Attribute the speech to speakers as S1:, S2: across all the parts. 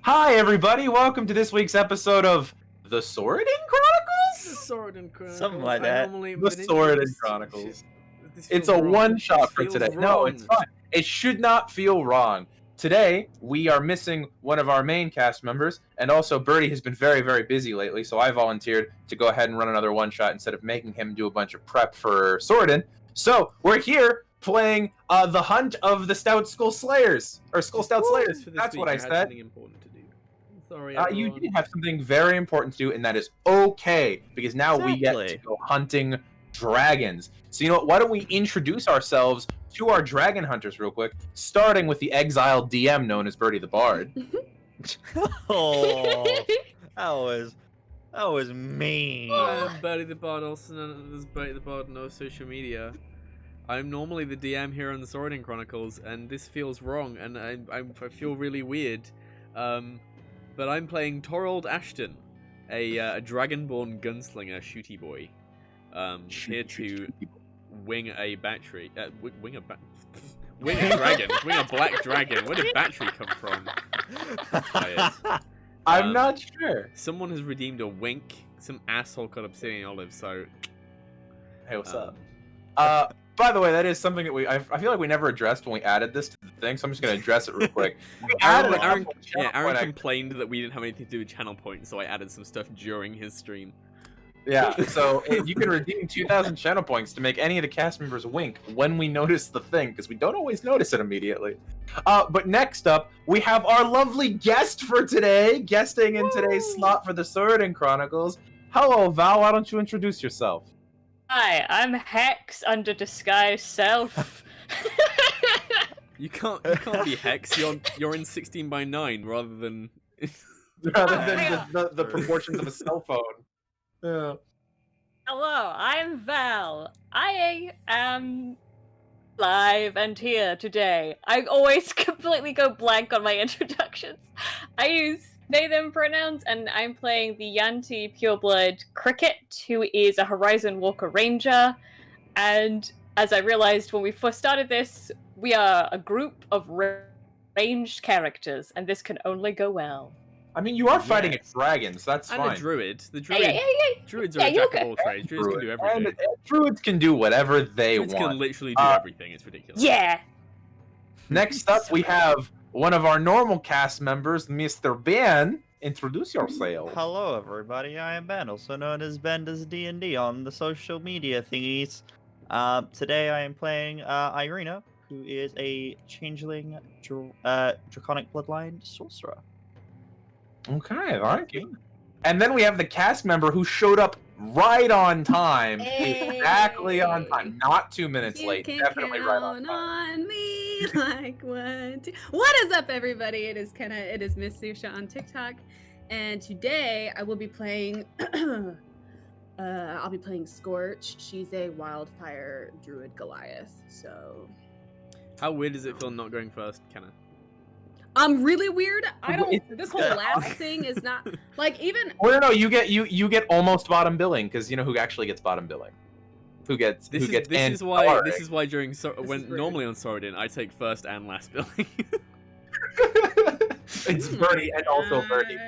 S1: Hi, everybody. Welcome to this week's episode of The Sword Chronicles?
S2: The Sword Chronicles.
S3: Something like that.
S1: The Sword Chronicles. It's a one-shot for today. No, it's fine. It should not feel wrong. Today, we are missing one of our main cast members, and also Birdie has been very, very busy lately, so I volunteered to go ahead and run another one-shot instead of making him do a bunch of prep for Swordin. So, we're here playing the Hunt of the Stout Skull Slayers, or Skullstout Slayers. That's what I said.
S2: Important to do. Sorry,
S1: you did have something very important to do, and that is okay, because now we get to go hunting dragons. So you know what? Why don't we introduce ourselves to our dragon hunters real quick, starting with the exiled DM known as Birdie the Bard.
S3: Oh, that was mean.
S2: I'm Birdie the Bard, also known as Birdie the Bard on no social media. I'm normally the DM here on the Sword Chronicles, and this feels wrong, and I feel really weird. But I'm playing Torald Ashton, a dragonborn gunslinger shooty boy. Here to wing a battery. Wing a dragon. Wing a black dragon. Where did battery come from?
S1: I'm not sure.
S2: Someone has redeemed a wink. Some asshole got obsidian olive, so...
S1: Hey, what's up? By the way, that is something that I feel like we never addressed when we added this to the thing, so I'm just going to address it real quick.
S2: Aaron complained that we didn't have anything to do with channel points, so I added some stuff during his stream.
S1: Yeah, so you can redeem 2,000 channel points to make any of the cast members wink when we notice the thing, because we don't always notice it immediately. But next up, we have our lovely guest for today, guesting in today's slot for the Sword Chronicles. Hello, Val, why don't you introduce yourself?
S4: Hi, I'm Hex under disguise self.
S2: You can't be Hex. You're in 16:9 rather than
S1: the proportions of a cell phone. Yeah.
S4: Hello, I'm Val. I am live and here today. I always completely go blank on my introductions. I use they, them pronouns, and I'm playing the Yanti Pureblood Cricket, who is a Horizon Walker Ranger. And as I realized when we first started this, we are a group of ranged characters, and this can only go well.
S1: I mean, you are fighting a dragon, so that's
S2: and
S1: fine.
S2: a druid. Druids are
S4: Yeah,
S2: a jack of all trades. Druids can do everything.
S1: And druids can do whatever they
S2: Druids
S1: want.
S2: can literally do everything. It's ridiculous.
S4: Yeah!
S1: Next up, we have one of our normal cast members, Mr. Ben. Introduce yourself.
S3: Hello, everybody. I am Ben, also known as Ben does D&D on the social media thingies. Today, I am playing Irina, who is a changeling draconic bloodline sorcerer.
S1: Okay, thank you. And then we have the cast member who showed up right on time. Exactly on time. Not 2 minutes late. Definitely right on time.
S5: On me like 1, 2. What is up, everybody? It is Miss Susha on TikTok, and today I will be playing. I'll be playing Scorch. She's a wildfire druid Goliath. So.
S2: How weird does it feel not going first, Kenna?
S5: Really weird. This whole last thing is not like even.
S1: Oh no, you get almost bottom billing because you know who actually gets bottom billing. This is
S2: why during normally on Swordin I take first and last billing.
S1: It's Birdie and also Birdie.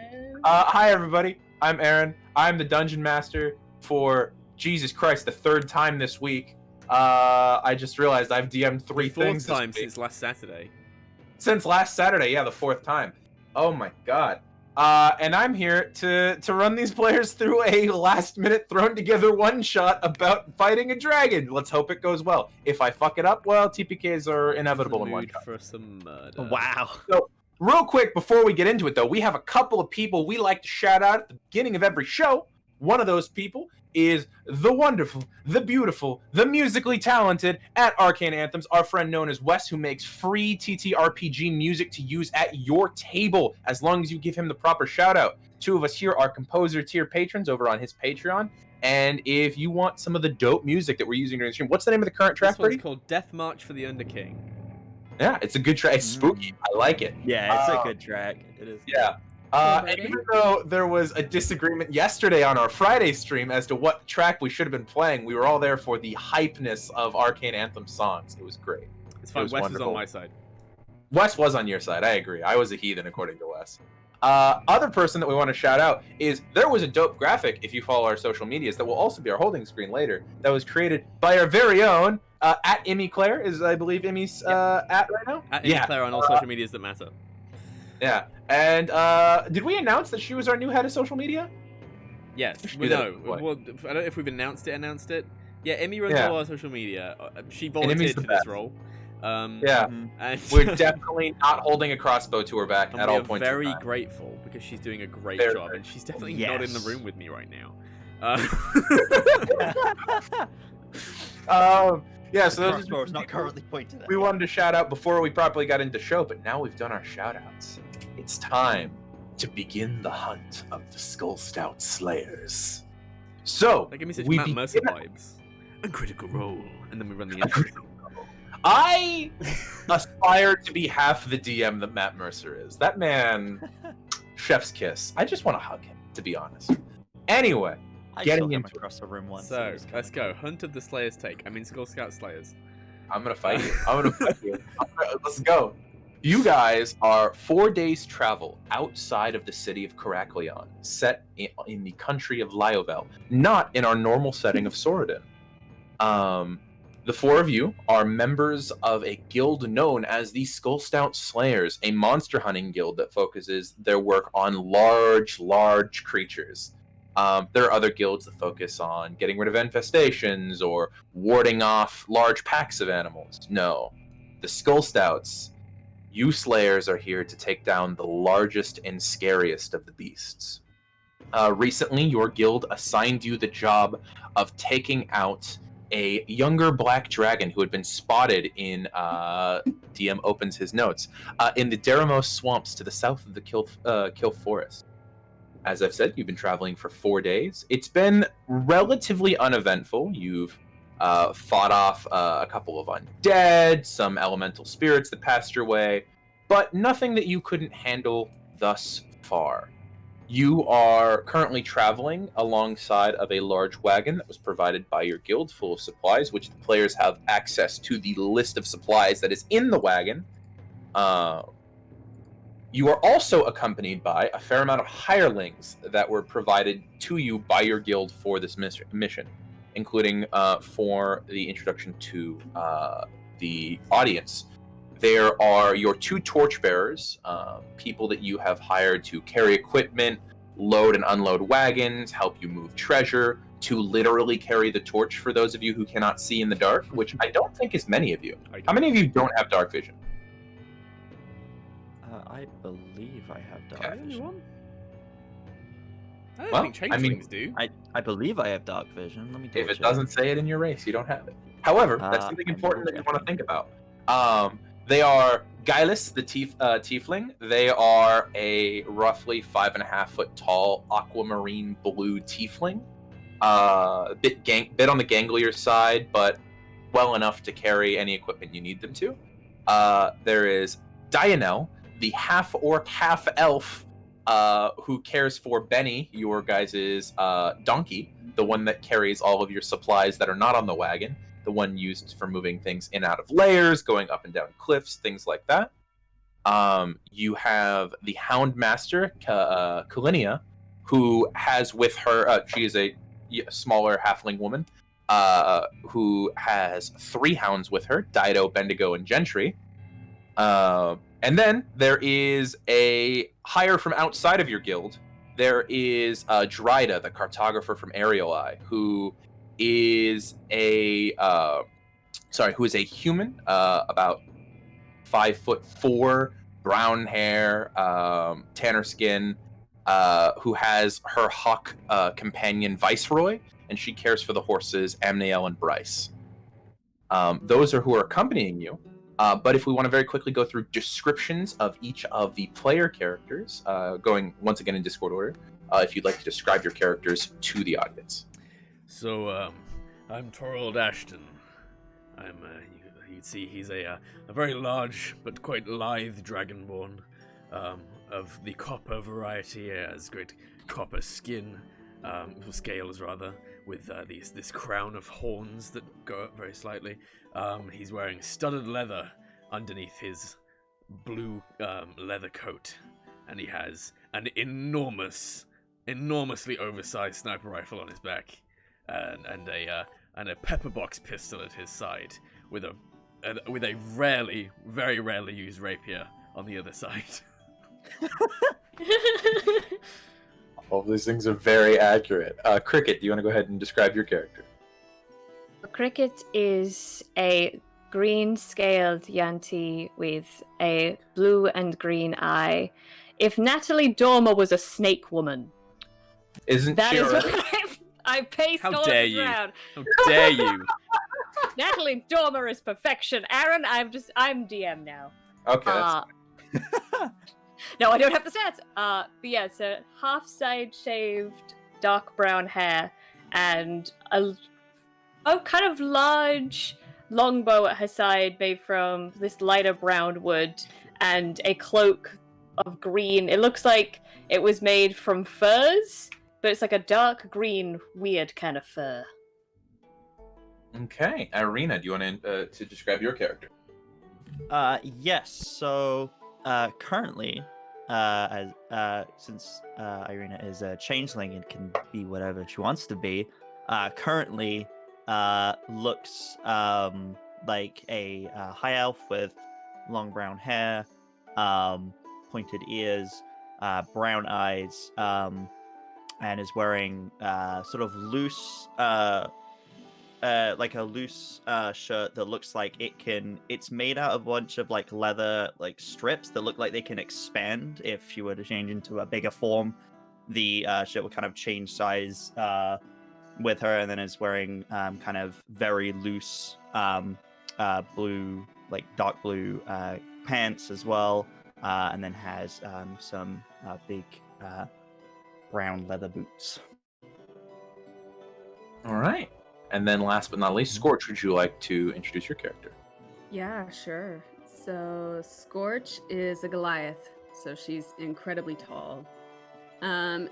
S1: Hi everybody, I'm Aaron. I'm the dungeon master for Jesus Christ the 3rd time this week. I just realized I've DM'd 3 things.
S2: 4th time since last Saturday.
S1: Since last Saturday, yeah, the 4th time. Oh my god. And I'm here to run these players through a last-minute thrown-together one-shot about fighting a dragon. Let's hope it goes well. If I fuck it up, well, TPKs are inevitable in one shot.
S2: For some murder.
S3: Wow.
S1: So, real quick, before we get into it, though, we have a couple of people we like to shout out at the beginning of every show. One of those people is the wonderful, the beautiful, the musically talented at Arcane Anthems, our friend known as Wes, who makes free TTRPG music to use at your table, as long as you give him the proper shout out. 2 of us here are composer tier patrons over on his Patreon, and if you want some of the dope music that we're using during the stream, what's the name of the current track,
S2: This one's called Death March for the Underking.
S1: Yeah, it's a good track. It's spooky. I like it.
S3: Yeah, it's a good track. It is.
S1: Yeah. And even though there was a disagreement yesterday on our Friday stream as to what track we should have been playing, we were all there for the hypeness of Arcane Anthem songs. It was great.
S2: It's fine. Wes is on my side.
S1: Wes was on your side. I agree. I was a heathen according to Wes. Other person that we want to shout out is there was a dope graphic, if you follow our social medias, that will also be our holding screen later, that was created by our very own at Emmy Claire, is I believe Emmy's at right now?
S2: At Emmy Claire on all social medias that matter.
S1: Yeah. And did we announce that she was our new head of social media?
S2: Yes.
S1: should
S2: Well,
S1: do
S2: no.
S1: that before.
S2: Well, I don't know if we've announced it. Yeah, Emmy runs
S1: Yeah.
S2: all our social media. She
S1: Emmy's
S2: volunteered
S1: the
S2: for this
S1: best.
S2: role.
S1: Yeah.
S2: And
S1: We're definitely not holding a crossbow to her back
S2: and
S1: at
S2: we
S1: all
S2: are
S1: points.
S2: very
S1: in time.
S2: grateful because she's doing a great
S1: Very
S2: job, and she's definitely not in the
S3: Yes.
S2: room with me right now.
S1: Yeah, so those
S3: Crossbow is not currently pointed at.
S1: we wanted to shout out before we properly got into show, but now we've done our shout outs. It's time to begin the hunt of the Skullstout Slayers. So,
S2: They give me such
S1: we
S2: Matt Mercer
S1: begin-
S2: vibes. A critical role, and then we run the intro.
S1: I aspire to be half the DM that Matt Mercer is. That man, chef's kiss. I just want to hug him, to be honest. Anyway,
S3: I
S1: getting
S3: saw him
S1: into it.
S3: across the room once.
S2: So
S3: It was
S2: let's
S3: kinda
S2: go. Hunt of the Slayers take. I mean, Skull Scout Slayers.
S1: I'm gonna fight you. Let's go. You guys are 4 days' travel outside of the city of Carakleon, set in the country of Liovel, not in our normal setting of Sorodin. The four of you are members of a guild known as the Skullstout Slayers, a monster hunting guild that focuses their work on large creatures. There are other guilds that focus on getting rid of infestations or warding off large packs of animals. No, the Skullstouts, you Slayers, are here to take down the largest and scariest of the beasts. Recently, your guild assigned you the job of taking out a younger black dragon who had been spotted in DM opens his notes in the Deramos swamps to the south of the Kill Forest. As I've said, you've been traveling for 4 days. It's been relatively uneventful. You've fought off a couple of undead, some elemental spirits that passed your way, but nothing that you couldn't handle thus far. You are currently traveling alongside of a large wagon that was provided by your guild full of supplies, which the players have access to the list of supplies that is in the wagon. You are also accompanied by a fair amount of hirelings that were provided to you by your guild for this mission, including for the introduction to the audience. There are your 2 torchbearers, people that you have hired to carry equipment, load and unload wagons, help you move treasure, to literally carry the torch for those of you who cannot see in the dark, which I don't think is many of you. How many of you don't have dark vision?
S3: I believe I have dark
S1: Okay.
S3: vision.
S2: I don't
S1: Well,
S2: think
S1: I mean,
S2: changelings do.
S3: I believe I have dark vision. Let me double
S1: If it
S3: check.
S1: doesn't say it in your race, you don't have it. However, that's something
S3: I'm
S1: important that you want to
S3: double-checking.
S1: think about. They are Gylus, the Tiefling. They are a roughly 5.5 foot tall aquamarine blue Tiefling. A bit on the ganglier side, but well enough to carry any equipment you need them to. There is Dianel, the half orc, half elf, who cares for Benny, your guys' donkey, the one that carries all of your supplies that are not on the wagon, the one used for moving things in and out of layers, going up and down cliffs, things like that. You have the Hound Master, Kalinia, who has with her, she is a smaller halfling woman, who has 3 hounds with her, Dido, Bendigo, and Gentry. And then there is a hire from outside of your guild. There is Dryda, the cartographer from Aerial Eye, who is a human, about 5'4", brown hair, tanner skin, who has her hawk companion Viceroy, and she cares for the horses Amnael and Bryce. Those are who are accompanying you. But if we want to very quickly go through descriptions of each of the player characters, going once again in Discord order, if you'd like to describe your characters to the audience.
S2: So, I'm Torald Ashton. You'd see he's a very large but quite lithe dragonborn, of the copper variety. He has great copper skin, scales rather, with this crown of horns that go up very slightly. He's wearing studded leather underneath his blue leather coat, and he has an enormously oversized sniper rifle on his back, and a pepperbox pistol at his side, with a very rarely used rapier on the other side.
S1: All of these things are very accurate. Cricket, do you want to go ahead and describe your character?
S4: Cricket is a green-scaled Yanti with a blue and green eye. If Natalie Dormer was a snake woman,
S1: Isn't
S4: that
S1: she
S4: is
S1: already?
S4: what I paced
S2: How
S4: all
S2: dare
S4: this
S2: you.
S4: around.
S2: How dare you?
S4: Natalie Dormer is perfection. Aaron, I'm DM now.
S1: Okay, that's
S4: No, I don't have the stats. But yeah, it's a half-side shaved, dark brown hair, and a kind of large longbow at her side made from this lighter brown wood, and a cloak of green. It looks like it was made from furs, but it's like a dark green, weird kind of fur.
S1: okay. Irina, do you want to describe your character?
S3: Yes. So, currently, since Irina is a changeling and can be whatever she wants to be, currently, looks like a high elf with long brown hair, pointed ears, brown eyes, and is wearing sort of loose, like a loose shirt that looks like it's made out of a bunch of like leather like strips that look like they can expand if she were to change into a bigger form. The shirt will kind of change size with her, and then is wearing kind of very loose blue, like dark blue pants as well, and then has some big brown leather boots.
S1: All right. And then last but not least, Scorch, would you like to introduce your character?
S5: Yeah, sure. So Scorch is a Goliath, so she's incredibly tall.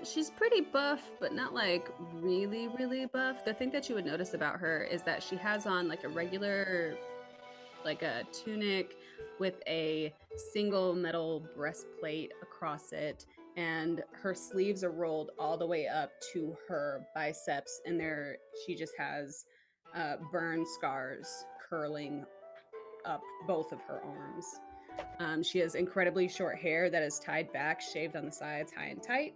S5: She's pretty buff, but not like really, really buff. The thing that you would notice about her is that she has on like a regular, like a tunic with a single metal breastplate across it, and her sleeves are rolled all the way up to her biceps, and there she just has burn scars curling up both of her arms. She has incredibly short hair that is tied back, shaved on the sides, high and tight.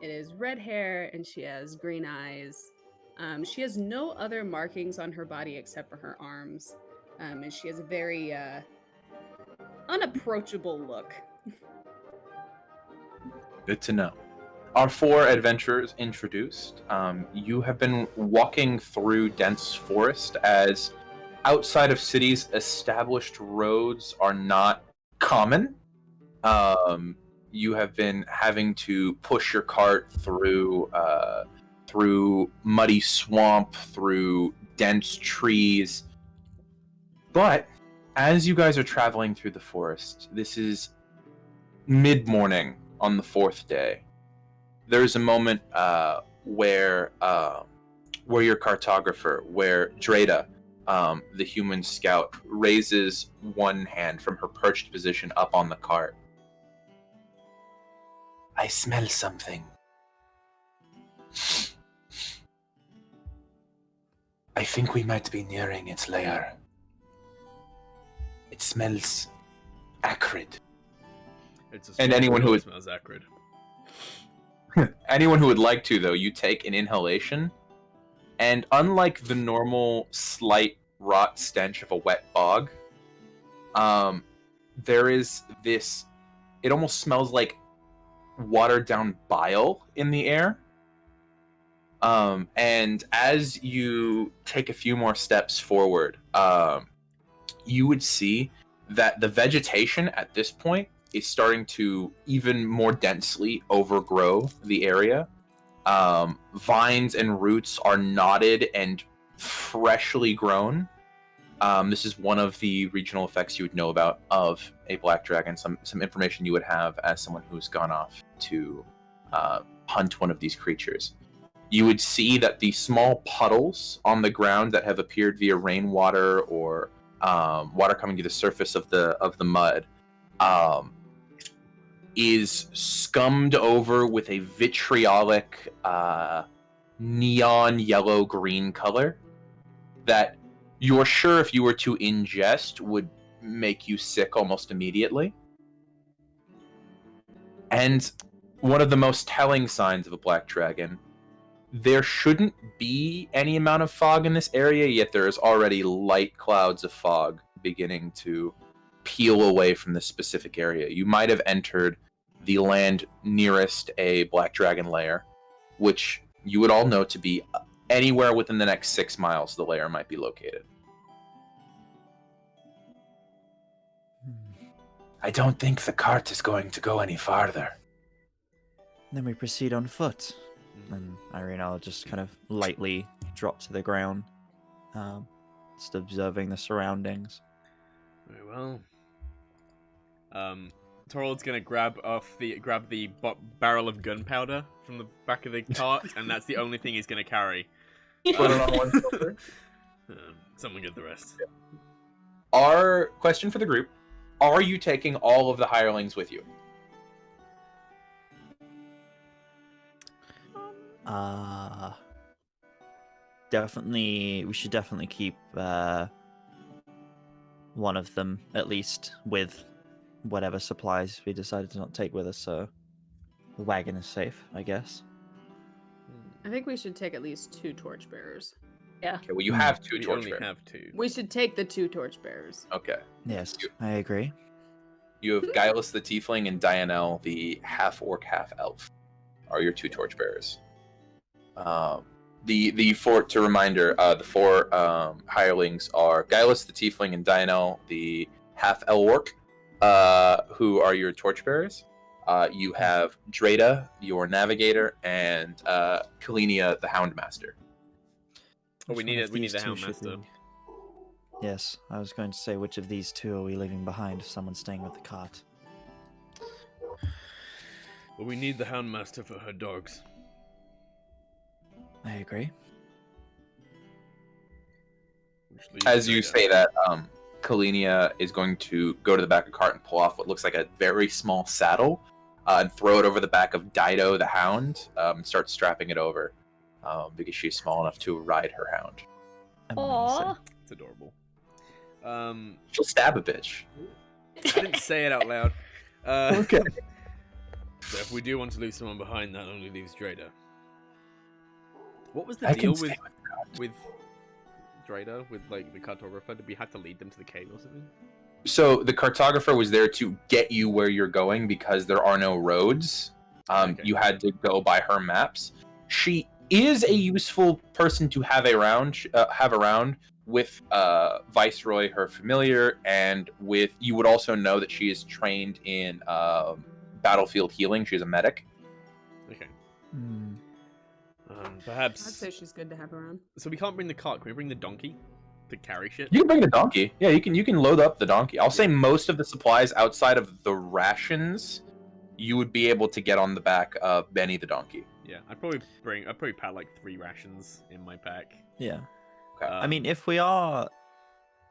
S5: It is red hair, and she has green eyes. She has no other markings on her body except for her arms, and she has a very unapproachable look.
S1: Good to know. Our four adventurers introduced. You have been walking through dense forest as outside of cities, established roads are not common. You have been having to push your cart through muddy swamp, through dense trees. But as you guys are traveling through the forest, this is mid-morning on the fourth day. There's a moment where your cartographer, where Dreda, the human scout, raises one hand from her perched position up on the cart. I smell something. I think we might be nearing its lair. It smells acrid. And anyone who
S2: smells acrid.
S1: Anyone who would like to, though, you take an inhalation, and unlike the normal slight rot stench of a wet bog, there is this, it almost smells like watered down bile in the air. And as you take a few more steps forward, you would see that the vegetation at this point is starting to even more densely overgrow the area. Vines and roots are knotted and freshly grown. This is one of the regional effects you would know about of a black dragon, some information you would have as someone who's gone off to hunt one of these creatures. You would see that the small puddles on the ground that have appeared via rainwater or water coming to the surface of the mud, is scummed over with a vitriolic neon yellow-green color that you're sure if you were to ingest would make you sick almost immediately. And one of the most telling signs of a black dragon, there shouldn't be any amount of fog in this area, yet there is already light clouds of fog beginning to peel away from this specific area. You might have entered the land nearest a black dragon lair, which you would all know to be anywhere within the next 6 miles the lair might be located. I don't think the cart is going to go any farther.
S3: Then we proceed on foot. And Irina will just kind of lightly drop to the ground, just observing the surroundings.
S2: Very well. Torald's gonna grab the barrel of gunpowder from the back of the cart, and that's the only thing he's gonna carry.
S1: Put it on one shoulder.
S2: Someone get the rest.
S1: Our question for the group: are you taking all of the hirelings with you?
S3: Definitely, we should definitely keep one of them at least with whatever supplies we decided to not take with us, so the wagon is safe, I guess.
S5: I think we should take at least 2 torchbearers.
S4: Yeah.
S1: Okay, well, you have 2
S2: We only
S1: torchbearers.
S2: have 2.
S5: We should take the 2 torchbearers.
S1: Okay.
S3: Yes, I agree.
S1: You have Gaius the Tiefling and Dianel the half-orc, half-elf are your 2 torchbearers. The 4, to reminder, the 4 hirelings are Gaius the Tiefling and Dianel the half-elf-orc, who are your torchbearers. You have Dreda, your navigator, and Kalenia, the houndmaster.
S2: Oh, we
S3: Which
S2: need
S3: one
S2: it.
S3: of
S2: We need
S3: these
S2: the
S3: two should
S2: houndmaster.
S3: we- Yes, I was going to say which of these 2 are we leaving behind if someone's staying with the cart.
S2: Well, we need the houndmaster for her dogs.
S3: I agree.
S2: Which leaves
S1: As you
S2: Dreda.
S1: say that, Kalenia is going to go to the back of the cart and pull off what looks like a very small saddle and throw it over the back of Dido the hound and start strapping it over because she's small enough to ride her hound.
S4: Aww.
S2: It's adorable.
S1: She'll stab a bitch.
S2: I didn't say it out loud.
S1: Okay.
S2: So if we do want to leave someone behind, that only leaves Dreda. What was the
S1: I
S2: deal
S1: can
S2: with
S1: stay with
S2: Dreda, with like the cartographer? Did we have to lead them to the cave or something?
S1: So the cartographer was there to get you where you're going because there are no roads.
S2: Okay.
S1: You had to go by her maps. She is a useful person to have around with Viceroy, her familiar, and with you would also know that she is trained in battlefield healing. She's a medic.
S2: Okay.
S3: Hmm.
S2: Perhaps.
S5: I'd say she's good to have around.
S2: So we can't bring the cart. Can we bring the donkey to carry shit?
S1: You can bring the donkey. Yeah, you can load up the donkey. I'll say most of the supplies outside of the rations, you would be able to get on the back of Benny the donkey.
S2: Yeah, I'd probably pack like 3 rations in my pack.
S3: Yeah.
S1: Okay.
S3: I mean, if we are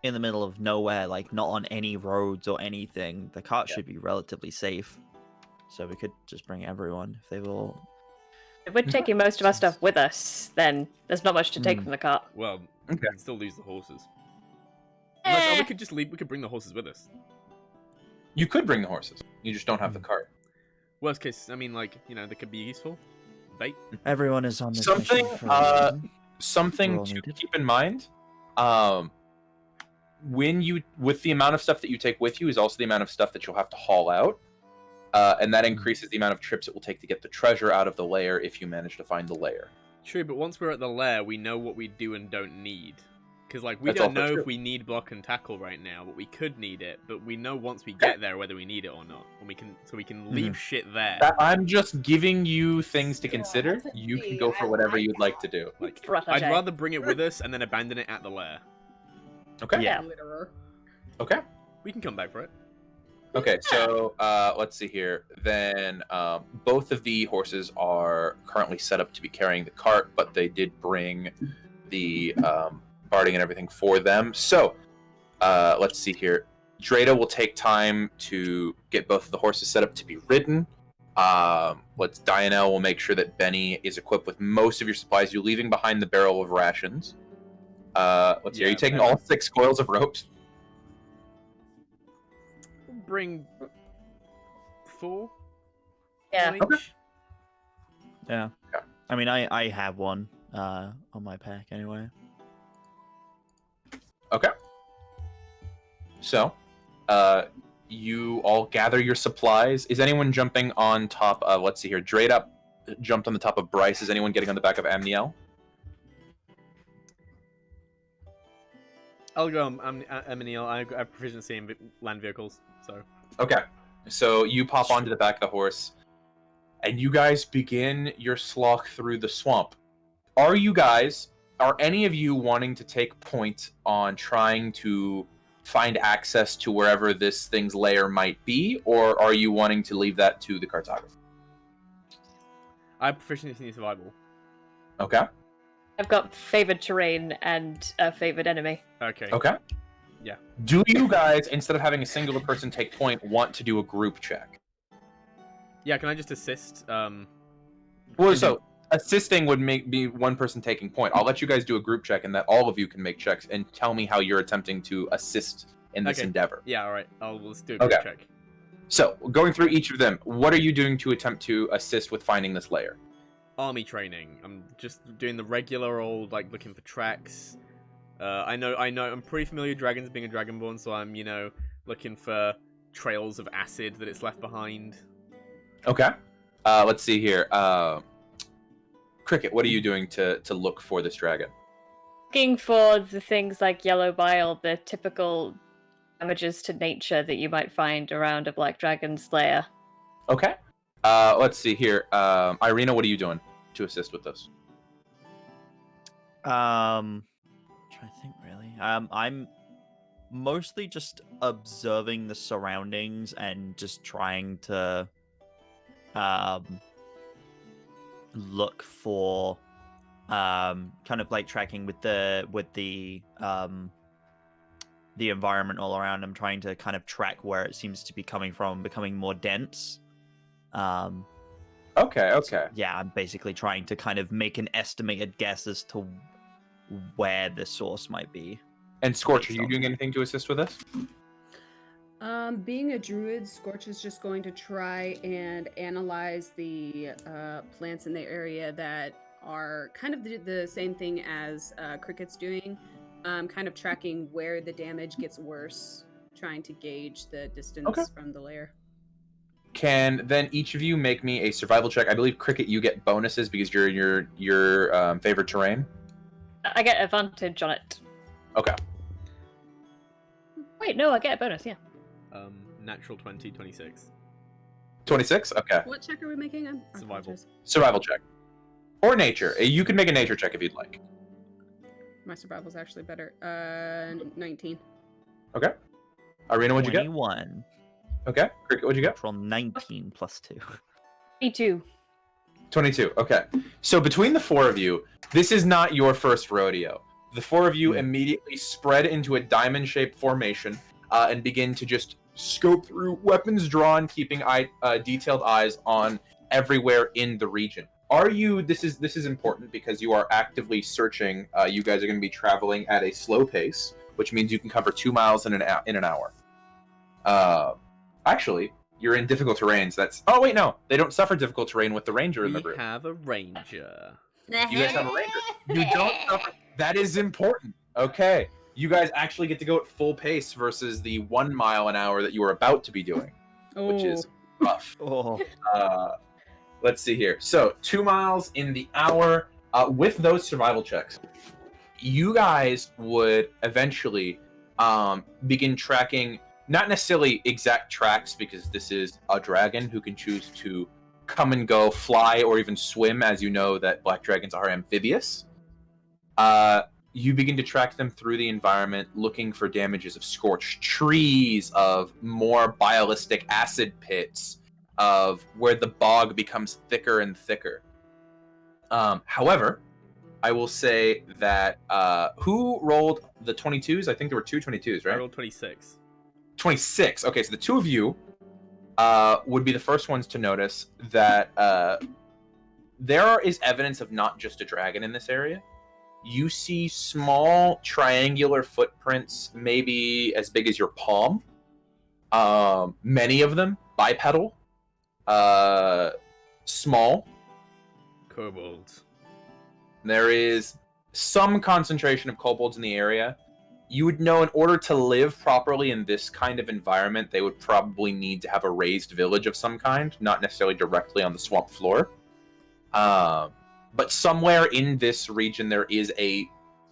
S3: in the middle of nowhere, like not on any roads or anything, the cart should be relatively safe. So we could just bring everyone if they will.
S4: If we're taking most of our stuff with us, then there's not much to take from the cart.
S2: Well,
S1: Okay.
S2: we can still lose the horses. Unless,
S4: Eh.
S2: we could just leave. We could bring the horses with us.
S1: You could bring the horses. You just don't have the cart.
S2: Worst case, I mean, like, you know, they could be useful. Bait.
S3: Everyone is on this
S1: Something,
S3: mission for a reason.
S1: Something
S3: Roll
S1: to
S3: needed.
S1: keep in mind. With the amount of stuff that you take with you is also the amount of stuff that you'll have to haul out. And that increases the amount of trips it will take to get the treasure out of the lair if you manage to find the lair.
S2: True, but once we're at the lair, we know what we do and don't need. Because, like, we
S1: That's
S2: don't
S1: also
S2: know
S1: true.
S2: if we need block and tackle right now, but we could need it. But we know once we get there whether we need it or not, and we can leave shit there.
S1: I'm just giving you things to consider. You can go for whatever you'd like to do.
S2: Like,
S4: Protege.
S2: I'd rather bring it with us and then abandon it at the lair.
S1: Okay.
S4: Yeah.
S5: Litterer.
S1: Okay.
S2: We can come back for it.
S1: Okay, so let's see here. Then both of the horses are currently set up to be carrying the cart, but they did bring the barding and everything for them. So let's see here. Drada will take time to get both of the horses set up to be ridden. Dianelle will make sure that Benny is equipped with most of your supplies. You're leaving behind the barrel of rations. Let's see. Are you taking all 6 coils of ropes?
S2: Bring 4.
S4: Yeah.
S2: One
S1: Okay.
S2: each.
S3: Yeah.
S1: Okay.
S3: I mean, I have one on my pack anyway.
S1: Okay. So, you all gather your supplies. Is anyone jumping on top of, let's see here, Drada jumped on the top of Bryce. Is anyone getting on the back of Amniel?
S2: I'll go. Eminiel. I have proficiency in land vehicles, so.
S1: Okay. So you pop onto the back of the horse, and you guys begin your slog through the swamp. Are any of you wanting to take point on trying to find access to wherever this thing's lair might be, or are you wanting to leave that to the cartographer?
S2: I have proficiency in survival.
S1: Okay.
S4: I've got favored terrain and a favored enemy.
S2: Okay.
S1: Okay.
S2: Yeah.
S1: Do you guys, instead of having a singular person take point, want to do a group check?
S2: Yeah, can I just assist?
S1: Well, so assisting would be one person taking point. I'll let you guys do a group check, and that all of you can make checks and tell me how you're attempting to assist in this endeavor.
S2: Yeah, all right. Let's do a group check.
S1: So, going through each of them, what are you doing to attempt to assist with finding this lair?
S2: Army training. I'm just doing the regular old, like, looking for tracks. I know. I'm pretty familiar with dragons, being a dragonborn, so I'm, looking for trails of acid that it's left behind.
S1: Okay. Let's see here. Cricket, what are you doing to look for this dragon?
S4: Looking for the things like yellow bile, the typical damages to nature that you might find around a black dragon's lair.
S1: Okay. Let's see here. Irina, what are you doing to assist with this?
S3: Trying to think really. I'm mostly just observing the surroundings and just trying to look for kind of like tracking with the environment all around. I'm trying to kind of track where it seems to be coming from, becoming more dense.
S1: Okay.
S3: Yeah, I'm basically trying to kind of make an estimated guess as to where the source might be.
S1: And Scorch, are you doing anything to assist with this?
S5: Being a druid, Scorch is just going to try and analyze the plants in the area that are kind of the same thing as Cricket's doing, kind of tracking where the damage gets worse, trying to gauge the distance from the lair.
S1: Can then each of you make me a survival check? I believe Cricket, you get bonuses because you're in your favorite terrain.
S4: I get advantage on it.
S1: Okay.
S4: Wait, no, I get a bonus, yeah.
S2: Natural 20, 26.
S1: 26? Okay.
S5: What check are we making? I
S2: Survival.
S5: apologize.
S1: Survival check. Or nature. You can make a nature check if you'd like.
S5: My survival's actually better. 19.
S1: Okay. Irina, what'd you get?
S3: 21.
S1: Okay. Cricket, what'd you get?
S3: From 19 plus 2.
S4: Me too.
S1: 22. Okay. So between the four of you, this is not your first rodeo. The four of you immediately spread into a diamond-shaped formation and begin to just scope through, weapons drawn, keeping detailed eyes on everywhere in the region. This is important because you are actively searching. You guys are going to be traveling at a slow pace, which means you can cover 2 miles in an hour. Actually, you're in difficult terrains. Oh wait, no, they don't suffer difficult terrain with the ranger in the room.
S2: We have a ranger.
S1: You guys have a ranger. You don't suffer. That is important. Okay, you guys actually get to go at full pace versus the 1 mile an hour that you were about to be doing, which is rough.
S3: Oh.
S1: Let's see here. So 2 miles in the hour. With those survival checks, you guys would eventually begin tracking, not necessarily exact tracks, because this is a dragon who can choose to come and go, fly, or even swim, as you know that black dragons are amphibious. You begin to track them through the environment, looking for damages of scorched trees, of more biolistic acid pits, of where the bog becomes thicker and thicker. However, I will say that who rolled the 22s? I think there were 2 22s, right?
S2: I rolled 26.
S1: 26. Okay, so the two of you would be the first ones to notice that there is evidence of not just a dragon in this area. You see small triangular footprints, maybe as big as your palm. Many of them bipedal, small.
S2: Kobolds.
S1: There is some concentration of kobolds in the area. You would know in order to live properly in this kind of environment, they would probably need to have a raised village of some kind, not necessarily directly on the swamp floor. But somewhere in this region, there is a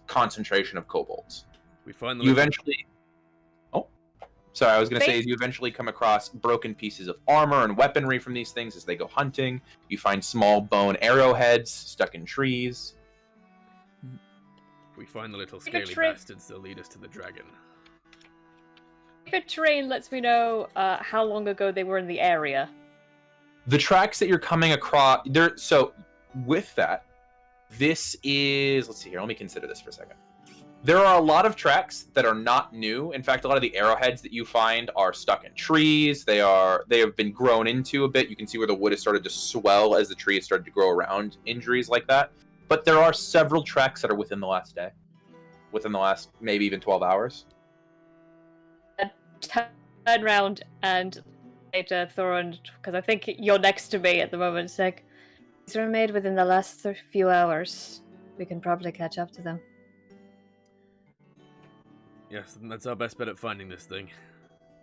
S1: concentration of kobolds.
S2: We finally.
S1: You eventually. Oh, sorry. I was going to say you eventually come across broken pieces of armor and weaponry from these things as they go hunting. You find small bone arrowheads stuck in trees.
S2: We find the little scaly bastards that lead us to the dragon.
S4: Favorite terrain lets me know how long ago they were in the area.
S1: The tracks that you're coming across, so with that, this is, let's see here, let me consider this for a second. There are a lot of tracks that are not new. In fact, a lot of the arrowheads that you find are stuck in trees. They have been grown into a bit. You can see where the wood has started to swell as the tree has started to grow around injuries like that. But there are several tracks that are within the last day. Within the last maybe even 12 hours.
S4: Turn around and say to Thorin, because I think you're next to me at the moment, it's like, these were made within the last few hours. We can probably catch up to them.
S2: Yes, that's our best bet at finding this thing.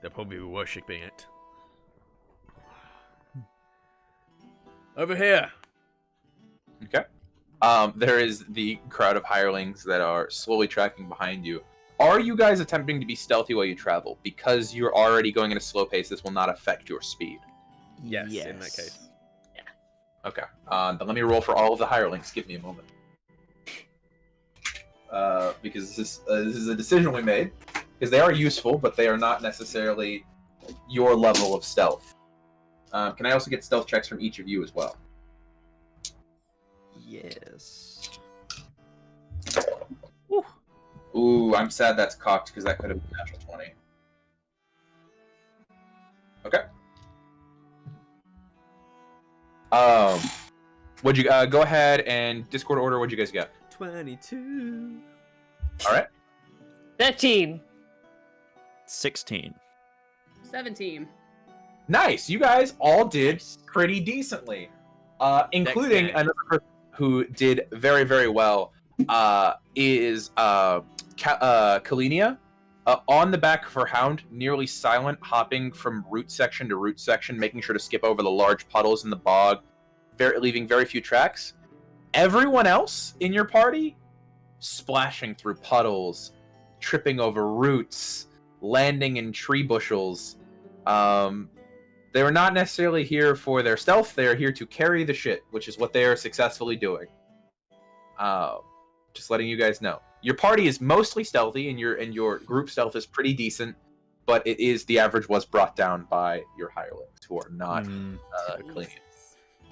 S2: They'll probably be worshipping it. Over here!
S1: Okay. There is the crowd of hirelings that are slowly tracking behind you. Are you guys attempting to be stealthy while you travel? Because you're already going at a slow pace, this will not affect your speed.
S2: Yes. In that case.
S4: Yeah.
S1: Okay. Then let me roll for all of the hirelings. Give me a moment. Because this is a decision we made. Because they are useful, but they are not necessarily your level of stealth. Can I also get stealth checks from each of you as well?
S3: Yes.
S1: Ooh, I'm sad that's cocked because that could have been natural 20. Okay. What'd you go ahead and Discord order? What'd you guys get?
S2: 22.
S1: All right.
S4: 13.
S3: 16.
S5: 17.
S1: Nice. You guys all did pretty decently, including
S2: Next guy.
S1: another person who did very, very well. Is Kalinia, on the back of her hound, nearly silent, hopping from root section to root section, making sure to skip over the large puddles in the bog, leaving very few tracks. Everyone else in your party, splashing through puddles, tripping over roots, landing in tree bushels. They were not necessarily here for their stealth. They are here to carry the shit, which is what they are successfully doing. Just letting you guys know. Your party is mostly stealthy, and your group stealth is pretty decent, but the average was brought down by your hirelings, who are not clean.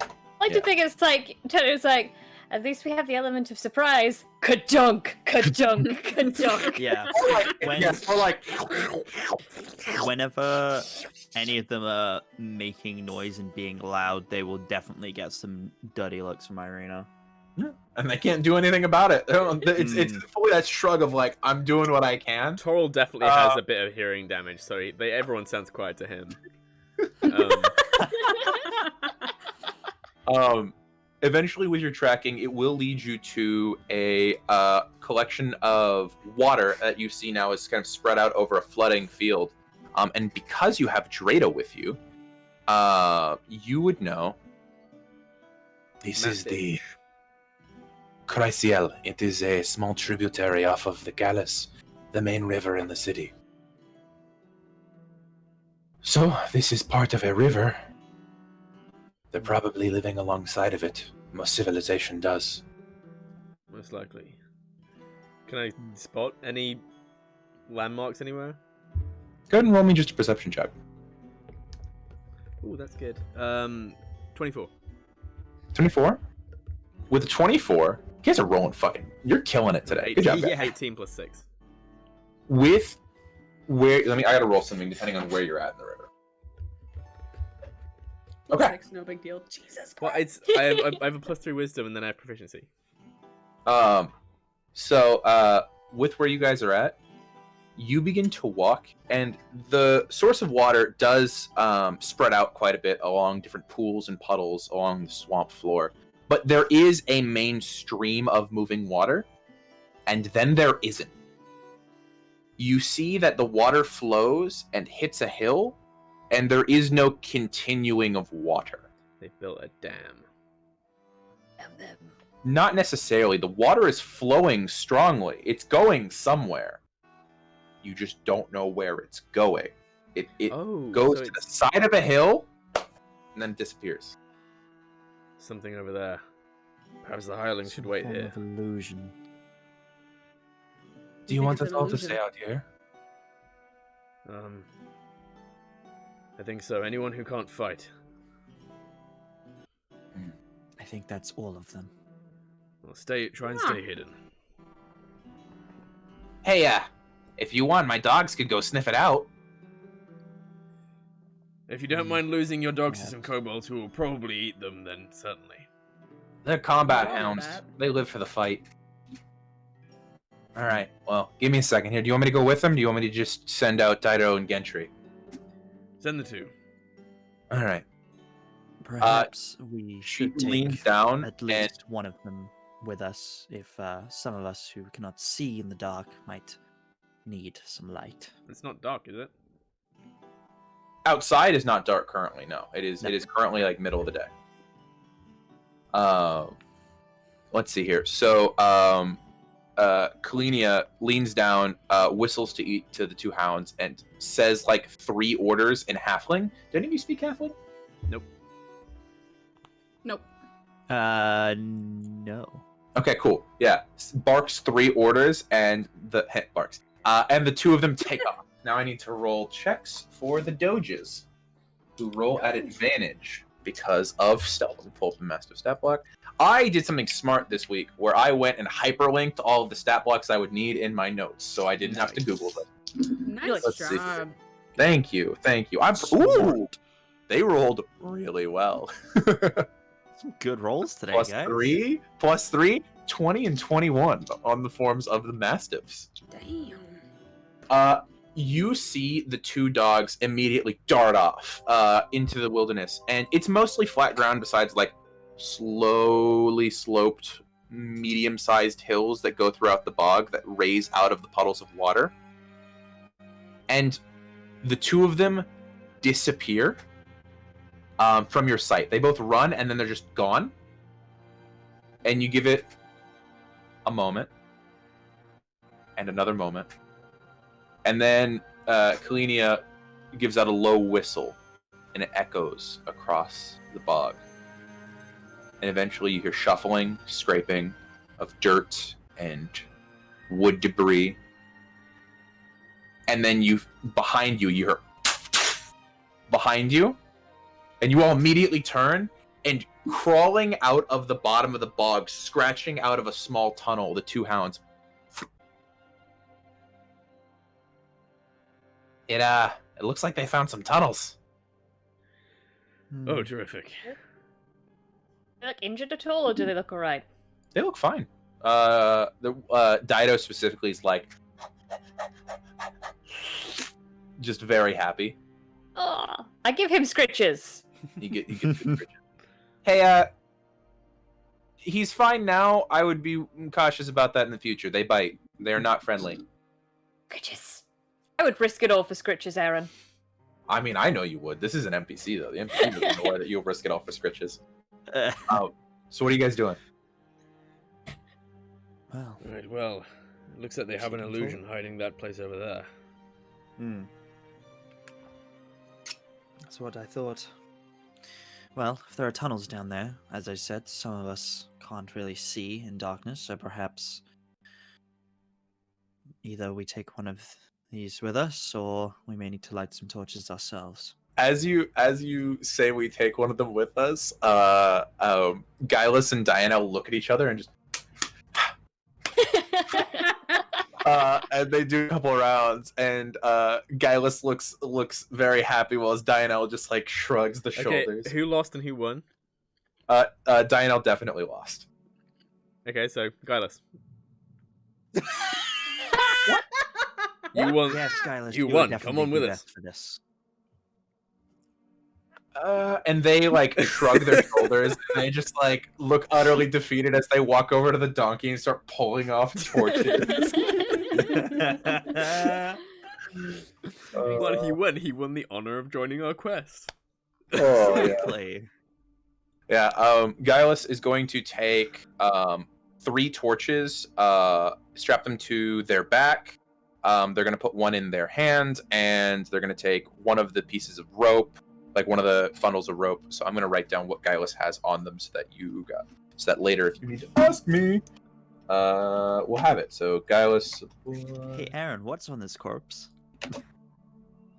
S4: I like to think it's like, at least we have the element of surprise. Ka-dunk, ka-dunk, ka-dunk.
S3: Yeah. Whenever any of them are making noise and being loud, they will definitely get some dirty looks from Irina.
S1: Yeah. And they can't do anything about it. It's fully that shrug of like, I'm doing what I can.
S2: Toril definitely has a bit of hearing damage, so everyone sounds quiet to him.
S1: Eventually, with your tracking, it will lead you to a collection of water that you see now is kind of spread out over a flooding field. And because you have Drado with you, you would know. This is the Chrysiel. It is a small tributary off of the Gallus, the main river in the city. So, this is part of a river. They're probably living alongside of it. Most civilization does.
S2: Most likely. Can I spot any landmarks anywhere?
S1: Go ahead and roll me just a perception check.
S2: Ooh, that's good. 24.
S1: 24? With a 24, you guys are rolling fucking... You're killing it today. Good job, guys.
S3: Yeah.
S2: 18 plus 6.
S1: With where. I gotta roll something depending on where you're at in the river.
S5: Plus
S1: Okay.
S5: 6, no big deal. Jesus
S2: Well,
S5: Christ.
S2: I have a +3 wisdom and then I have proficiency.
S1: So with where you guys are at, you begin to walk, and the source of water does spread out quite a bit along different pools and puddles along the swamp floor. But there is a main stream of moving water, and then there isn't. You see that the water flows and hits a hill, and there is no continuing of water.
S2: They built a dam.
S1: Not necessarily. The water is flowing strongly. It's going somewhere. You just don't know where it's going. It goes
S2: so
S1: to the
S2: it's
S1: side of a hill and then disappears.
S2: something over there. Perhaps the hirelings should wait here.
S3: Illusion.
S1: Do you
S5: think
S1: want
S5: it's
S1: us
S5: an
S1: all to
S5: illusion?
S1: stay out here?
S2: I think so. Anyone who can't fight.
S3: I think that's all of them.
S2: Well, try and
S5: Huh.
S2: stay hidden.
S1: Hey, if you want, my dogs could go sniff it out.
S2: If you don't mind losing your dogs to
S3: Yeah.
S2: some kobolds who will probably eat them, then certainly.
S1: They're combat
S5: All of
S1: hounds.
S5: that.
S1: They live for the fight. Alright, well, give me a second here. Do you want me to go with them? Do you want me to just send out Dido and Gentry?
S2: Send the two.
S1: Alright.
S3: Perhaps we
S1: She
S3: should
S1: leans
S3: take
S1: down
S3: at
S1: and
S3: least one of them with us if some of us who cannot see in the dark might need some light.
S2: It's not dark, is it?
S1: outside is not dark currently. No, it is.
S3: No.
S1: It is currently like middle of the day. Let's see here. So, Kalenia leans down, whistles to the two hounds, and says like 3 orders in Halfling. Do any of you speak Halfling?
S2: Nope.
S5: Nope.
S3: No.
S1: Okay, cool. Yeah, barks 3 orders, and barks. And the 2 of them take off. Now I need to roll checks for the doges, who roll at advantage because of stealth. Pull up the master stat block. I did something smart this week where I went and hyperlinked all of the stat blocks I would need in my notes, so I didn't have to Google them.
S5: Nice
S1: Let's see.
S5: job.
S1: Thank you. I'm ooh, they rolled really well.
S3: Some good rolls today,
S1: plus
S3: guys.
S1: 3, 20 and 21 on the forms of the mastiffs.
S5: Damn.
S1: You see the 2 dogs immediately dart off into the wilderness, and it's mostly flat ground besides like slowly sloped medium-sized hills that go throughout the bog that raise out of the puddles of water. And the 2 of them disappear from your sight. They both run and then they're just gone. And you give it a moment and another moment. And then Kalenia gives out a low whistle, and it echoes across the bog. And eventually you hear shuffling, scraping of dirt and wood debris. And then behind you hear behind you, and you all immediately turn, and crawling out of the bottom of the bog, scratching out of a small tunnel, the 2 hounds. It looks like they found some tunnels.
S2: Oh, terrific.
S4: They look injured at all, or do they look alright?
S1: They look fine. The Dido specifically is like just very happy.
S4: Oh, I give him scritches.
S1: You get Hey, he's fine now. I would be cautious about that in the future. They bite. They're not friendly.
S4: Scritches. I would risk it all for scritches, Aaron.
S1: I mean, I know you would. This is an NPC though. The NPC doesn't know that you'll risk it all for scritches. So what are you guys doing?
S3: Well,
S2: Right, well, it looks like they have an illusion hiding that place over there.
S3: that's what I thought. Well, if there are tunnels down there, as I said, some of us can't really see in darkness, so perhaps either we take one of these with us, or we may need to light some torches ourselves.
S1: As you say, we take one of them with us. Gylus and Diana look at each other and just. And they do a couple rounds, and Gylus looks very happy, while Dianel just like shrugs the shoulders.
S2: Okay, who lost and who won?
S1: Dianel definitely lost.
S2: Okay, so Gylus. You won.
S3: Yes, Skylar,
S2: You
S3: would
S2: won.
S3: definitely
S2: Come on
S3: be
S2: with
S3: best
S2: us.
S3: for this.
S1: And they like shrug their shoulders, and they just like look utterly defeated as they walk over to the donkey and start pulling off torches.
S2: Well, he won. He won the honor of joining our quest.
S1: Oh, yeah.
S3: Exactly.
S1: Yeah, Gylus is going to take 3 torches, strap them to their back. They're going to put one in their hand, and they're going to take one of the pieces of rope, like one of the bundles of rope. So I'm going to write down what Gylus has on them so that later, if you need to ask me, we'll have it. So Gylus,
S3: Hey, Aaron, what's on this corpse?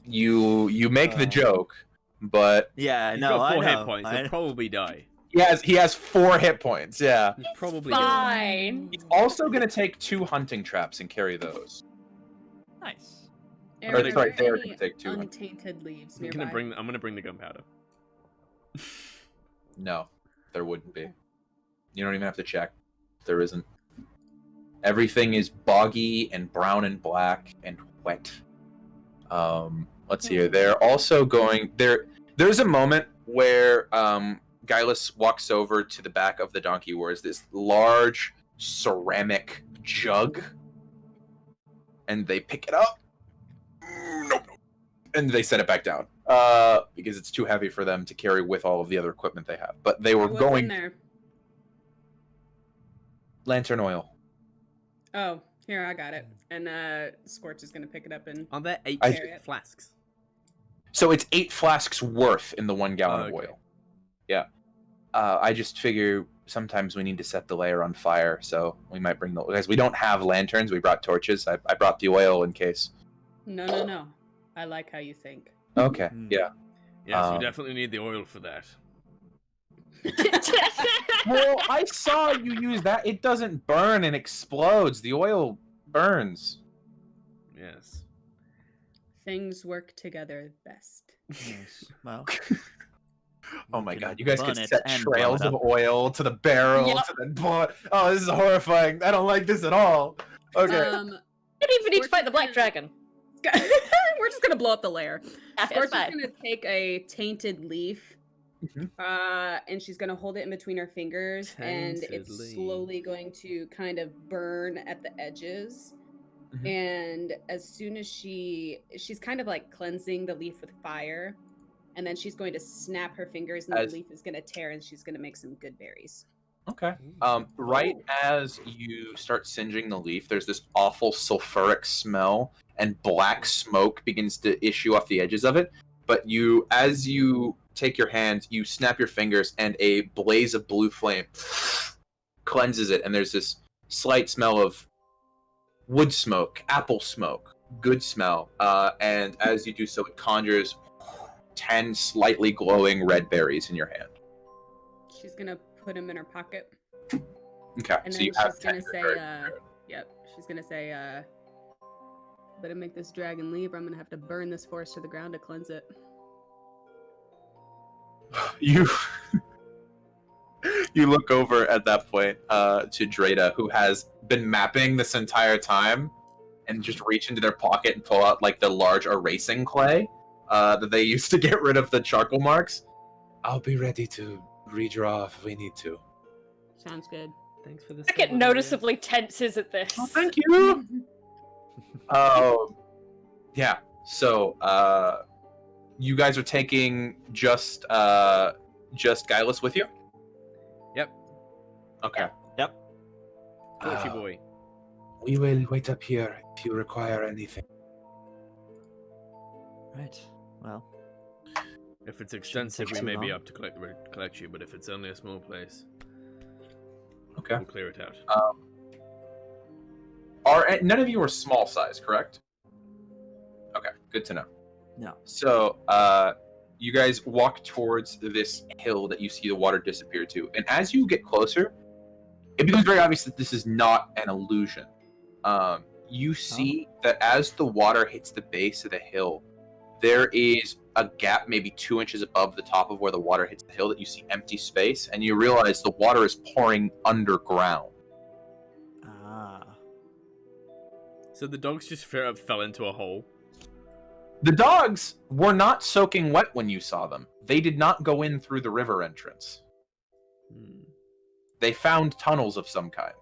S1: you make the joke, but
S3: Yeah,
S2: He's
S3: no,
S2: got 4
S3: I
S2: hit
S3: know.
S2: points.
S3: I
S2: He'll probably die.
S1: he has 4 hit points. Yeah.
S2: He's probably gonna...
S4: Fine.
S1: He's also going to take 2 hunting traps and carry those.
S3: Nice.
S5: Aaron,
S1: Or,
S5: are
S1: sorry,
S5: there
S1: they're
S5: any
S1: going to take 2.
S5: untainted leaves
S2: I'm
S5: nearby?
S2: gonna bring the gunpowder.
S1: No, there wouldn't be. You don't even have to check. There isn't. Everything is boggy and brown and black and wet. Let's see here. They're also going there. There's a moment where Gylus walks over to the back of the donkey, where is this large ceramic jug, and they pick it up. Nope. And they set it back down because it's too heavy for them to carry with all of the other equipment they have. But they were
S5: What's
S1: going
S5: in there?
S1: lantern oil.
S5: Oh, here, I got it. And Scorch is gonna pick it up and
S2: Are there 8
S5: carry it.
S2: flasks?
S1: So it's 8 flasks worth in the 1 gallon of
S2: Okay.
S1: oil. Yeah. I just figure sometimes we need to set the lair on fire, so we might bring the... Because we don't have lanterns, we brought torches. I brought the oil in case.
S5: No. I like how you think.
S1: Okay, yeah.
S2: Yes, we definitely need the oil for that.
S1: Well, I saw you use that. It doesn't burn and explodes. The oil burns.
S2: Yes.
S5: Things work together best.
S3: Nice. Well,
S1: Oh my
S3: can
S1: god, you guys could
S3: burn it
S1: set
S3: and blow
S1: trails
S3: it
S1: of
S3: up.
S1: oil to the barrel,
S4: Yep.
S1: to the blood. Oh, this is horrifying. I don't like this at all. Okay.
S4: You don't even need to fight the black dragon.
S5: We're just gonna blow up the lair.
S4: That's
S5: Scorch is
S4: fine.
S5: gonna take a tainted leaf,
S1: Mhm.
S5: and she's gonna hold it in between her fingers, and
S2: Tainted
S5: it's
S2: leaf.
S5: slowly going to kind of burn at the edges.
S1: Mhm.
S5: And as soon as she's kind of like cleansing the leaf with fire, and then she's going to snap her fingers, and
S1: As-
S5: the leaf is gonna tear, and she's gonna make some good berries.
S1: Okay. Right as you start singeing the leaf, there's this awful sulfuric smell, and black smoke begins to issue off the edges of it. But as you take your hand, you snap your fingers, and a blaze of blue flame cleanses it, and there's this slight smell of wood smoke, apple smoke, good smell. And as you do so, it conjures 10 slightly glowing red berries in your hand.
S5: She's gonna put them in her pocket,
S1: Okay,
S5: and
S1: so
S5: then
S1: you have
S5: she's gonna
S1: 10
S5: say,
S1: berries.
S5: "Yep." She's gonna say, "Better make this dragon leave, or I'm gonna have to burn this forest to the ground to cleanse it."
S1: You you look over at that point to Dreda, who has been mapping this entire time, and just reach into their pocket and pull out like the large erasing clay that they used to get rid of the charcoal marks. I'll be ready to redraw if we need to.
S5: Sounds good.
S2: Thanks for this.
S4: I get noticeably tenses at this.
S1: Oh, thank you. Yeah. So you guys are taking just Gylus with you?
S2: Yep.
S1: Okay.
S3: Yep.
S2: Torchy boy.
S1: We will wait up here if you require anything.
S3: Right. Well,
S2: If it's extensive,
S3: take
S2: we
S3: too
S2: may be
S3: long.
S2: up to collect you, but if it's only a small place,
S1: Okay.
S2: we'll clear it out.
S1: None of you are small size, correct? Okay, good to know.
S3: no.
S1: So, you guys walk towards this hill that you see the water disappear to, and as you get closer, it becomes very obvious that this is not an illusion. you see that as the water hits the base of the hill, there is a gap maybe 2 inches above the top of where the water hits the hill that you see empty space, and you realize the water is pouring underground.
S3: Ah.
S2: So the dogs just straight up fell into a hole.
S1: The dogs were not soaking wet when you saw them. They did not go in through the river entrance.
S2: Hmm.
S1: They found tunnels of some kind.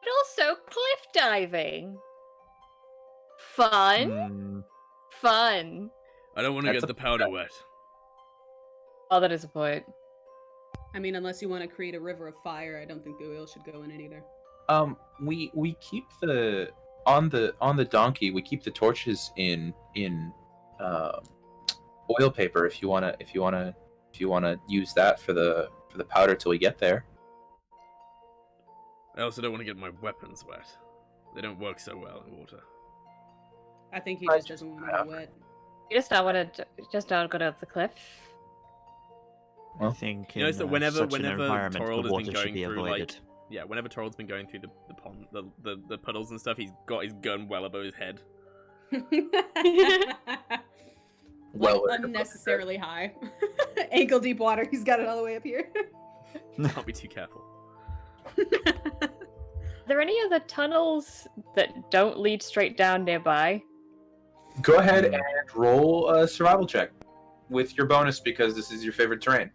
S4: But also cliff diving. Fun. Fun.
S2: I don't want to
S1: That's
S2: get the powder wet.
S4: Oh, that is a point.
S5: I mean, unless you want to create a river of fire, I don't think the oil should go in it either.
S1: We keep the on the donkey. We keep the torches in oil paper if you wanna use that for the powder till we get there.
S2: I also don't want to get my weapons wet. They don't work so well in water.
S5: I think he
S1: I
S5: just doesn't want to get wet.
S4: You just don't want to go off the cliff.
S3: I think
S2: You notice that
S3: in
S2: whenever
S3: such an environment,
S2: Torald
S3: the
S2: has
S3: water
S2: been
S3: should
S2: going
S3: be
S2: through
S3: avoided.
S2: whenever Torald's been going through the pond, the puddles and stuff, he's got his gun well above his head.
S1: Well,
S5: Like, unnecessarily high. Ankle deep water. He's got it all the way up here.
S2: Can't be too careful.
S4: Are there any other tunnels that don't lead straight down nearby?
S1: go ahead and roll a survival check with your bonus because this is your favorite terrain.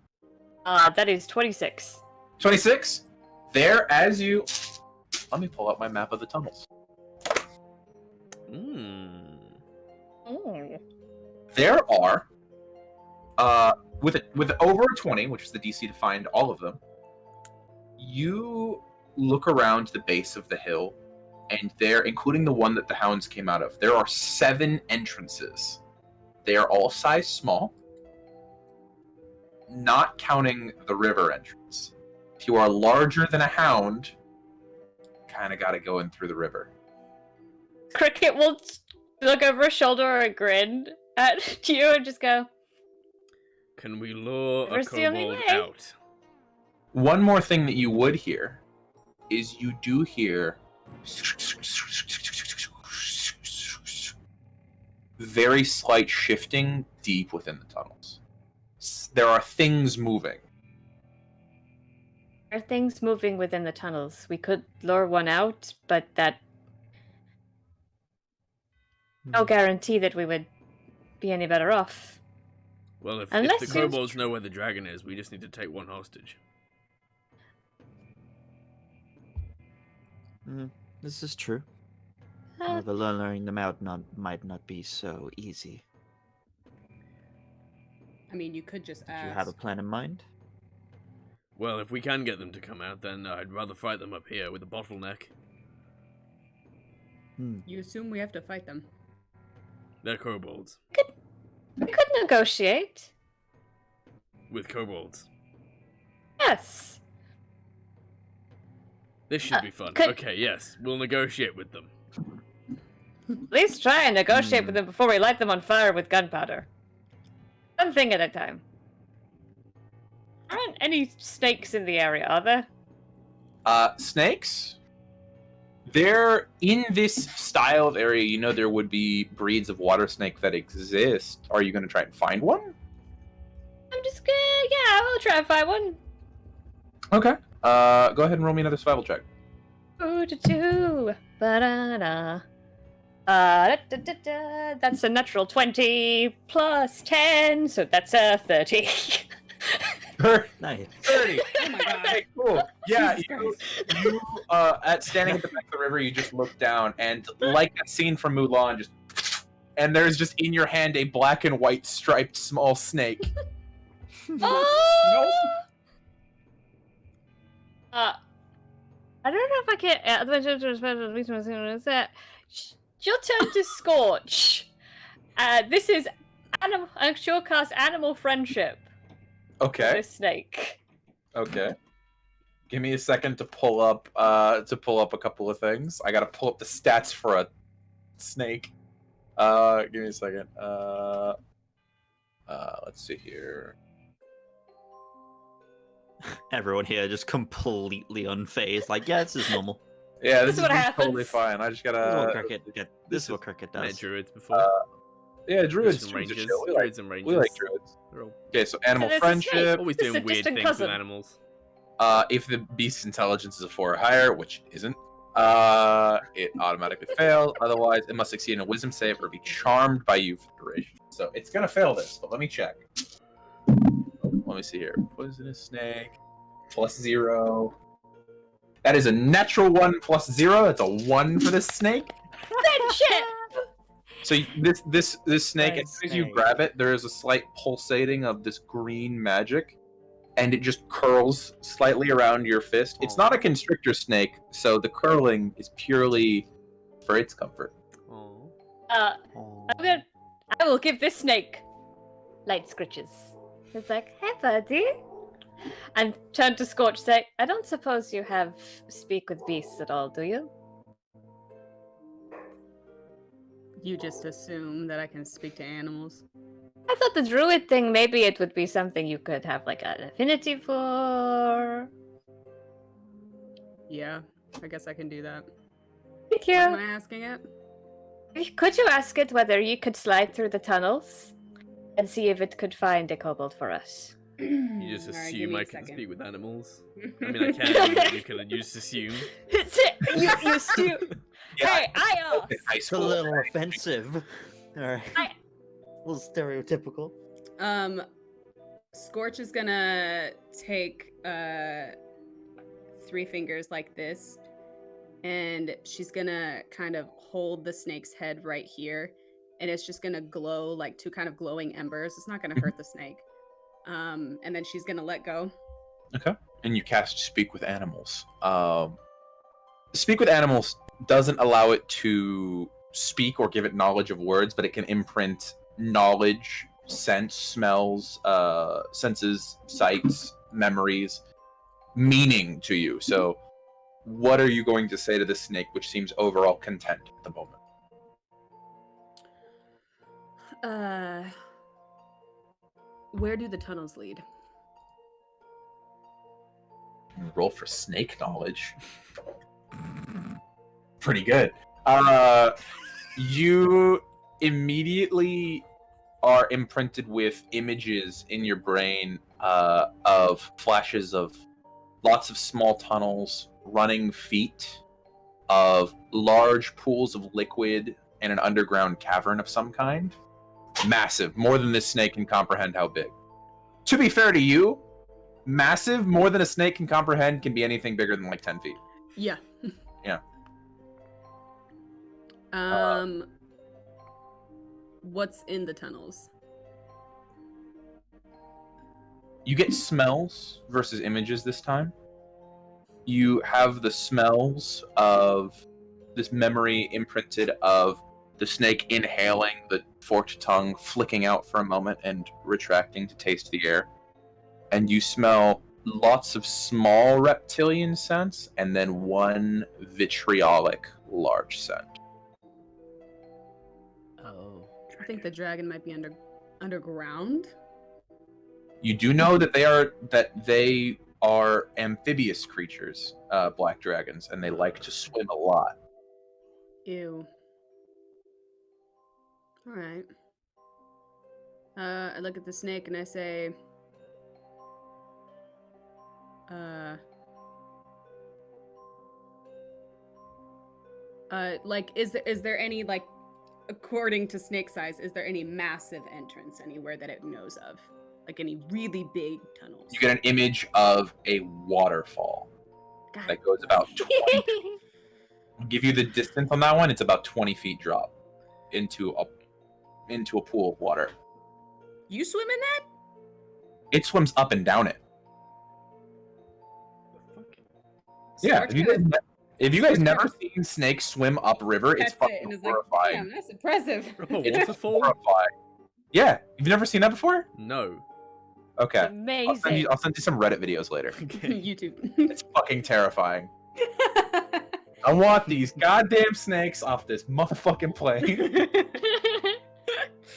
S4: That is 26.
S1: 26. There, as you. Let me pull up my map of the tunnels.
S4: Oh.
S1: There are, with over a 20, which is the DC to find all of them. You look around the base of the hill, and there, including the one that the hounds came out of, there are 7 entrances. They are all size small, not counting the river entrance. If you are larger than a hound, kind of got to go in through the river.
S4: Cricket will look over her shoulder or grin at you and just go,
S2: Can we lure a
S4: River's the only
S2: kobold
S4: way.
S2: out?
S1: One more thing that you would hear is you do hear very slight shifting deep within the tunnels. There are things moving.
S4: There are things moving within the tunnels. We could lure one out, but that no guarantee that we would be any better off.
S2: Well, if
S4: Unless
S2: the
S4: you-
S2: kobolds know where the dragon is, we just need to take one hostage.
S3: This is true.
S4: Uh,
S3: However, luring them out might not be so easy.
S5: I mean, you could just
S3: Do
S5: ask.
S3: you have a plan in mind?
S2: Well, if we can get them to come out, then I'd rather fight them up here with a bottleneck.
S5: You assume we have to fight them.
S2: They're kobolds.
S4: we could negotiate.
S2: With kobolds.
S4: Yes.
S2: This should be fun.
S4: could-
S2: Okay, yes, we'll negotiate with them.
S4: At least try and negotiate with them before we light them on fire with gunpowder. One thing at a time. There aren't any snakes in the area, are there?
S1: Snakes? They're in this style of area. You know there would be breeds of water snake that exist. Are you going to try and find one?
S4: I'm just gonna, yeah, we'll try and find one.
S1: Okay. Go ahead and roll me another survival check.
S4: Ooh-doo-doo. Ba-da-da. Da-da-da-da. That's a natural 20 plus 10, so that's a 30.
S3: Nice.
S1: 30.
S5: Oh my god.
S1: Okay, cool. Yeah,
S5: Jesus
S1: you at standing at the back of the river, you just look down, and like that scene from Mulan, and there's just in your hand a black and white striped small snake.
S4: Oh! I don't know if I can. Your turn to Scorch. This is a short-cast animal friendship.
S1: Okay.
S4: This snake.
S1: Okay. Give me a second to pull up a couple of things. I gotta pull up the stats for a snake. Give me a second. Let's see here.
S3: Everyone here just completely unfazed. Like, yeah, this is normal.
S1: Yeah,
S4: This
S1: this
S4: is what
S1: totally
S4: happens.
S1: fine. I just
S3: This is what
S1: gotta.
S3: cricket get. This is what cricket
S2: I met
S3: does.
S2: druids before.
S1: Yeah, druids.
S2: and
S1: Druids are
S2: rangers.
S1: chill.
S2: Druids and rangers.
S1: We like druids.
S2: They're all
S1: Okay, so animal
S4: there's a snake.
S1: friendship.
S2: always
S4: This is
S2: doing
S4: a
S2: weird
S4: distant
S2: things with
S4: cousin.
S2: animals.
S1: If the beast's intelligence is a 4 or higher, which it isn't, it automatically fails. Otherwise, it must succeed in a wisdom save or be charmed by you for the duration. So it's gonna fail this, but let me check. Let me see here. Poisonous snake +0. That is a natural 1 +0. That's a 1 for this snake.
S4: Friendship!
S1: So this snake,
S3: Red
S1: as soon as you
S3: snake.
S1: grab it, there is a slight pulsating of this green magic, and it just curls slightly around your fist. It's not a constrictor snake, so the curling is purely for its comfort.
S2: Oh.
S4: I will give this snake light scritches. It's like, hey, buddy. And turn to Scorch, say, I don't suppose you have speak with beasts at all, do you?
S5: You just assume that I can speak to animals.
S4: I thought the druid thing, maybe it would be something you could have like an affinity for.
S5: Yeah, I guess I can do that.
S4: Thank
S5: What am I
S4: you.
S5: asking it?
S4: Could you ask it whether you could slide through the tunnels and see if it could find a kobold for us?
S2: You just
S5: Alright, give
S2: assume
S5: me
S2: I
S5: a
S2: can
S5: second.
S2: speak with animals. I mean, I can, but you can just assume.
S4: you still. Hey, I
S1: In
S4: asked.
S1: high
S3: It's a
S1: school,
S3: little offensive. Alright.
S4: I-
S3: A little stereotypical.
S5: Scorch is gonna take 3 fingers like this, and she's gonna kind of hold the snake's head right here, and it's just gonna glow like 2 kind of glowing embers. It's not gonna hurt the snake. And then she's gonna let go.
S1: Okay. And you cast Speak with Animals. Speak with Animals doesn't allow it to speak or give it knowledge of words, but it can imprint knowledge, sense, smells, senses, sights, memories, meaning to you. So, what are you going to say to the snake, which seems overall content at the moment?
S5: Where do the tunnels lead?
S1: Roll for snake knowledge. Pretty good. You immediately are imprinted with images in your brain of flashes of lots of small tunnels, running feet, of large pools of liquid in an underground cavern of some kind. Massive, more than this snake can comprehend how big. To be fair to you, massive, more than a snake can comprehend, can be anything bigger than like 10 feet.
S5: Yeah.
S1: Yeah.
S5: What's in the tunnels?
S1: You get smells versus images this time. You have the smells of this memory imprinted of the snake inhaling, the forked tongue flicking out for a moment and retracting to taste the air. And you smell lots of small reptilian scents and then one vitriolic large scent.
S3: Oh.
S5: I think the dragon might be underground.
S1: You do know that they are amphibious creatures, black dragons, and they like to swim a lot.
S5: Ew. All right. I look at the snake and I say, like, is there any, like, according to snake size, is there any massive entrance anywhere that it knows of? Like any really big tunnels?
S1: You get an image of a waterfall
S5: God.
S1: that goes about 20 I'll give you the distance on that one. It's about 20 feet drop into a pool of water.
S5: You swim in that?
S1: It swims up and down it. Yeah,
S5: Scorch
S1: if you guys never seen snakes swim upriver, it's
S5: That's it,
S1: fucking
S5: and it's like,
S1: horrifying.
S5: damn, that's impressive.
S2: A
S1: It's
S2: waterfall?
S1: horrifying. Yeah, you've never seen that before?
S2: No.
S1: Okay.
S4: Amazing.
S1: I'll send you some Reddit videos later.
S2: Okay.
S5: YouTube.
S1: It's fucking terrifying. I want these goddamn snakes off this motherfucking plane.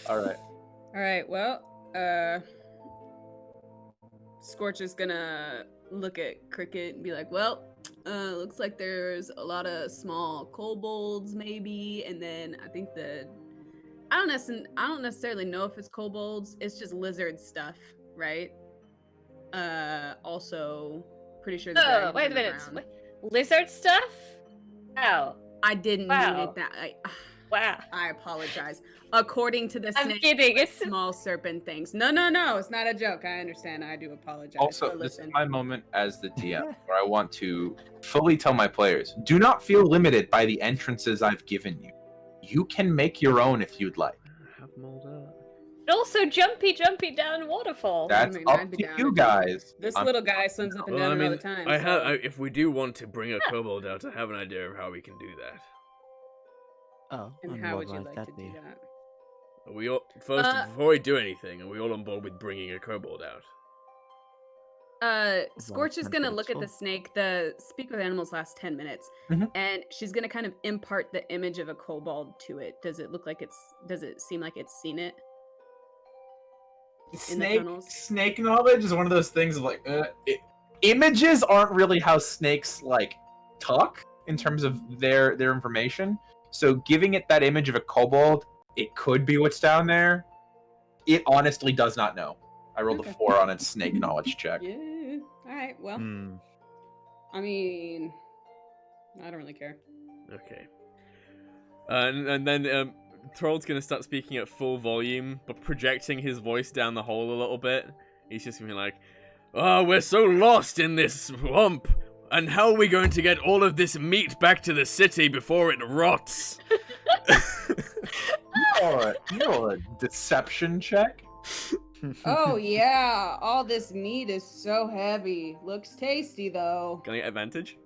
S1: Alright.
S5: All right, well, Scorch is gonna look at Cricket and be like, well, Looks like there's a lot of small kobolds, maybe, and then I think I don't necessarily know if it's kobolds. It's just lizard stuff, right? Also, pretty sure.
S4: Oh, wait a minute. Wait, lizard stuff? Wow.
S5: I didn't mean it that.
S4: Wow.
S5: I apologize. According to the
S4: I'm
S5: snake,
S4: kidding. It's
S5: small serpent things. No, it's not a joke. I understand. I do apologize.
S1: Also,
S5: but
S1: this is
S5: listen.
S1: my moment as the DM where I want to fully tell my players, do not feel limited by the entrances I've given you. You can make your own if you'd like.
S2: Have them all done.
S4: And also jumpy down waterfall.
S1: That's up to you guys.
S5: This little guy swims up and down all the time.
S2: If we do want to bring a kobold out, I have an idea of how we can do that.
S3: Oh,
S5: And how would you like to do that?
S2: We all, before we do anything, are we all on board with bringing a kobold out?
S5: Scorch is gonna look at the snake. The speak with animals lasts 10 minutes, and she's gonna kind of impart the image of a kobold to it. Does it look like does it seem like it's seen it?
S1: Snake knowledge is one of those things of like, images aren't really how snakes like talk in terms of their information. So giving it that image of a kobold, it could be what's down there. It honestly does not know. I rolled a 4 on its snake knowledge check.
S5: Yeah. All right. Well, I mean, I don't really care.
S2: Okay. And then Troll's gonna start speaking at full volume, but projecting his voice down the hole a little bit. He's just gonna be like, "Oh, we're so lost in this swamp, and how are we going to get all of this meat back to the city before it rots?"
S1: You know a deception check?
S5: Oh yeah, all this meat is so heavy. Looks tasty though.
S2: Can I get advantage?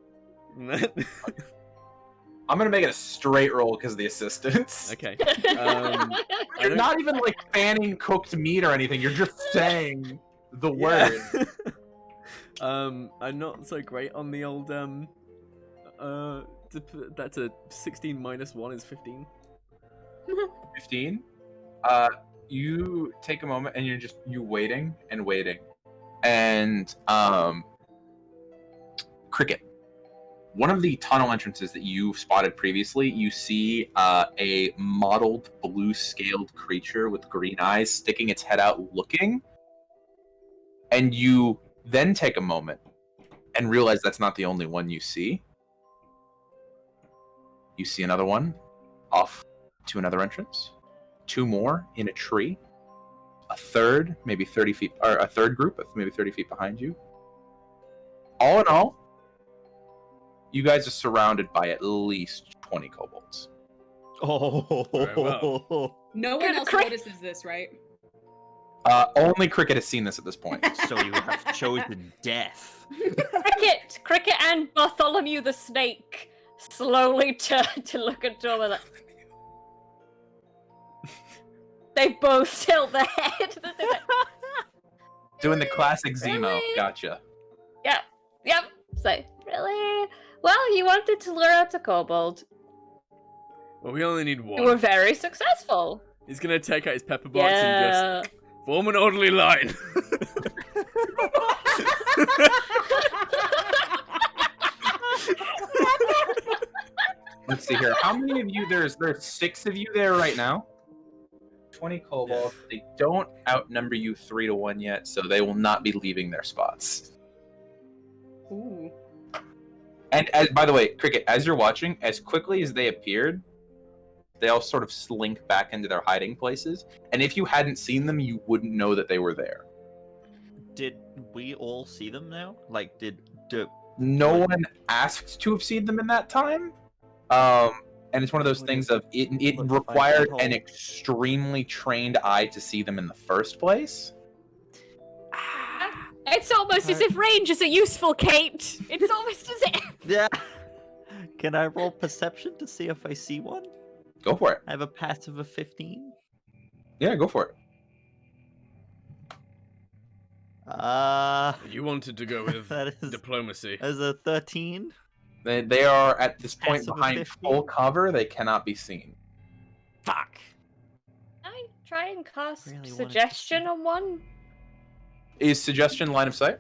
S1: I'm gonna make it a straight roll because of the assistance.
S2: Okay.
S1: You're not even like fanning cooked meat or anything. You're just saying the word.
S2: I'm not so great on the old that's a 16 minus 1 is 15.
S1: 15. You take a moment and you're waiting and waiting, and Cricket. One of the tunnel entrances that you spotted previously, you see a mottled blue-scaled creature with green eyes sticking its head out looking. And you then take a moment and realize that's not the only one you see. You see another one off to another entrance. 2 more in a tree. A third, maybe 30 feet, or a third group, maybe 30 feet behind you. All in all, you guys are surrounded by at least 20 kobolds.
S3: Oh.
S2: Very well.
S5: No one else notices this, right?
S1: Only Cricket has seen this at this point.
S3: So you have chosen death.
S4: Cricket and Bartholomew the snake slowly turn to look at Dora like... They both tilt their head.
S1: Doing the classic Zemo.
S4: Really?
S1: Gotcha.
S4: Yep. So, really? Well, you wanted to lure out a kobold.
S2: Well, we only need one.
S4: You were very successful.
S2: He's gonna take out his pepper box and just form an orderly line.
S1: Let's see here. How many of you? There's 6 of you there right now. 20 kobolds. They don't outnumber you 3 to 1 yet, so they will not be leaving their spots.
S5: Ooh.
S1: And by the way, Cricket, as you're watching, as quickly as they appeared, they all sort of slink back into their hiding places. And if you hadn't seen them, you wouldn't know that they were there.
S3: Did we all see them now? Like,
S1: No one asked to have seen them in that time. And it's one of those things of it required an extremely trained eye to see them in the first place.
S4: It's almost as if range isn't useful, Kate. It's almost as if.
S3: Yeah. Can I roll perception to see if I see one?
S1: Go for it.
S3: I have a passive of 15.
S1: Yeah, go for it.
S2: You wanted to go with
S3: that is,
S2: diplomacy.
S3: As a 13.
S1: They are at this point
S3: Passive of
S1: behind
S3: 15.
S1: full cover. They cannot be seen.
S3: Fuck.
S4: Can I try and cast
S3: Really wanted to
S4: suggestion on one?
S1: Is suggestion line of sight?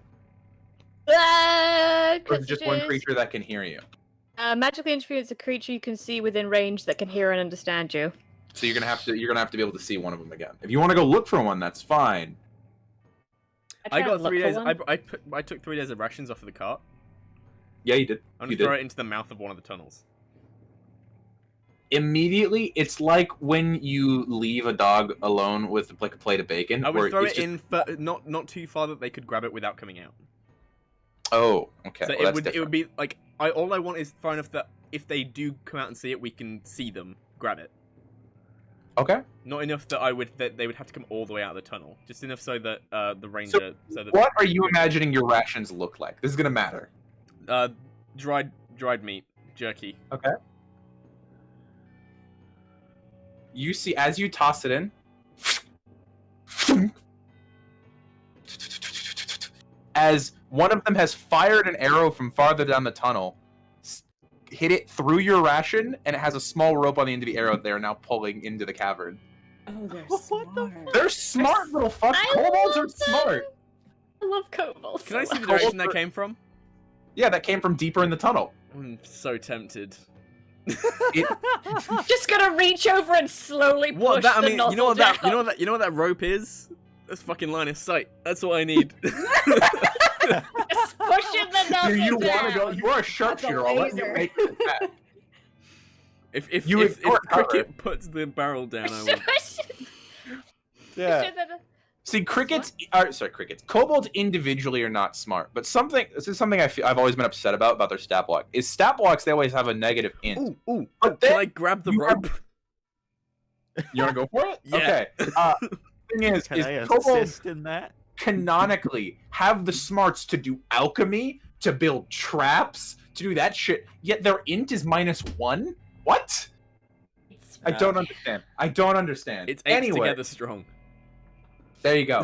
S1: Or is it just one creature that can hear you?
S4: Magically interfere is a creature you can see within range that can hear and understand you.
S1: So you're gonna have to be able to see one of them again. If you want to go look for one, that's fine.
S2: I got 3 days. I took 3 days of rations off of the cart.
S1: Yeah, you did.
S2: I'm gonna throw it into the mouth of one of the tunnels.
S1: Immediately, it's like when you leave a dog alone with like a plate of bacon.
S2: I would throw it
S1: in
S2: not too far that they could grab it without coming out.
S1: Oh, okay.
S2: So
S1: Well,
S2: it would be like all I want is far enough that if they do come out and see it, we can see them grab it.
S1: Okay.
S2: Not enough that they would have to come all the way out of the tunnel. Just enough so that the ranger. So that
S1: what are you imagining your rations look like? This is gonna matter.
S2: Dried meat, jerky.
S1: Okay. You see, as you toss it in, as one of them has fired an arrow from farther down the tunnel, hit it through your ration, and it has a small rope on the end of the arrow that they are now pulling into the cavern.
S5: Oh, they're
S3: What
S5: smart.
S1: They're smart little fucks.
S4: I
S1: Kobolds are
S4: love them.
S1: smart.
S4: I love kobolds.
S2: Can I see the
S1: Kobolds
S2: direction that
S1: are-
S2: came from?
S1: Yeah, that came from deeper in the tunnel.
S2: I'm so tempted.
S4: Just gonna reach over and slowly push
S2: What that? I
S4: the
S2: mean,
S4: nozzle
S2: you know what
S4: down.
S2: that what that rope is? That's fucking line of sight. That's what I need.
S4: Just pushing the nozzle
S1: Do you
S4: down.
S1: want to go? You are a sharpshooter. I'll let you
S5: laser.
S1: make it back.
S2: If
S1: You ignore
S2: Cricket puts the barrel down, I will.
S3: Yeah.
S1: See, crickets. Kobolds individually are not smart, but this is something I've always been upset about their stat block. Is stat blocks they always have a negative int.
S2: Ooh.
S1: But
S2: Can
S1: then
S2: I grab the
S1: you
S2: rope?
S1: you want to go for it?
S2: Yeah.
S1: Okay. Thing is
S3: Can I
S1: kobolds
S3: assist in that?
S1: canonically have the smarts to do alchemy, to build traps, to do that shit. Yet their int is -1. What? I don't understand.
S2: It's 8
S1: Anyway,
S2: together strong.
S1: there you go.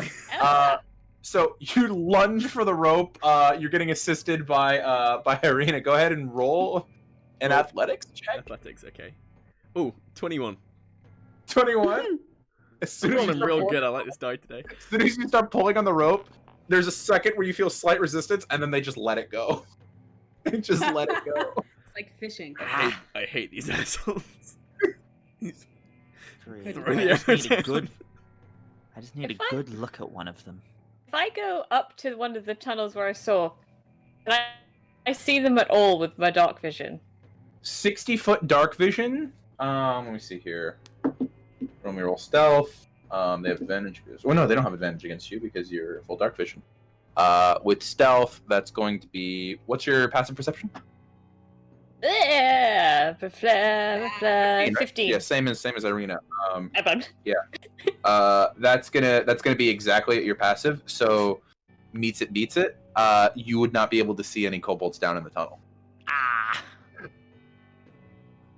S1: So you lunge for the rope. You're getting assisted by Irina. Go ahead and roll an athletics check.
S2: Athletics, okay. Ooh, 21.
S1: 21. As soon
S2: I'm
S1: as, you
S2: rolling
S1: start
S2: real
S1: pulling,
S2: good. I like this die today.
S1: as soon as you start pulling on the rope, there's a second where you feel slight resistance, and then they just let it go. They just let it go.
S5: It's like fishing.
S2: I hate these assholes.
S3: Great.
S5: Throw
S2: the
S3: I just need a
S2: arrow
S3: good.
S2: down.
S3: I just need
S4: If
S3: a
S4: I-
S3: good look at one of them.
S4: If I go up to one of the tunnels where I saw, can I see them at all with my dark vision?
S1: 60-foot dark vision. Let me see here. Let me roll stealth. They have advantage. Well, no, they don't have advantage against you because you're full dark vision. With stealth, that's going to be. What's your passive perception?
S4: Yeah, 15.
S1: Yeah, same as Irina.
S4: Evan.
S1: That's gonna be exactly at your passive. So meets it, beats it. You would not be able to see any kobolds down in the tunnel.
S4: Ah.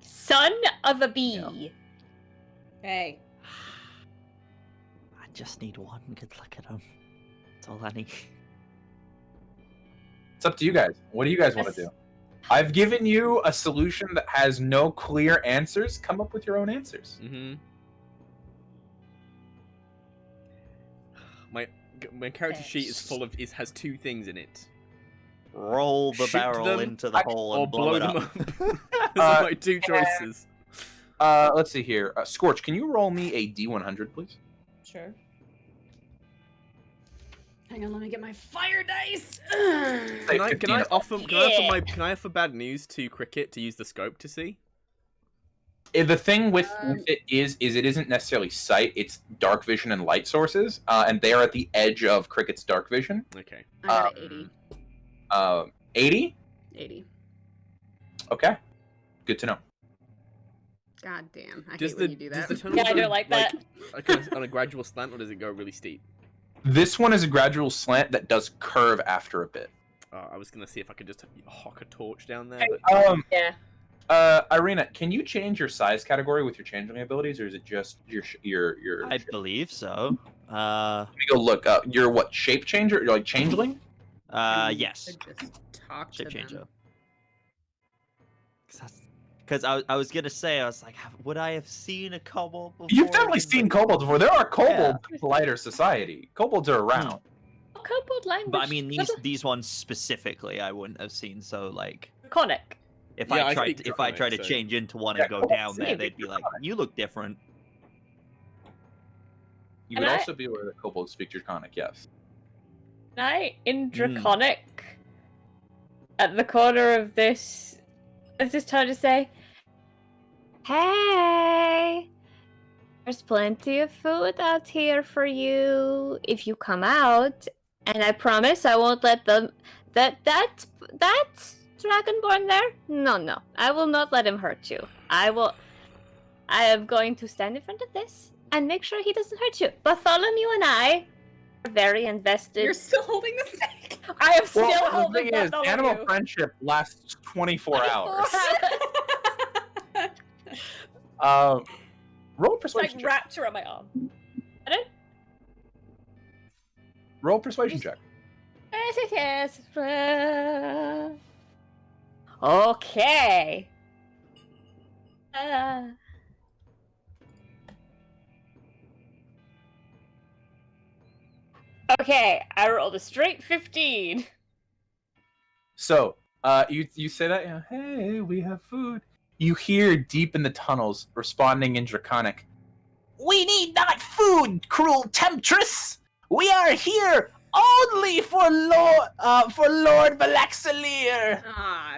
S4: Son of a bee.
S5: Hey.
S3: I just need one good look at them. That's all I need.
S1: It's up to you guys. What do you guys want to do? I've given you a solution that has no clear answers. Come up with your own answers.
S2: Mm-hmm. My character sheet is full of has 2 things in it.
S3: Roll the
S2: Shoot
S3: barrel
S2: them,
S3: into the hole
S2: Or
S3: and
S2: blow
S3: it
S2: them
S3: up.
S2: up. Those are my 2 choices.
S1: Let's see here. Scorch, can you roll me a D100, please?
S5: Sure. Hang on, let me get my fire dice.
S2: Can I
S1: 15 is-
S2: offer bad news to Cricket to use the scope to see?
S1: The thing with it is it isn't necessarily sight; it's dark vision and light sources, and they are at the edge of Cricket's dark vision.
S2: Okay.
S5: I got an 80.
S1: 80.
S5: 80.
S1: Okay, good to know.
S5: God damn. I
S2: Does
S5: hate
S2: the
S5: when you do
S2: does
S5: that.
S2: the tunnel
S4: Yeah, I
S2: go,
S4: don't like that.
S2: on a gradual slant, or does it go really steep?
S1: This one is a gradual slant that does curve after a bit.
S2: I was gonna see if I could just hock a torch down there. But...
S4: Yeah.
S1: Irina, can you change your size category with your changeling abilities, or is it just your?
S3: I believe so.
S1: Let me go look. You're what shape changer? You're like changeling?
S3: Yes.
S5: Could just talk to
S3: Shape
S5: them.
S3: changer. Because I was gonna say, I was like, would I have seen a kobold before?
S1: You've definitely
S3: But-
S1: seen kobolds before. There are kobolds in the lighter society. Kobolds are around.
S4: What kobold language?
S3: But I mean, these ones specifically, I wouldn't have seen. So like,
S4: Draconic.
S3: if
S2: Yeah,
S3: I
S2: I
S3: tried
S2: speak
S3: to, if I
S2: Draconic,
S3: tried to
S2: so-
S3: change into one
S1: Yeah,
S3: and go
S1: cool.
S3: down there, they'd be like, "You look different."
S1: You
S4: And
S1: would
S4: I-
S1: also be aware that kobolds speak Draconic, yes.
S4: Can I, in Draconic, at the corner of this, is this trying to say, "Hey, there's plenty of food out here for you if you come out, and I promise I won't let them. That dragonborn there? No, I will not let him hurt you. I am going to stand in front of this and make sure he doesn't hurt you. Bartholomew and I are very invested.
S5: You're still holding the snake.
S4: I am still
S1: Well, the
S4: holding
S1: thing is,
S4: Bartholomew.
S1: animal friendship lasts 24 hours. Roll a
S4: It's
S1: persuasion
S4: like
S1: check.
S4: wrapped around my arm. Pardon?
S1: Roll a persuasion check.
S4: Okay. Okay, I rolled a straight 15.
S1: So, you say that, hey, we have food. You hear deep in the tunnels, responding in Draconic, "We need not food, cruel temptress! We are here only for Lord Valaxalir!"
S5: Ah,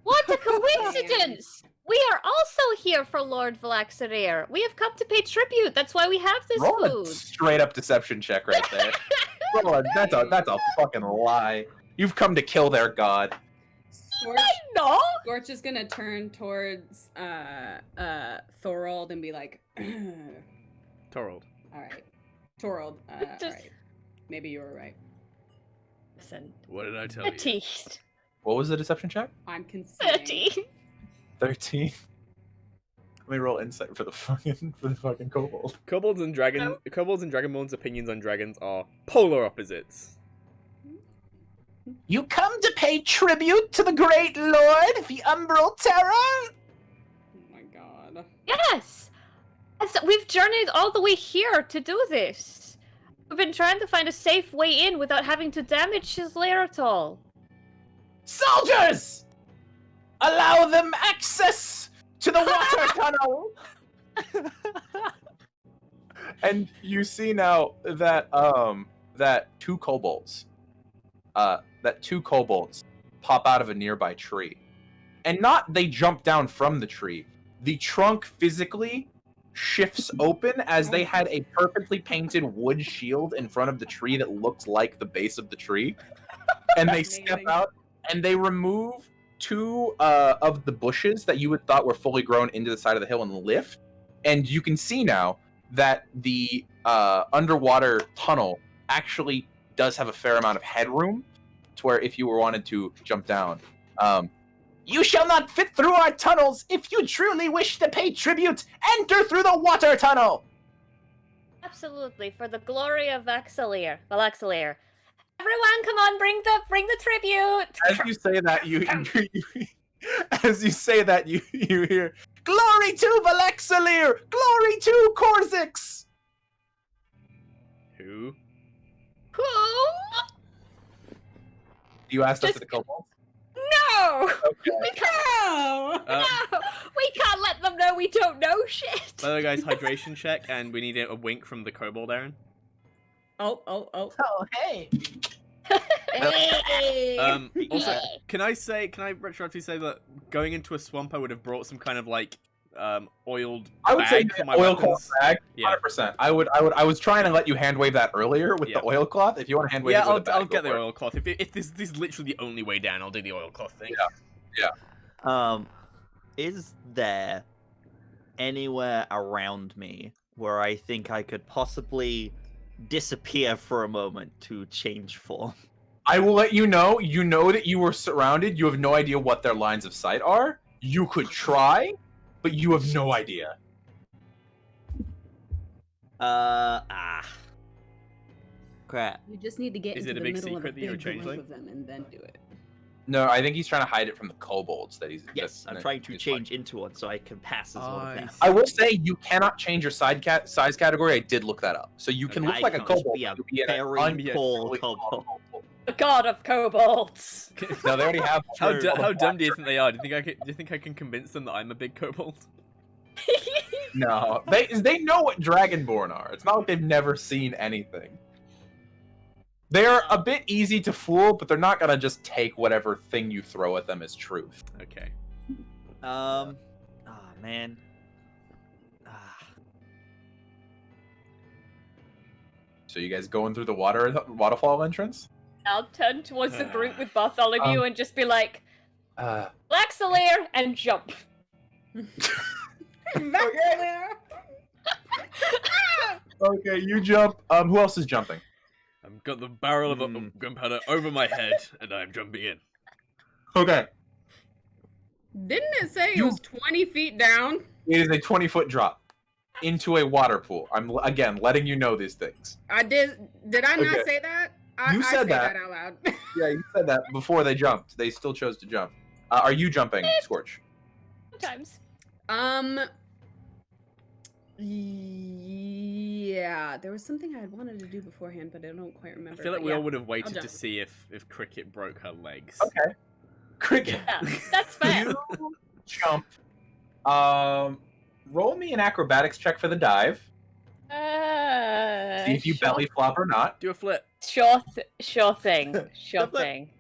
S4: What a coincidence! We are also here for Lord Valaxarir. We have come to pay tribute. That's why we have this
S1: Roll a
S4: food.
S1: straight up deception check right there. That's a fucking lie. You've come to kill their god.
S5: Scorch,
S4: No.
S5: Scorch is gonna turn towards Thorold and be like,
S2: Torald.
S5: "Alright. Thorold,
S4: Just-
S5: alright. Maybe you were right.
S4: Listen,
S2: What did I tell you?
S4: 13.
S1: What was the deception check?
S5: I'm conceding."
S4: 13.
S1: 13. Let me roll insight for the fucking kobold.
S2: Kobolds and Dragonborn's opinions on dragons are polar opposites.
S1: You come to pay tribute to the great lord, the Umbral Terror?
S5: Oh my god.
S4: Yes! We've journeyed all the way here to do this. We've been trying to find a safe way in without having to damage his lair at all.
S1: Soldiers! Allow them access to the water tunnel! And you see now that two kobolds pop out of a nearby tree. And not they jump down from the tree. The trunk physically shifts open as they had a perfectly painted wood shield in front of the tree that looked like the base of the tree. And they step
S5: Amazing.
S1: out and they remove two of the bushes that you had thought were fully grown into the side of the hill and lift. And you can see now that the underwater tunnel actually does have a fair amount of headroom to where if you wanted to jump down. You shall not fit through our tunnels. If you truly wish to pay tribute, enter through the water tunnel.
S4: Absolutely, for the glory of Valaxalir. Everyone, come on, bring the tribute.
S1: As you say that, you hear, "Glory to Valaxalir! Glory to Korzix!"
S2: Who?
S4: Who?
S1: You asked us
S4: Just-
S1: for the kobolds?
S4: No!
S1: Okay.
S4: We can't.
S5: No!
S2: Uh,
S4: No! We can't let them know we don't know shit.
S2: By the way, guys, hydration check, and we need a wink from the kobold, Aaron.
S5: Oh.
S1: Oh, hey.
S2: Also, can I retroactively say that going into a swamp, I would have brought some kind of like oiled
S1: I would say
S2: bag for my
S1: oilcloth
S2: weapons.
S1: bag.
S2: Yeah.
S1: 100%. I was trying to let you hand wave that earlier with
S2: Yeah.
S1: the oilcloth. If you want to hand wave
S2: Yeah,
S1: it with a bag,
S2: I'll
S1: go
S2: get the
S1: for it.
S2: oilcloth. If this is literally the only way down, I'll do the oilcloth thing.
S3: Is there anywhere around me where I think I could possibly disappear for a moment to change form?
S1: I will let you know. You know that you were surrounded. You have no idea what their lines of sight are. You could try, but you have no idea.
S3: Crap.
S5: You just need to get
S2: Is
S5: into
S2: it a
S5: the
S2: big
S5: middle of a
S2: secret that you're a
S5: big group
S2: changeling?
S5: of them and then do it.
S1: No, I think he's trying to hide it from the kobolds that he's.
S3: Yes, I'm trying to change into one so I can pass as one of them.
S1: I will say you cannot change your size category. I did look that up, so you can
S3: Okay,
S1: look like a
S3: I can just
S1: kobold.
S3: be a
S1: but you'll be an
S3: very tall
S1: totally
S3: kobold.
S4: The god of kobolds.
S1: No, they already have.
S2: How dumb do you think they are? Do you think I can convince them that I'm a big kobold?
S1: No, they know what Dragonborn are. It's not like they've never seen anything. They're a bit easy to fool, but they're not gonna just take whatever thing you throw at them as truth.
S2: Okay.
S3: Oh man.
S1: So you guys going through the waterfall entrance?
S4: I'll turn towards the group with Bartholomew and just be like, Laxalair, and jump.
S1: Okay, you jump. Who else is jumping?
S2: I've got the barrel of gunpowder over my head, and I'm jumping in.
S1: Okay.
S5: Didn't it say it was 20 feet down?
S1: It is a 20-foot drop into a water pool. I'm again letting you know these things.
S5: I did. Did I not
S1: Okay.
S5: say that?
S1: You said
S5: I
S1: that.
S5: that out loud.
S1: Yeah, you said that before they jumped. They still chose to jump. Are you jumping, Scorch?
S4: Sometimes.
S5: Yeah, there was something I had wanted to do beforehand, but I don't quite remember.
S2: I feel like
S5: but
S2: we
S5: yeah.
S2: all would have waited to
S5: jump.
S2: see if Cricket broke her legs.
S1: Okay. Cricket.
S4: Yeah, that's fair.
S1: You jump. Roll me an acrobatics check for the dive. See if you belly flop or not.
S2: Do a flip.
S4: Sure thing. Sure
S3: Flip.
S4: thing.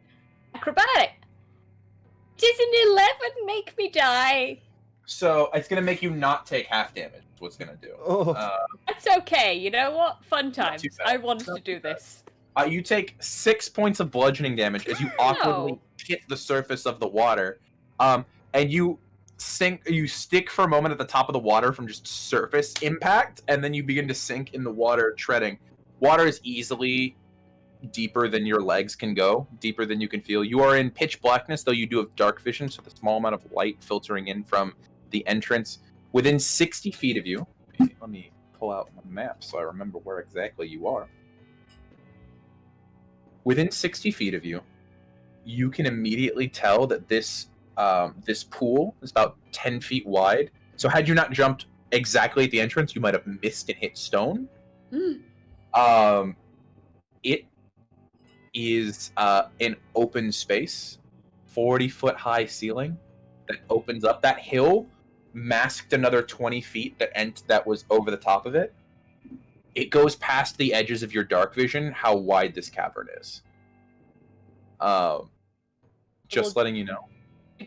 S4: Acrobatic. Does an 11 make me die?
S1: So it's gonna make you not take half damage. Is what's gonna do.
S3: Oh.
S4: That's okay. You know what? Fun times.
S1: too bad.
S4: I wanted
S1: Not
S4: to do
S1: too bad.
S4: this.
S1: You take 6 points of bludgeoning damage as you awkwardly hit the surface of the water, and you stick for a moment at the top of the water from just surface impact, and then you begin to sink in the water, treading. Water is easily deeper than your legs can go, deeper than you can feel. You are in pitch blackness, though you do have dark vision, so the small amount of light filtering in from the entrance. Within 60 feet of you, let me pull out my map so I remember where exactly you are. Within 60 feet of you, you can immediately tell that this pool is about 10 feet wide. So had you not jumped exactly at the entrance, you might have missed and hit stone. It is an open space, 40-foot high ceiling that opens up. That hill masked another 20 feet that was over the top of it. It goes past the edges of your dark vision how wide this cavern is. Just letting you know.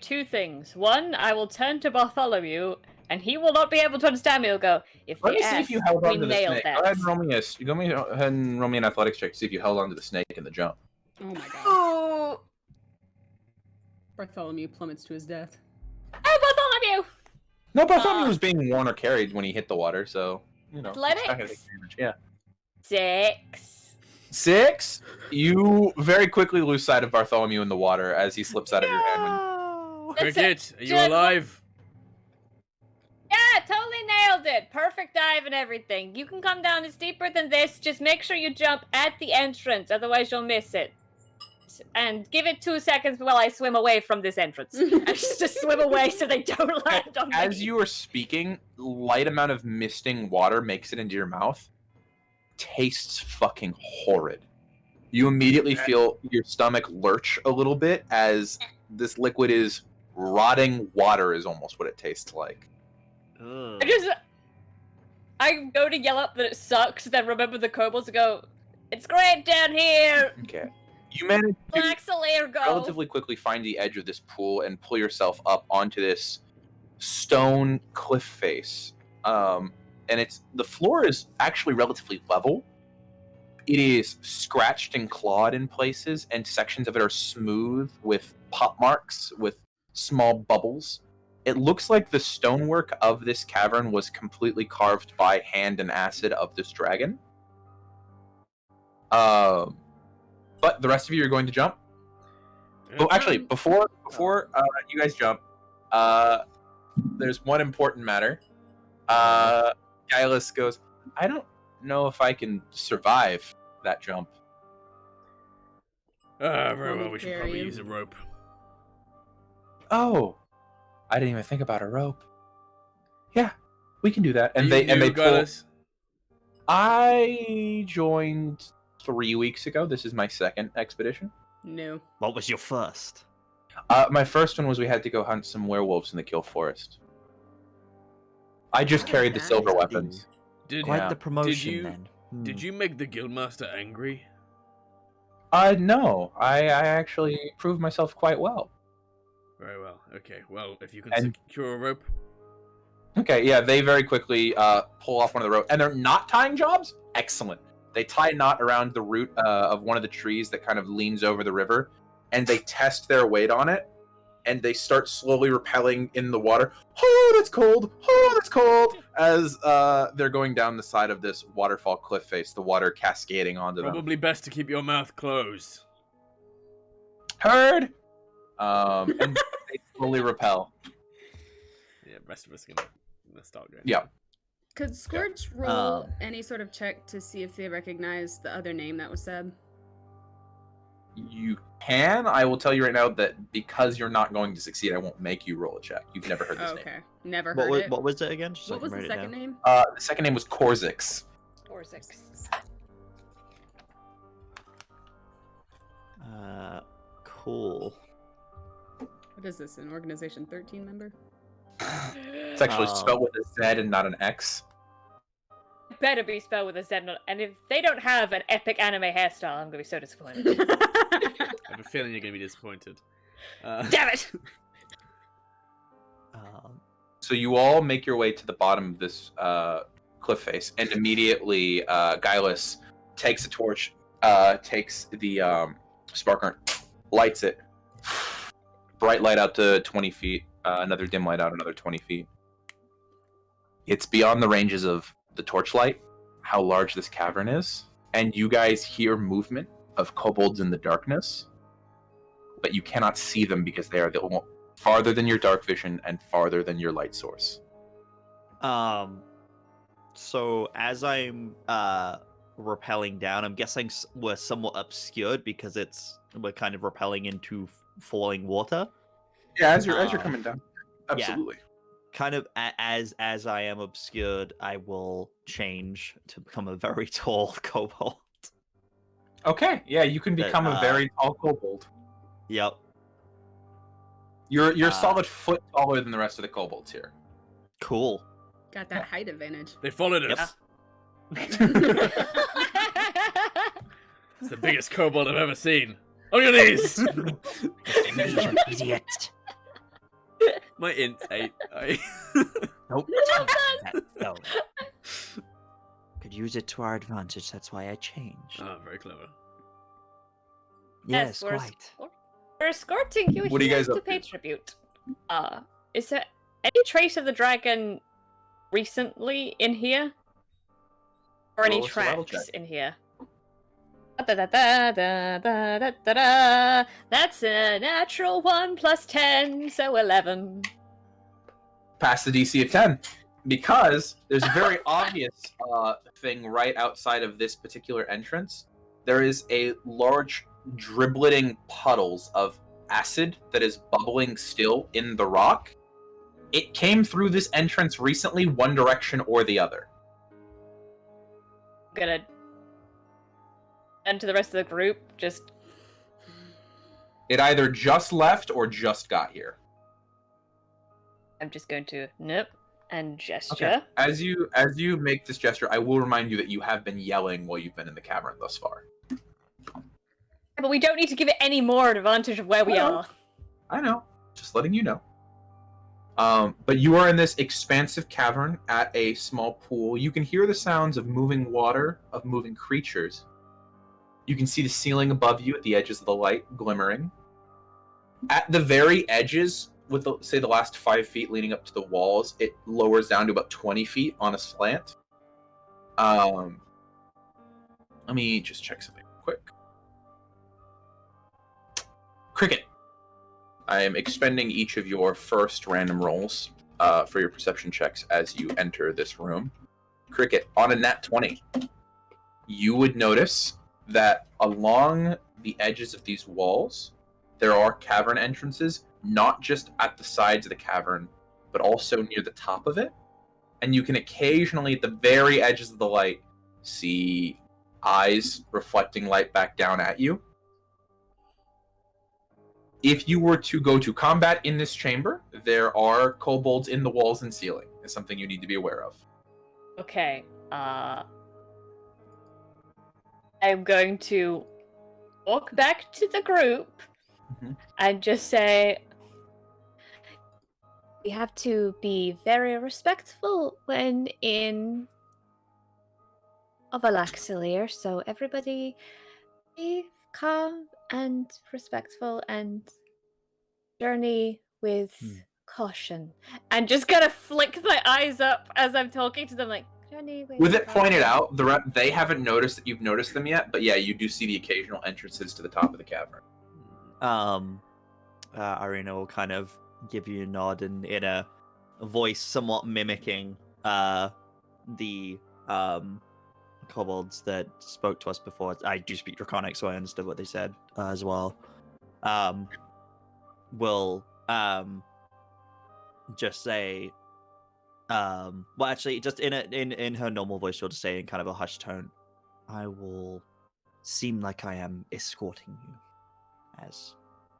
S4: Two things. One, I will turn to Bartholomew, and he will not be able to understand me. He'll go, if
S1: Let
S4: they
S1: me see
S4: ask,
S1: if you held
S4: we
S1: on to the
S4: nailed
S1: snake.
S4: that.
S1: Go ahead and roll me an athletics check to see if you held on to the snake in the jump.
S5: Oh my god.
S4: Oh,
S5: Bartholomew plummets to his death.
S4: Bartholomew!
S1: No, Bartholomew was being worn or carried when he hit the water, so, you know.
S4: Athletics?
S1: It's not gonna take damage. Yeah.
S4: 6.
S1: 6? You very quickly lose sight of Bartholomew in the water as he slips out of your hand.
S2: Cricket, are you
S4: Good.
S2: alive?
S4: Yeah, totally nailed it. Perfect dive and everything. You can come down. It's deeper than this. Just make sure you jump at the entrance, otherwise you'll miss it. And give it 2 seconds while I swim away from this entrance. I just swim away so they don't land on me.
S1: As you are speaking, light amount of misting water makes it into your mouth. Tastes fucking horrid. You immediately feel your stomach lurch a little bit as this liquid is rotting water is almost what it tastes like.
S4: I go to yell up that it sucks, then remember the kobolds and go, it's great down here.
S1: Okay. You manage to
S4: Laxalair go.
S1: relatively quickly find the edge of this pool and pull yourself up onto this stone cliff face. And the floor is actually relatively level. It is scratched and clawed in places, and sections of it are smooth with pop marks, with small bubbles. It looks like the stonework of this cavern was completely carved by hand and acid of this dragon. But the rest of you are going to jump. Oh, actually, before you guys jump, there's one important matter. Gaius goes, I don't know if I can survive that jump.
S2: Very well,
S5: me
S2: we should
S5: carry
S2: probably
S5: you.
S2: use a rope.
S1: oh, I didn't even think about a rope. Yeah, we can do that. And
S2: Are you
S1: they
S2: new,
S1: pull.
S2: Gallus?
S1: I joined 3 weeks ago. This is my second expedition.
S5: No.
S3: What was your first?
S1: My first one was we had to go hunt some werewolves in the Kill Forest. I just
S5: Oh,
S1: carried the
S5: that
S1: silver
S5: is
S1: weapons.
S2: Did
S3: Quite
S1: Yeah.
S3: the promotion
S2: you-
S3: then.
S2: Did you make the guildmaster angry?
S1: No, I actually proved myself quite well.
S2: Very well. Okay. Well, if you can
S1: And-
S2: secure a rope.
S1: Okay, yeah, they very quickly pull off one of the ropes, and they're not tying jobs. Excellent. They tie a knot around the root of one of the trees that kind of leans over the river, and they test their weight on it, and they start slowly rappelling in the water. Oh, that's cold! Oh, that's cold! As they're going down the side of this waterfall cliff face, the water cascading onto them.
S2: Probably best to keep your mouth closed.
S1: Heard. And they slowly rappel.
S2: Yeah, rest of us gonna start going.
S1: Yeah.
S5: Could Scorch roll any sort of check to see if they recognize the other name that was said?
S1: You can. I will tell you right now that because you're not going to succeed, I won't make you roll a check. You've never heard this
S5: Okay.
S1: name.
S5: Never heard it.
S3: What was it again? Just so
S5: What
S3: I
S5: was
S3: can
S5: the
S3: write it
S5: second
S3: down.
S5: name?
S1: The second name was Korzix.
S4: Or 6.
S3: Cool.
S5: What is this? An organization 13 member?
S1: It's actually
S3: Oh.
S1: spelled with a Z and not an X.
S4: Better be spelled with a Z, and if they don't have an epic anime hairstyle, I'm gonna be so disappointed.
S2: I have a feeling you're gonna be disappointed.
S4: Damn it!
S1: So you all make your way to the bottom of this cliff face, and immediately Gylus takes a torch, takes the sparkler, lights it. Bright light out to 20 feet, another dim light out another 20 feet. It's beyond the ranges of the torchlight, how large this cavern is, and you guys hear movement of kobolds in the darkness, but you cannot see them because they are farther than your dark vision and farther than your light source.
S3: So as I'm rappelling down, I'm guessing we're somewhat obscured because we're kind of rappelling into falling water.
S1: Yeah, as you're coming down, absolutely.
S3: Kind of as I am obscured, I will change to become a very tall kobold.
S1: Okay, yeah, you can become a very tall kobold.
S3: Yep.
S1: You're a solid foot taller than the rest of the kobolds here.
S3: Cool.
S5: Got that height advantage.
S2: They followed
S3: Yep.
S2: us. It's the biggest kobold I've ever seen. On your knees!
S3: Idiot.
S2: My int's 8.
S3: Nope.
S4: Love
S3: No. Could use it to our advantage. That's why I changed.
S2: Oh, very clever.
S3: Yes,
S4: we're
S3: quite.
S4: We're escorting you
S1: What are you
S4: here
S1: guys
S4: to
S1: up to?
S4: pay tribute. Is there any trace of the dragon recently in here? Or any
S1: Roll a survival
S4: tracks
S1: check.
S4: in here? Da-da-da-da-da-da-da-da. That's a natural 1 plus 10, so 11.
S1: Pass the DC of 10. Because there's a very obvious thing right outside of this particular entrance. There is a large dribbling puddles of acid that is bubbling still in the rock. It came through this entrance recently, one direction or the other.
S4: I'm gonna... And to the rest of the group, just...
S1: It either just left or just got here.
S4: I'm just going to... Nope. And gesture.
S1: Okay. As you make this gesture, I will remind you that you have been yelling while you've been in the cavern thus far.
S4: But we don't need to give it any more advantage of where we
S1: Well,
S4: are.
S1: I know. Just letting you know. But you are in this expansive cavern at a small pool. You can hear the sounds of moving water, of moving creatures. You can see the ceiling above you at the edges of the light glimmering. At the very edges, with say the last 5 feet leading up to the walls, it lowers down to about 20 feet on a slant. Let me just check something quick. Cricket. I am expending each of your first random rolls for your perception checks as you enter this room. Cricket, on a nat 20, you would notice that along the edges of these walls, there are cavern entrances not just at the sides of the cavern, but also near the top of it. And you can occasionally, at the very edges of the light, see eyes reflecting light back down at you. If you were to go to combat in this chamber, there are kobolds in the walls and ceiling. It's something you need to be aware of.
S4: Okay. I'm going to walk back to the group and just say, we have to be very respectful when in Ovalaxilier, so everybody be calm and respectful and journey with caution. And just gonna flick my eyes up as I'm talking to them, like, journey
S1: With it
S4: caution.
S1: pointed out, they haven't noticed that you've noticed them yet, but yeah, you do see the occasional entrances to the top of the cavern.
S3: Irina will kind of give you a nod and in a voice somewhat mimicking the kobolds that spoke to us before. I do speak Draconic, so I understood what they said as well. Will just say, well, actually, just in her normal voice, she'll just say in kind of a hushed tone, I will seem like I am escorting you, as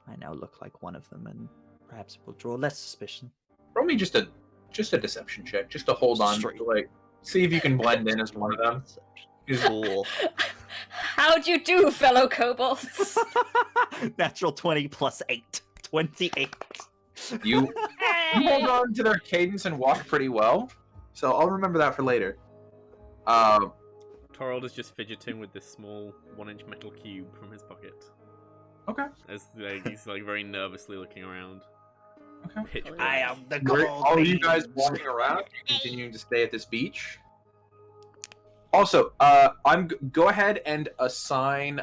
S3: I now look like one of them, and perhaps it will draw less suspicion.
S1: Roll me just a deception check, just to hold on,
S3: Straight.
S1: to, like, see if you can blend in as one of them.
S3: Cool.
S4: How'd you do, fellow kobolds?
S3: Natural 20 plus 8. 28.
S1: You hold on to their cadence and walk pretty well, so I'll remember that for later.
S2: Torald is just fidgeting with this small 1-inch metal cube from his pocket.
S1: Okay.
S2: As he's like very nervously looking around.
S1: Okay.
S2: Pitch
S3: I
S2: black.
S3: am the
S1: Where,
S3: gold.
S1: all you guys walking around, you're continuing to stay at this beach. Also, go ahead and assign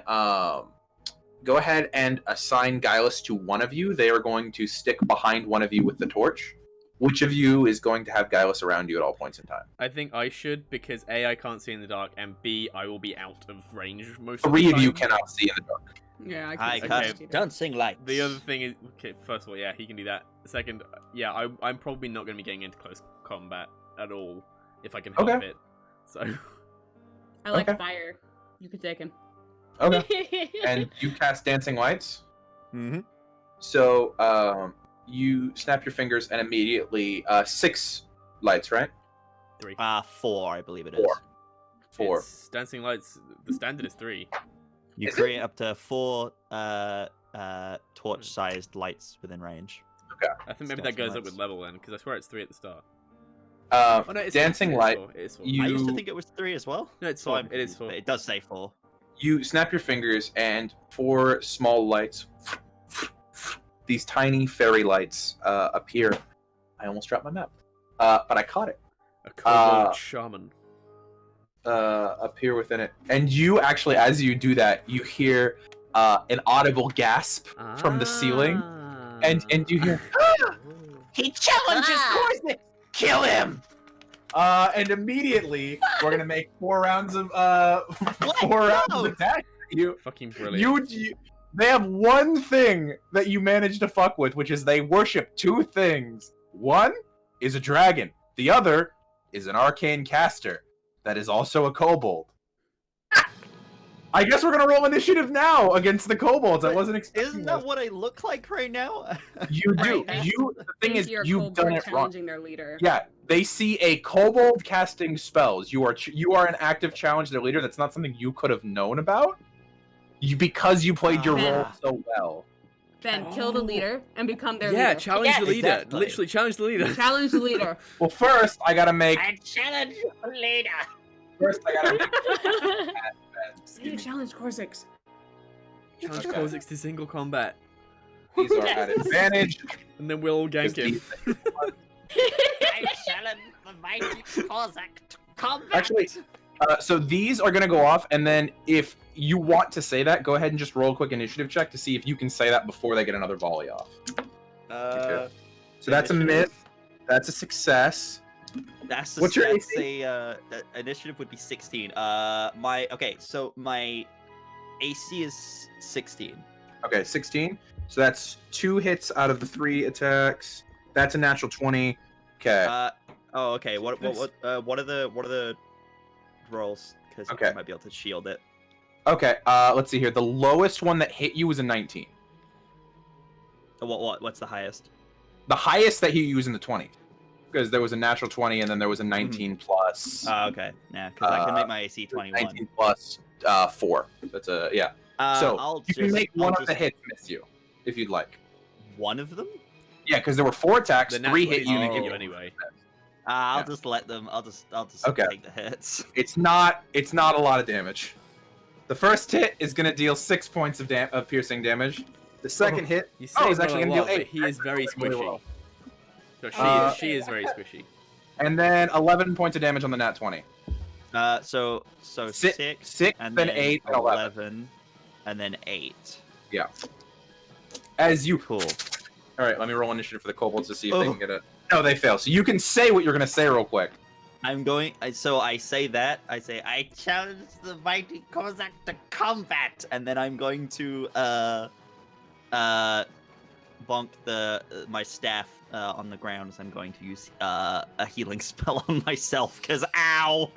S1: Guileless to one of you. They are going to stick behind one of you with the torch. Which of you is going to have Guileless around you at all points in time?
S2: I think I should, because A, I can't see in the dark, and B, I will be out of range most of the
S1: Three
S2: time.
S1: of you cannot see in the dark.
S5: Yeah, I
S3: I
S5: can
S2: can't-
S5: see that.
S3: Don't sing lights.
S2: The other thing is, okay, first of all, yeah, he can do that. Second, yeah, I'm probably not going to be getting into close combat at all, if I can help
S1: Okay.
S2: it. So,
S5: I like
S1: Okay.
S5: fire. You can take him.
S1: Okay. And you cast Dancing Lights.
S3: Mm-hmm.
S1: So you snap your fingers and immediately 6 lights, right?
S2: 3.
S3: 4, I believe it is.
S1: 4.
S2: It's Dancing Lights, the standard is 3.
S3: You
S1: Is it?
S3: create up to 4 torch-sized lights within range.
S2: I think maybe
S3: Dancing
S2: that goes up
S3: Lights.
S2: with level then, because I swear it's 3 at the start. Oh, no, it's
S1: Dancing
S2: 4.
S1: Light.
S2: It is 4.
S1: You-
S3: I used to think it was 3 as well.
S2: No, it's
S3: So
S2: 4.
S3: I'm
S2: It is
S3: confused,
S2: 4.
S3: but it does say 4.
S1: You snap your fingers, and 4 small lights, these tiny fairy lights, appear. I almost dropped my map, but I caught it.
S2: A kobold shaman.
S1: Appear within it, and you actually, as you do that, you hear an audible gasp from the ceiling, and you hear, "He challenges Corsic! Kill him!" And immediately we're gonna make 4 rounds of
S3: No!
S1: attack.
S2: Fucking brilliant.
S1: They have one thing that you managed to fuck with, which is they worship 2 things. One is a dragon. The other is an arcane caster that is also a kobold. I guess we're gonna roll initiative now against the kobolds. I
S3: But
S1: wasn't expecting
S3: Isn't
S1: that.
S3: that what I look like right now?
S1: You do.
S5: Right.
S1: The thing is,
S5: You're a
S1: you've
S5: kobold
S1: done it wrong.
S5: challenging their leader.
S1: Yeah, they see a kobold casting spells. You are an active challenge to their leader. That's not something you could have known about. Because you played your role so well.
S5: Ben, kill the leader and become their
S2: Yeah,
S5: leader.
S2: challenge the leader.
S3: Exactly.
S2: Literally challenge the leader.
S5: Challenge the leader.
S1: Well, first I gotta make.
S3: challenge the leader.
S1: First I gotta make.
S5: See, challenge Corsix.
S2: Challenge
S1: Okay.
S2: Kha'Zix to single combat.
S1: These are at advantage.
S2: And then we'll all gank him.
S3: I challenge the mighty Kozak to combat.
S1: Actually, so these are gonna go off, and then if you want to say that, go ahead and just roll a quick initiative check to see if you can say that before they get another volley off. So that's a myth. That's a success.
S3: That's
S1: What's your
S3: that's
S1: AC?
S3: a initiative would be 16. So my AC is 16.
S1: Okay, 16. So that's 2 hits out of the 3 attacks. That's a natural 20. Okay.
S3: Oh, okay. What are the rolls? Because
S1: Okay.
S3: I might be able to shield it.
S1: Okay. Let's see here. The lowest one that hit you was a 19.
S3: What's the highest?
S1: The highest that he used in the 20. Because there was a natural 20 and then there was a 19 plus.
S3: Oh, okay. Yeah, because I can make my AC 21.
S1: 19 plus 4. That's a yeah. So you can make one of the hits miss you if you'd like.
S3: One of them?
S1: Yeah, because there were 4 attacks.
S2: The
S1: 3
S2: natural
S1: hit
S2: is
S1: you.
S2: gonna
S1: and
S2: hit
S1: you
S2: you anyway.
S3: I'll
S1: Yeah.
S3: just let them. I'll just
S1: Okay.
S3: take the hits.
S1: It's not a lot of damage. The first hit is gonna deal 6 points of piercing damage. The second hit,
S2: You say
S1: it's actually gonna deal 8.
S2: but he is very
S1: Really
S2: squishy.
S1: well.
S2: So she is very squishy.
S1: And then 11 points of damage on the nat 20.
S3: So
S1: Six,
S3: 6,
S1: and then 8, and 11.
S3: and then 8.
S1: Yeah. As you
S3: Cool.
S1: All right, let me roll initiative for the kobolds to see if they
S3: Oh.
S1: can get it. No, they fail. So you can say what you're gonna say real quick.
S3: I'm going. So I say that. I say I challenge the mighty Kozak to combat, and then I'm going to bonk my staff on the ground as I'm going to use a healing spell on myself. Cause ow.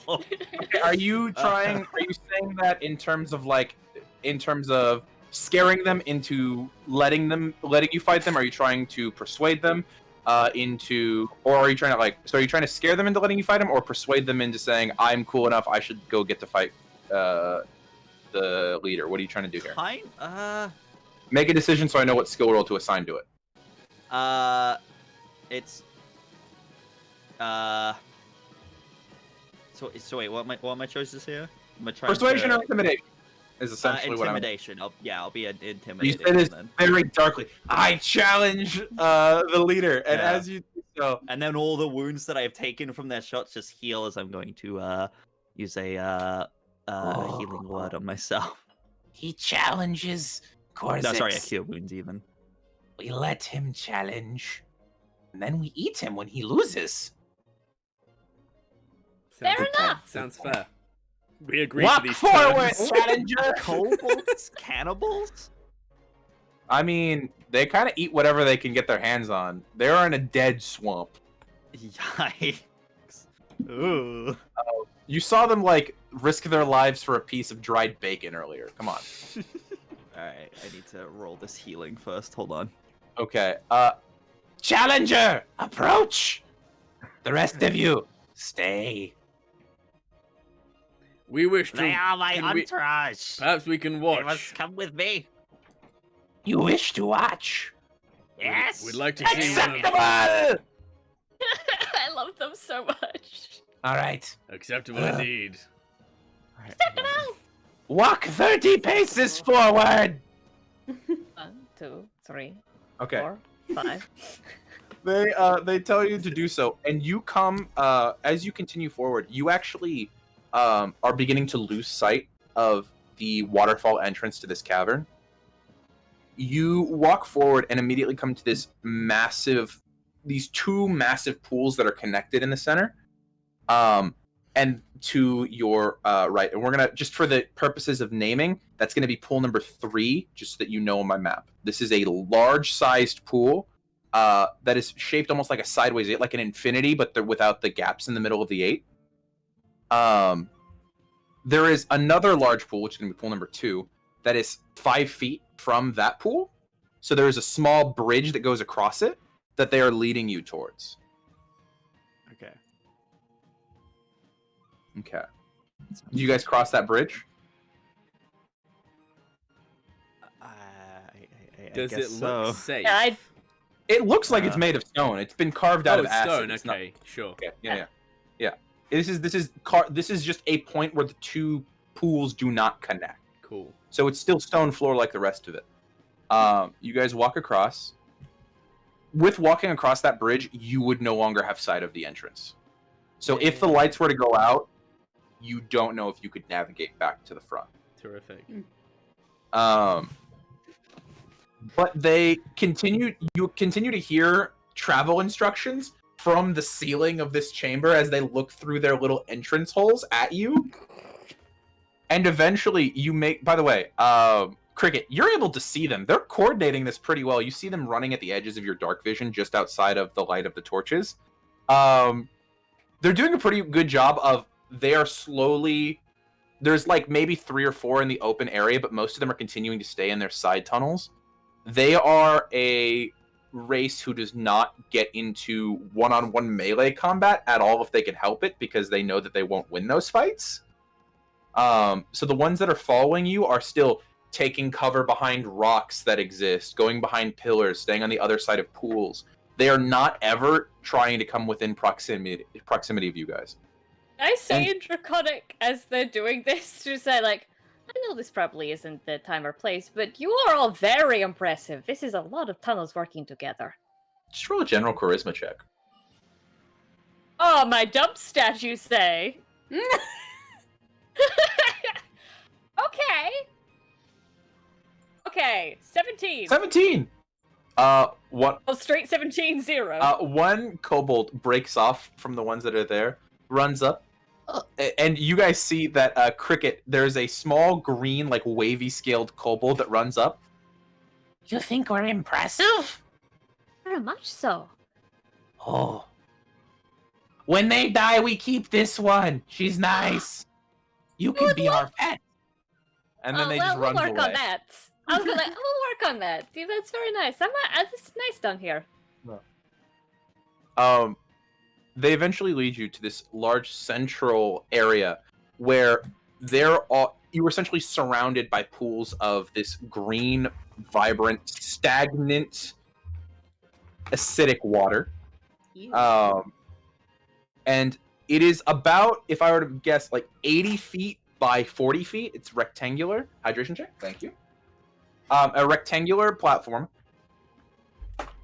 S1: Okay, are you trying? Are you saying that in terms of scaring them into letting you fight them? Are you trying to persuade them or are you trying to are you trying to scare them into letting you fight them, or persuade them into saying I'm cool enough, I should go get to fight the leader? What are you trying to do here? Make a decision so I know what skill roll to assign to it.
S3: It's So wait, what are my choices here?
S1: Persuasion or intimidation is essentially what I'm.
S3: Intimidation. I'll be an
S1: You
S3: intimidation.
S1: said it
S3: Then.
S1: very darkly. I challenge the leader, and
S3: Yeah.
S1: as you do so,
S3: And then all the wounds that I've taken from their shots just heal as I'm going to use a healing word on myself.
S6: He challenges Korzix.
S3: No, sorry, I cure wounds even.
S6: We let him challenge, and then we eat him when he loses.
S4: Fair
S2: Sounds-
S4: enough.
S2: Sounds fair. We agree to
S1: walk
S2: these
S1: forward,
S2: terms.
S1: challenger.
S3: Kobolds? Cannibals?
S1: I mean, they kind of eat whatever they can get their hands on. They're in a dead swamp.
S3: Yikes. Ooh.
S1: You saw them risk their lives for a piece of dried bacon earlier. Come on.
S3: Alright, I need to roll this healing first. Hold on.
S1: Okay.
S6: Challenger, approach! The rest of you, stay.
S2: We wish to.
S3: They are my
S2: can we-
S3: entourage.
S2: Perhaps we can
S3: They
S2: watch.
S3: must come with me.
S6: You wish to watch?
S3: Yes.
S2: We'd like to see one of
S6: Acceptable!
S4: I love them so much.
S6: All right.
S2: Acceptable indeed.
S4: Check it out.
S6: Walk 30 paces forward!
S4: 1, 2, 3,
S1: Okay.
S4: 4, 5.
S1: They tell you to do so, and you come as you continue forward. You actually are beginning to lose sight of the waterfall entrance to this cavern. You walk forward and immediately come to these two massive pools that are connected in the center, and to your right. And we're gonna, just for the purposes of naming, that's gonna be pool number 3, just so that you know on my map. This is a large-sized pool that is shaped almost like a sideways 8, like an infinity, but without the gaps in the middle of the 8. There is another large pool, which is going to be pool number 2, that is 5 feet from that pool. So there is a small bridge that goes across it that they are leading you towards.
S3: Okay.
S1: Okay. Do you guys cross that bridge?
S3: I
S2: Does
S3: guess
S2: it look
S3: so.
S2: safe?
S4: Yeah,
S1: It looks like it's made of stone. It's been carved out
S2: Oh,
S1: of
S2: it's
S1: acid.
S2: stone.
S1: It's not-
S2: Okay, sure.
S1: Okay, yeah. This is just a point where the two pools do not connect.
S2: Cool.
S1: So it's still stone floor like the rest of it. You guys walk across. With walking across that bridge, you would no longer have sight of the entrance. So if the lights were to go out, you don't know if you could navigate back to the front.
S2: Terrific.
S1: But you continue to hear travel instructions from the ceiling of this chamber as they look through their little entrance holes at you. And eventually you make, by the way, Cricket, you're able to see them. They're coordinating this pretty well. You see them running at the edges of your dark vision just outside of the light of the torches. They're doing a pretty good job of, they are slowly, there's like maybe 3 or 4 in the open area, but most of them are continuing to stay in their side tunnels. They are a race who does not get into one-on-one melee combat at all if they can help it, because they know that they won't win those fights. So the ones that are following you are still taking cover behind rocks that exist, going behind pillars, staying on the other side of pools. They are not ever trying to come within proximity of you guys.
S4: I say in Draconic as they're doing this to say, like, I know this probably isn't the time or place, but you are all very impressive. This is a lot of tunnels working together.
S1: Just roll a general charisma check.
S4: Oh, my dump stat, you say? Okay, 17.
S1: 17! What?
S4: Oh, straight 17-0.
S1: One kobold breaks off from the ones that are there, runs up, and you guys see that Cricket, there's a small green, like wavy scaled kobold that runs up.
S6: You think we're impressive?
S4: Very much so.
S6: Oh. When they die, we keep this one. She's nice. You can be our pet.
S1: And then they just run
S4: we'll
S1: away.
S4: work on that. I was like, we'll work on that. Dude, that's very nice. It's nice down here.
S1: They eventually lead you to this large central area where you were essentially surrounded by pools of this green, vibrant, stagnant, acidic water. And it is about, if I were to guess, like 80 feet by 40 feet. It's rectangular. Hydration check. Thank you. A rectangular platform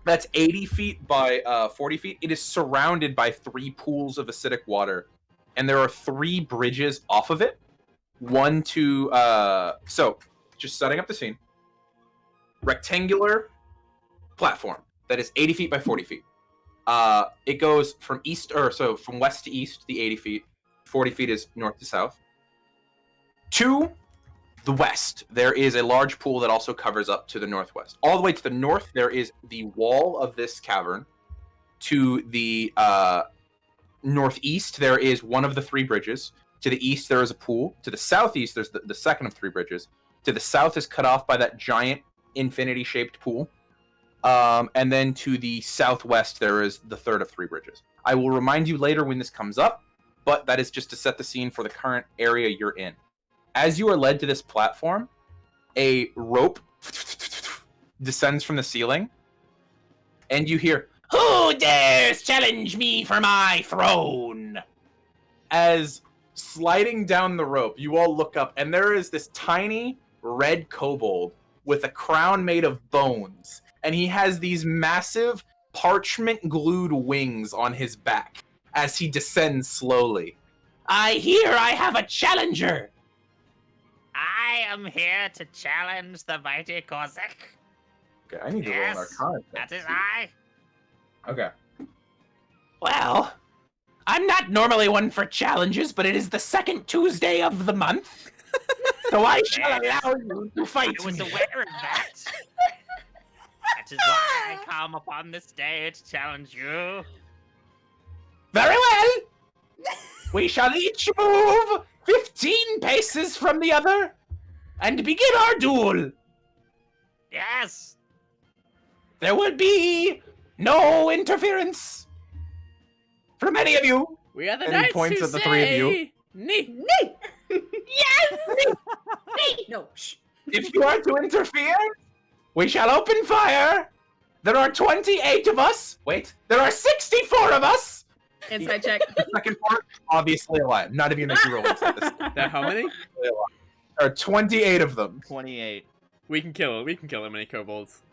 S1: that's 80 feet by 40 feet. It is surrounded by 3 pools of acidic water, and there are 3 bridges off of it. One to so just setting up the scene. Rectangular platform that is 80 feet by 40 feet. It goes from from west to east, the 80 feet. 40 feet is north to south. To the west, there is a large pool that also covers up to the northwest. All the way to the north, there is the wall of this cavern. To the northeast, there is one of the 3 bridges. To the east, there is a pool. To the southeast, there's the second of 3 bridges. To the south is cut off by that giant infinity-shaped pool. And then to the southwest, there is the third of 3 bridges. I will remind you later when this comes up, but that is just to set the scene for the current area you're in. As you are led to this platform, a rope descends from the ceiling, and you hear,
S6: "Who dares challenge me for my throne?"
S1: As sliding down the rope, you all look up, and there is this tiny red kobold with a crown made of bones, and he has these massive parchment-glued wings on his back as he descends slowly.
S6: "I hear I have a challenger."
S7: I am here to challenge the mighty Kozak.
S1: Okay, I need to roll an
S7: Yes,
S1: Arcana.
S7: that is I.
S1: Okay.
S6: Well, I'm not normally one for challenges, but it is the second Tuesday of the month, so I shall
S7: Yes.
S6: allow you to fight
S7: I was
S6: me.
S7: aware of that. That is why I come upon this day to challenge you.
S6: Very well. We shall each move 15 paces from the other and begin our duel.
S7: Yes.
S6: There will be no interference from any of you.
S2: We are the
S1: And he
S2: knights
S1: points
S2: who
S1: at the 3 of you.
S2: say, "Nee."
S5: No, shh.
S1: If you are to interfere, we shall open fire. There are 28 of us. Wait, there are 64 of us.
S5: Inside check.
S1: The second part, obviously a lie. Not even if you roll inside this.
S2: There, how many?
S1: There are 28 of them.
S3: 28.
S2: We can kill many kobolds.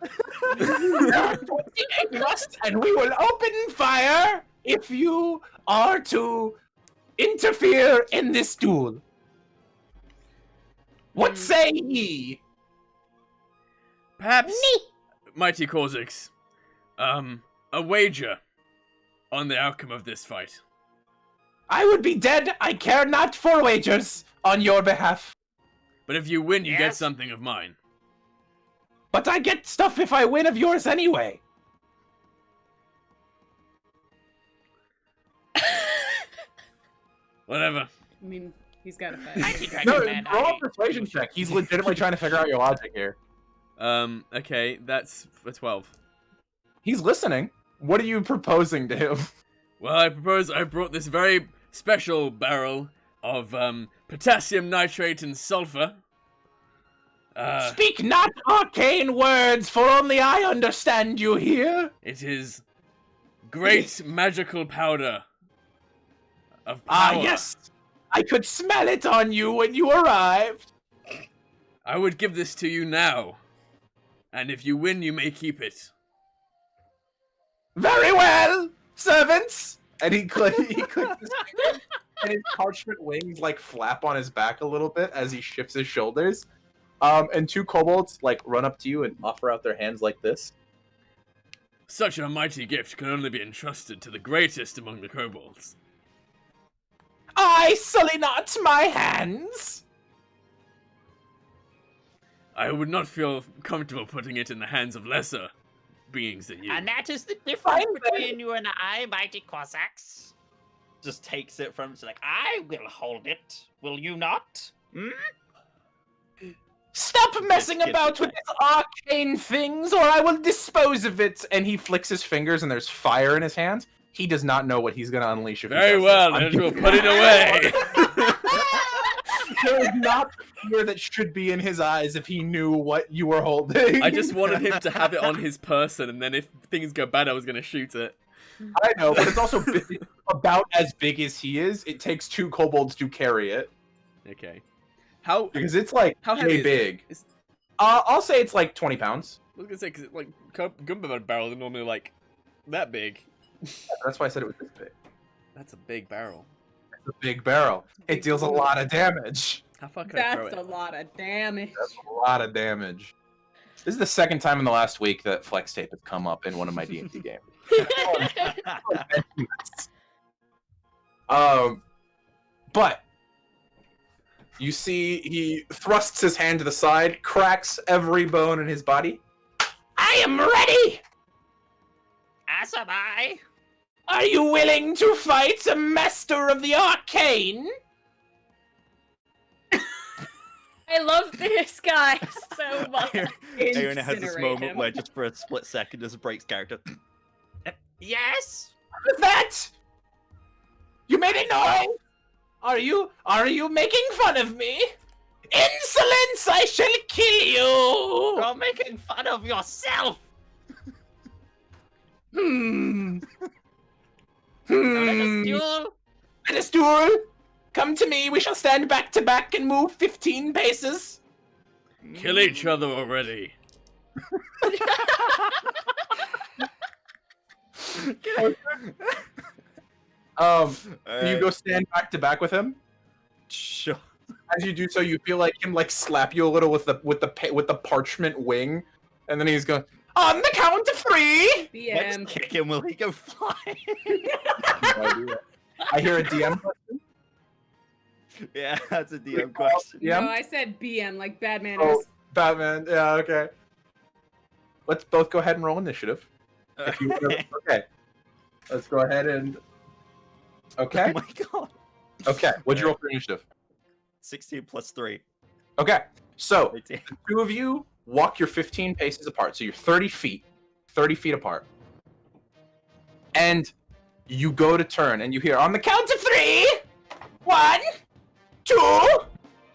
S1: There are 28 of us, and we will open fire if you are to interfere in this duel. What say ye?
S2: Perhaps, mighty Korzix, a wager on the outcome of this fight.
S6: I would be dead. I care not for wagers on your behalf.
S2: But if you win, you get
S7: Yes.
S2: something of mine.
S6: But I get stuff if I win of yours anyway.
S2: Whatever.
S5: I mean, he's got a
S7: Mighty
S5: fight.
S7: Dragon
S1: No,
S7: Man,
S1: roll
S7: I-
S1: a persuasion check. He's legitimately trying to figure out your logic here.
S2: Okay, that's a 12.
S1: He's listening. What are you proposing to him?
S2: Well, I propose I brought this very special barrel of potassium nitrate and sulfur.
S6: Speak not arcane words, for only I understand you here.
S2: It is great magical powder of
S6: Ah,
S2: power.
S6: yes. I could smell it on you when you arrived.
S2: I would give this to you now. And if you win, you may keep it.
S6: Very well, servants.
S1: And he clicks his fingers, and his parchment wings like flap on his back a little bit as he shifts his shoulders. And two kobolds like run up to you and offer out their hands like this.
S2: Such a mighty gift can only be entrusted to the greatest among the kobolds.
S6: I sully not my hands.
S2: I would not feel comfortable putting it in the hands of lesser beings than you.
S7: And that is the difference
S6: Fine,
S7: between you and I, mighty Cossacks.
S3: Just takes it from
S7: It's like, I will hold it. Will you not? Hmm?
S6: Stop messing
S3: Yes,
S6: about with these arcane things, or I will dispose of it.
S1: And he flicks his fingers, and there's fire in his hands. He does not know what he's going to unleash. If he
S2: Very
S1: does
S2: well,
S1: this.
S2: then we'll put it away.
S1: There is not fear that should be in his eyes if he knew what you were holding.
S2: I just wanted him to have it on his person, and then if things go bad, I was going to shoot it.
S1: I know, but it's also about as big as he is. It takes two kobolds to carry it
S2: Okay. How
S1: because it's like
S2: How heavy
S1: way
S2: is it?
S1: big.
S2: It's-
S1: I'll say it's like 20 pounds.
S2: I was gonna say because like gunpowder barrels are normally like that big.
S1: That's why I said it was this big.
S2: That's a big barrel.
S1: It's a big barrel. It deals a lot of damage.
S2: How far can I throw
S5: That's
S2: it?
S5: a lot of damage.
S1: That's a lot of damage. This is the second time in the last week that flex tape has come up in one of my D&D games. But you see, he thrusts his hand to the side, cracks every bone in his body.
S6: I am ready.
S7: As am I.
S6: Are you willing to fight a master of the arcane?
S4: I love this guy so much.
S3: Aaron has this
S5: Incinerate
S3: moment
S5: him.
S3: where just for a split second just breaks character.
S7: Yes.
S6: With that, you made a noise. Are you making fun of me? Insolence! I shall kill you.
S7: You're making fun of yourself.
S6: Hmm.
S7: Now let us
S6: Hmm.
S7: duel.
S6: Let us duel. Come to me. We shall stand back to back and move 15 paces.
S2: Kill each other already.
S1: You go stand back to back with him.
S3: Sure.
S1: As you do so, you feel like him like slap you a little with the parchment wing, and then he's going on the count of 3.
S3: Next
S5: BM.
S3: kick him, will he go flying?
S1: I hear a DM question.
S3: Yeah, that's a DM question.
S1: Yeah.
S5: No, I said BM, like bad manners.
S1: Oh, Batman. Yeah, okay. Let's both go ahead and roll initiative. If you wanna- okay. Let's go ahead and. Okay.
S3: Oh my god.
S1: Okay. What'd you roll for initiative?
S3: 16 plus 3.
S1: Okay. So
S3: 18.
S1: the two of you walk your 15 paces apart. So you're 30 feet apart. And you go to turn, and you hear on the count of 3. 1, 2,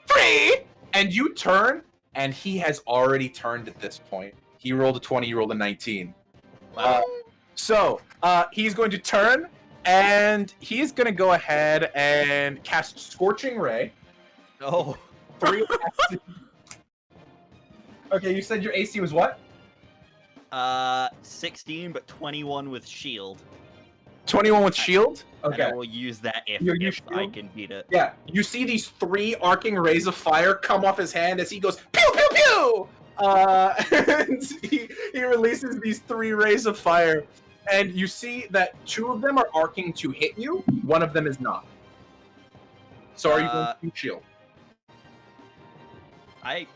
S1: 3. And you turn, and he has already turned at this point. He rolled a 20. You rolled a 19. So he's going to turn, and he's going to go ahead and cast Scorching Ray.
S3: Oh.
S1: 3. Okay, you said your AC was what?
S3: 16, but 21 with shield.
S1: 21 with shield?
S3: And
S1: Okay.
S3: I will use that if
S1: You'll use
S3: I
S1: shield?
S3: can beat it.
S1: Yeah, you see these 3 arcing rays of fire come off his hand as he goes pew pew pew. And he releases these 3 rays of fire, and you see that 2 of them are arcing to hit you. 1 of them is not. So are you going to use shield?
S3: I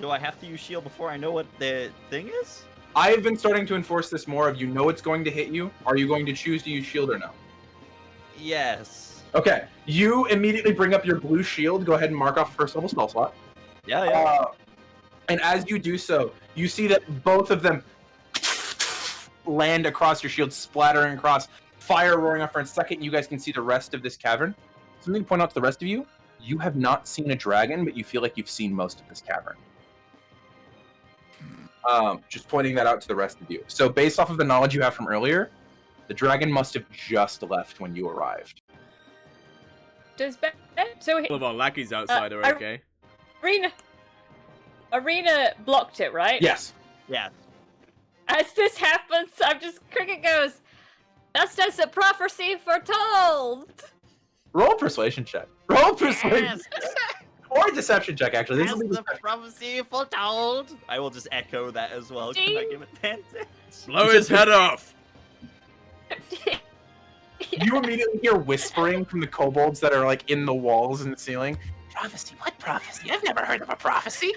S3: Do I have to use shield before I know what the thing is?
S1: I've been starting to enforce this more of you know it's going to hit you. Are you going to choose to use shield or no?
S3: Yes.
S1: Okay. You immediately bring up your blue shield. Go ahead and mark off first level spell slot.
S3: Yeah.
S1: And as you do so, you see that both of them land across your shield, splattering across, fire roaring off for a second. You guys can see the rest of this cavern. Something to point out to the rest of you, you have not seen a dragon, but you feel like you've seen most of this cavern. Just pointing that out to the rest of you. So based off of the knowledge you have from earlier, the dragon must have just left when you arrived.
S4: Does Ben? So
S2: All of our lackeys outside are okay.
S4: Arena blocked it, right?
S1: Yes.
S3: Yeah.
S4: As this happens, Cricket goes, "That's just a prophecy foretold."
S1: Roll a persuasion check. Roll a persuasion
S7: Yes.
S1: or a deception check, actually. This
S7: As
S1: will be
S7: the prophecy foretold.
S3: I will just echo that as well. Can I give advantage?
S2: Blow his head off!
S1: You immediately hear whispering from the kobolds that are like in the walls and the ceiling.
S6: Prophecy? What prophecy? I've never heard of a prophecy.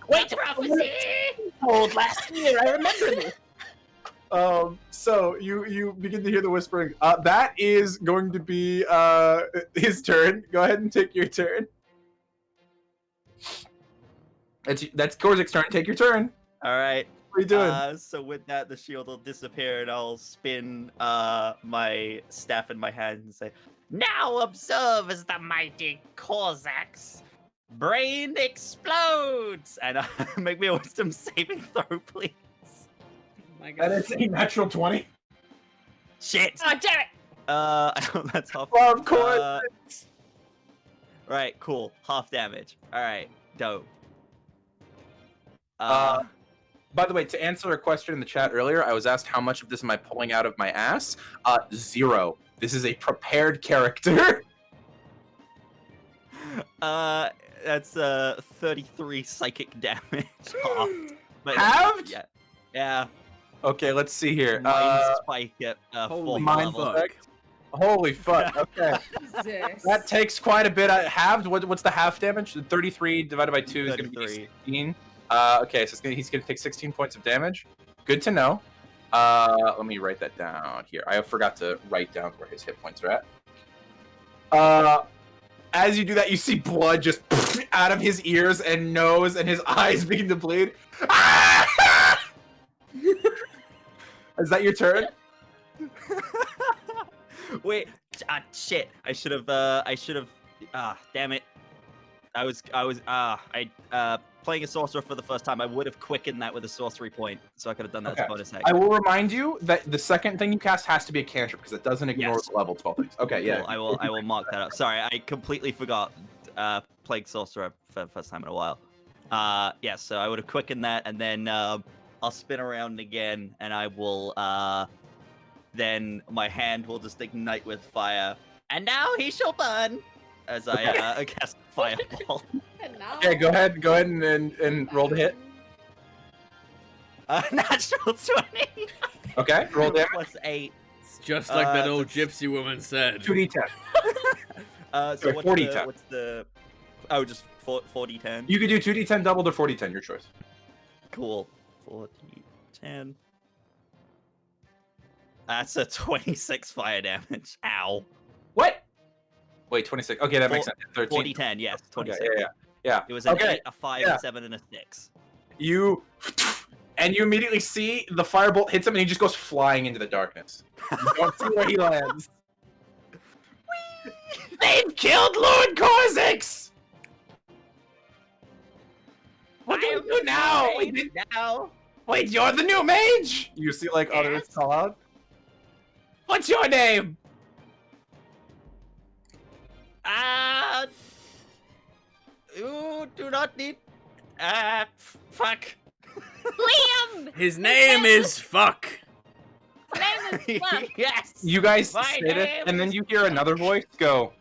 S6: Wait, prophecy! Told last year. I remember this.
S1: So you begin to hear the whispering. That is going to be his turn. Go ahead and take your turn. That's Korzik's turn. Take your turn.
S3: All right.
S1: What are you doing?
S3: So with that, the shield will disappear, and I'll spin my staff in my hand and say,
S7: Now observe as the mighty Korzak's brain explodes.
S3: and make me a wisdom saving throw, please.
S2: My God.
S1: That is a natural 20.
S3: Shit.
S4: Oh, damn it!
S3: That's half.
S1: Of course.
S3: Right. Cool. Half damage. All right. Dope.
S1: By the way, to answer a question in the chat earlier, I was asked how much of this am I pulling out of my ass? 0. This is a prepared character.
S3: That's 33 psychic damage. Halved. But,
S1: Halved?
S3: Yeah. Yeah.
S1: Okay, let's see here.
S3: Mind spike at
S2: Holy
S3: fourth
S1: mind
S3: level.
S2: fuck.
S1: Holy fuck. Okay.
S5: Jesus.
S1: That takes quite a bit. Halved. What's the half damage? 33 divided by 2 is going to be
S3: 33.
S1: 16. Okay, so he's going to take 16 points of damage. Good to know. Let me write that down here. I forgot to write down where his hit points are at. As you do that, you see blood just out of his ears and nose, and his eyes begin to bleed. Is that your turn?
S3: Wait, shit. I should have, damn it. Playing a sorcerer for the first time, I would have quickened that with a sorcery point, so I could have done that as a
S1: Okay.
S3: bonus action.
S1: I will remind you that the second thing you cast has to be a cantrip because it doesn't ignore
S3: Yes.
S1: the level 12 things. Okay, yeah.
S3: Cool, I will mark that up. Sorry, I completely forgot, Plague Sorcerer for the first time in a while. Yeah, so I would have quickened that, and then, I'll spin around again, and I will, then my hand will just ignite with fire, and now he shall burn! As I, cast Fireball.
S1: Okay, go ahead and roll the hit.
S3: Natural 20!
S1: Okay, roll damage.
S3: Plus 8.
S2: It's just like that old
S3: that's-
S2: gypsy woman said.
S1: 2d10.
S3: So
S1: Sorry,
S3: what's
S1: 40-10.
S3: what's the... Oh, just 4d10?
S1: You could do 2d10 doubled or 40-10, your choice.
S3: Cool. 4d10. That's a 26 fire damage. Ow.
S1: What? Wait, 26. Okay, that makes sense. 13.
S3: 40-10, yes. 26.
S1: Okay, yeah.
S3: It was an
S1: Okay,
S3: 8, a 5,
S1: yeah.
S3: a 7, and a 6.
S1: You immediately see the firebolt hits him and he just goes flying into the darkness. You don't see where he lands.
S6: They've killed Lord Korzix! What do we do now?
S3: Now.
S6: Wait, you're the new mage?
S1: You see like others
S6: Yes.
S1: call out.
S6: What's your name?
S7: You do not need. Fuck.
S4: Liam!
S2: His name is Fuck.
S4: His name is Fuck.
S7: Yes.
S1: You guys
S7: My
S1: say it,
S7: name
S1: and then
S7: is-
S1: you hear another voice go,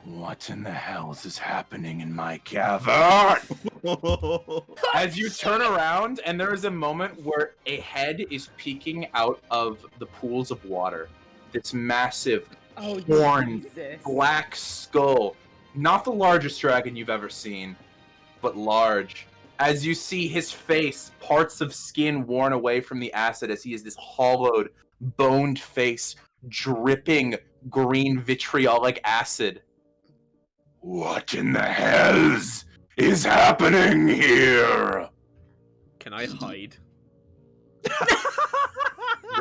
S1: "What in the hell is happening in my cavern?" As you turn around, and there is a moment where a head is peeking out of the pools of water. This massive,
S5: Oh,
S1: horned,
S5: Jesus.
S1: black skull. Not the largest dragon you've ever seen, but large. as you see his face, parts of skin worn away from the acid, as he is this hollowed, boned face, dripping green vitriolic acid. What in the hells is happening here?
S2: Can I hide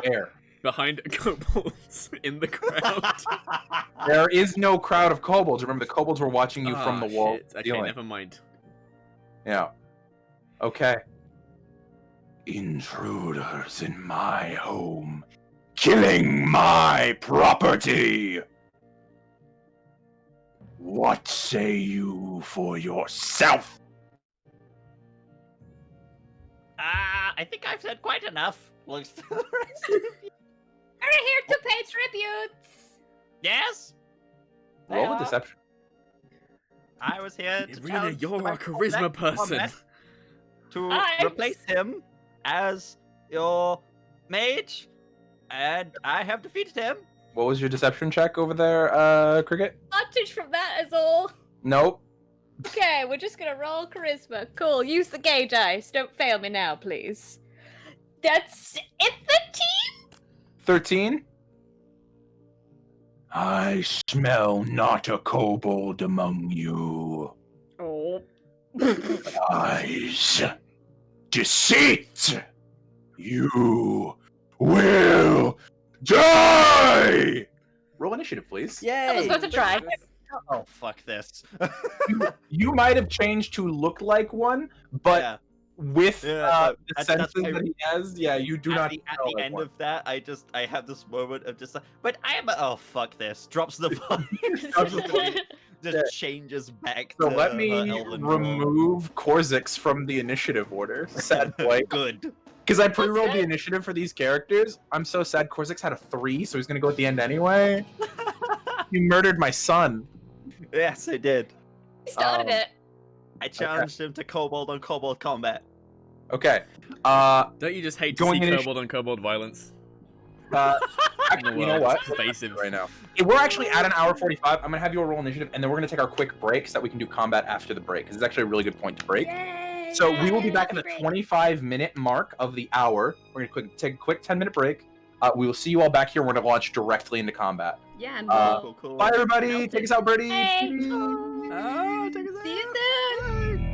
S1: Where?
S2: behind kobolds in the crowd?
S1: There is no crowd of kobolds. Remember, the kobolds were watching you from the wall.
S2: Shit. Okay,
S1: ceiling.
S2: never mind.
S1: Yeah. Okay. Intruders in my home, killing my property. What say you for yourself?
S7: I think I've said quite enough. Looks to the rest of you.
S4: We're here to pay tributes.
S7: Yes?
S1: Roll
S3: Yeah.
S1: a deception.
S3: I was here to
S2: Irina,
S3: challenge
S2: you're
S3: my
S2: our charisma
S3: combat
S2: person.
S3: to
S4: I'm
S3: replace him as your mage, and I have defeated him.
S1: What was your deception check over there, Cricket?
S4: Advantage from that is all.
S1: Nope.
S4: Okay, we're just gonna roll charisma. Cool. Use the gay dice. Don't fail me now, please. That's it.
S1: 13? I smell not a kobold among you.
S4: Oh.
S1: Lies. Deceit. You will die! Roll initiative, please.
S4: I was going to try.
S3: Oh, fuck this.
S1: You might have changed to look like one, but
S3: yeah.
S1: with
S3: Yeah,
S1: the
S3: that's
S1: senses
S3: my-
S1: that he has, yeah, you do
S3: at
S1: not
S3: the, at
S1: smell
S3: the
S1: like
S3: end
S1: one.
S3: of that, I have this moment of just like, but I am oh fuck this, drops the volume, just
S1: Yeah.
S3: changes back
S1: So
S3: to
S1: let
S3: her
S1: me
S3: elven form.
S1: remove Korzix from the initiative order. Sad boy.
S3: Good.
S1: Because I pre-rolled the
S4: good.
S1: initiative for these characters. I'm so sad Korzix had a 3, so he's gonna go at the end anyway. You murdered my son.
S3: Yes, I did.
S4: Started it.
S3: I challenged him to kobold on kobold combat.
S1: Okay.
S2: Don't you just hate to
S1: Going
S2: see
S1: in-
S2: kobold on kobold violence?
S1: Actually, you know what?
S2: It's pervasive.
S1: Right now. We're actually at an hour 45. I'm gonna have you all roll initiative, and then we're gonna take our quick break so that we can do combat after the break. Because it's actually a really good point to break. So we will be back at the 25-minute mark of the hour. We're gonna take a quick 10-minute break. We will see you all back here. We're gonna launch directly into combat.
S5: Yeah, and
S3: Cool, cool.
S1: Bye, everybody. Take us out, Birdie.
S4: Hey.
S2: Oh, take us
S4: See you
S2: out.
S4: soon.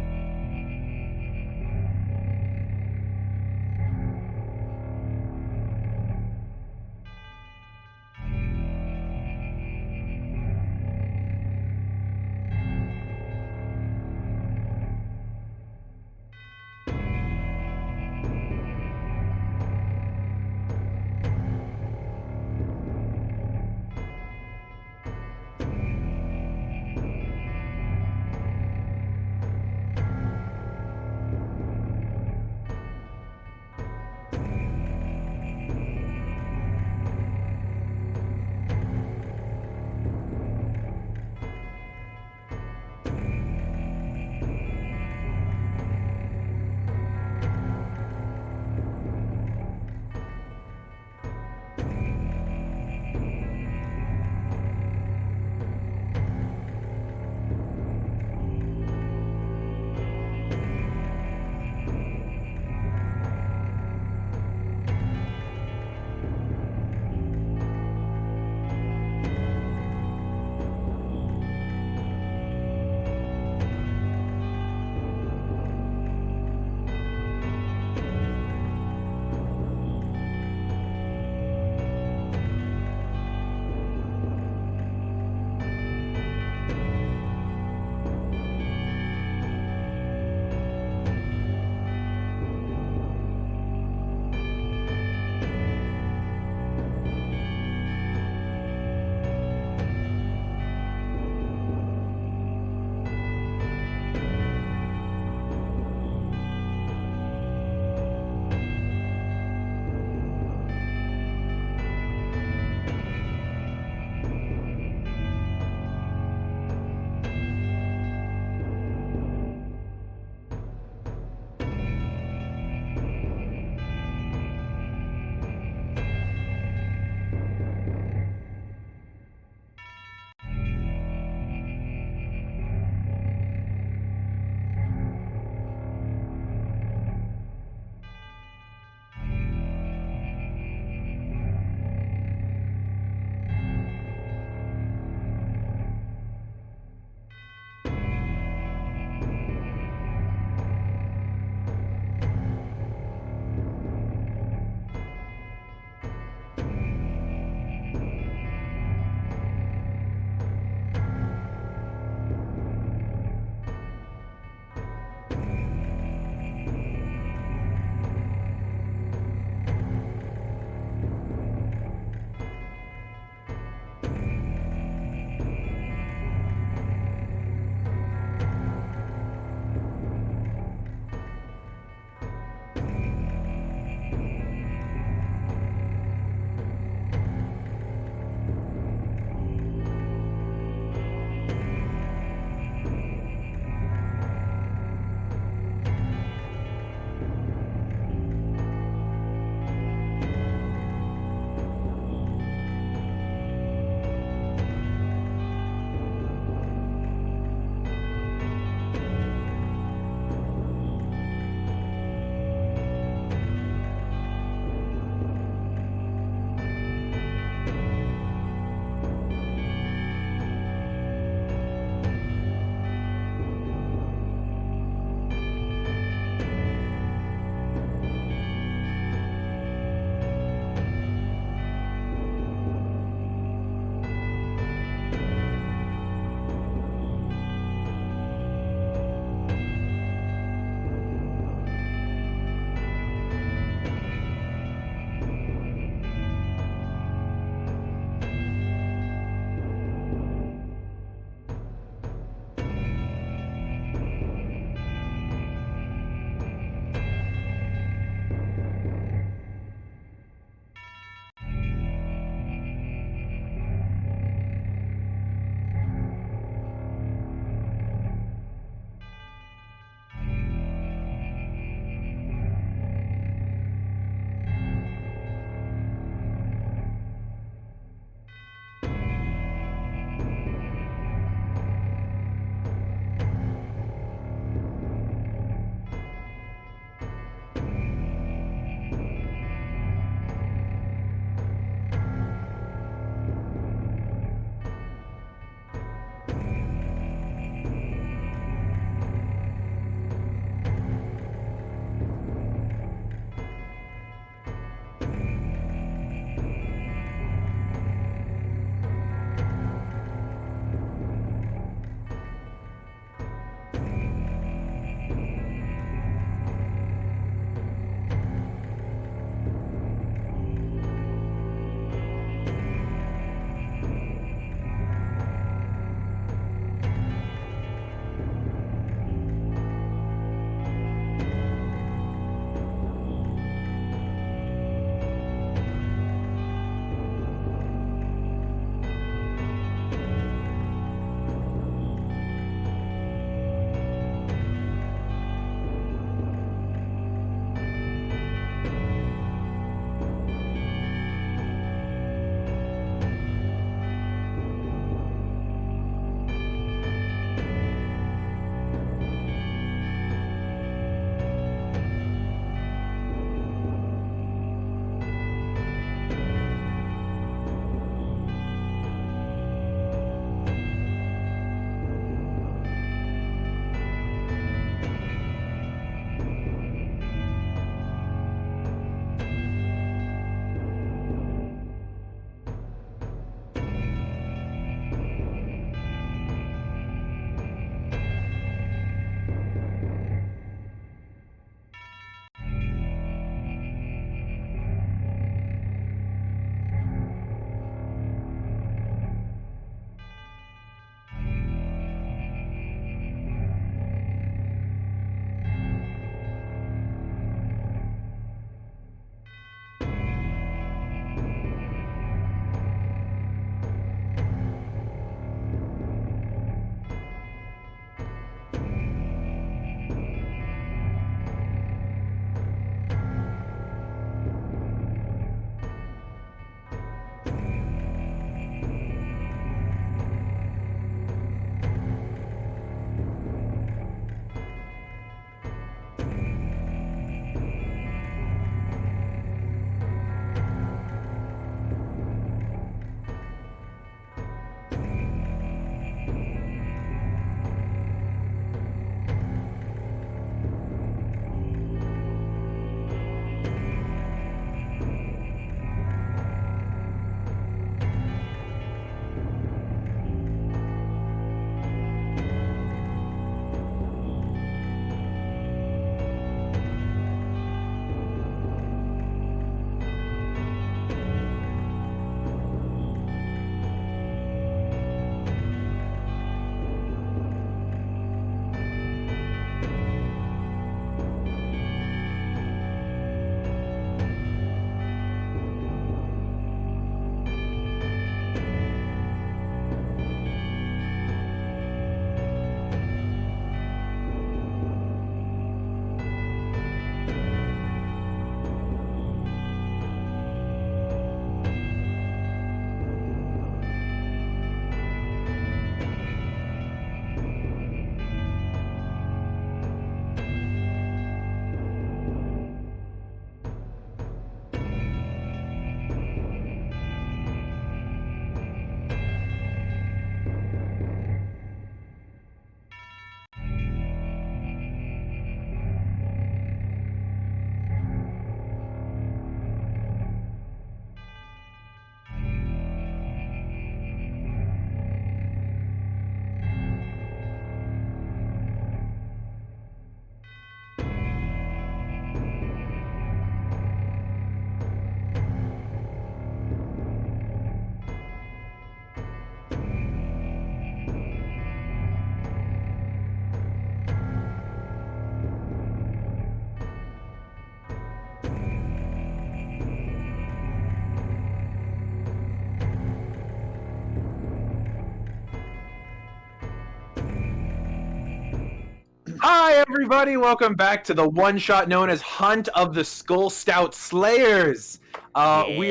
S1: everybody, welcome back to the one-shot known as Hunt of the Skullstout Slayers. We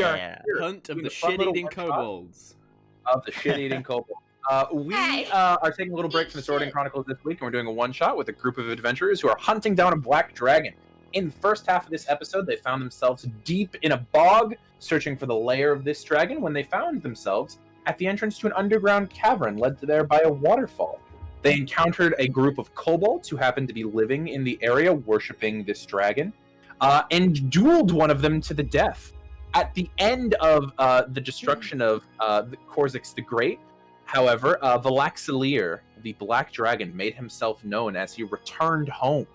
S1: are
S7: Yeah.
S1: here
S2: Hunt of
S1: doing
S2: the
S1: a fun little
S2: shit-eating
S1: one-shot
S2: kobolds.
S1: Of the shit-eating kobold. We
S4: Hey.
S1: are taking a little break from the Sword and Chronicles this week, and we're doing a one-shot with a group of adventurers who are hunting down a black dragon. In the first half of this episode, they found themselves deep in a bog, searching for the lair of this dragon, when they found themselves at the entrance to an underground cavern led there by a waterfall. They encountered a group of kobolds who happened to be living in the area, worshipping this dragon, and dueled one of them to the death. At the end of the destruction of Korzix the Great, however, Valaxilier, the Black Dragon, made himself known as he returned home.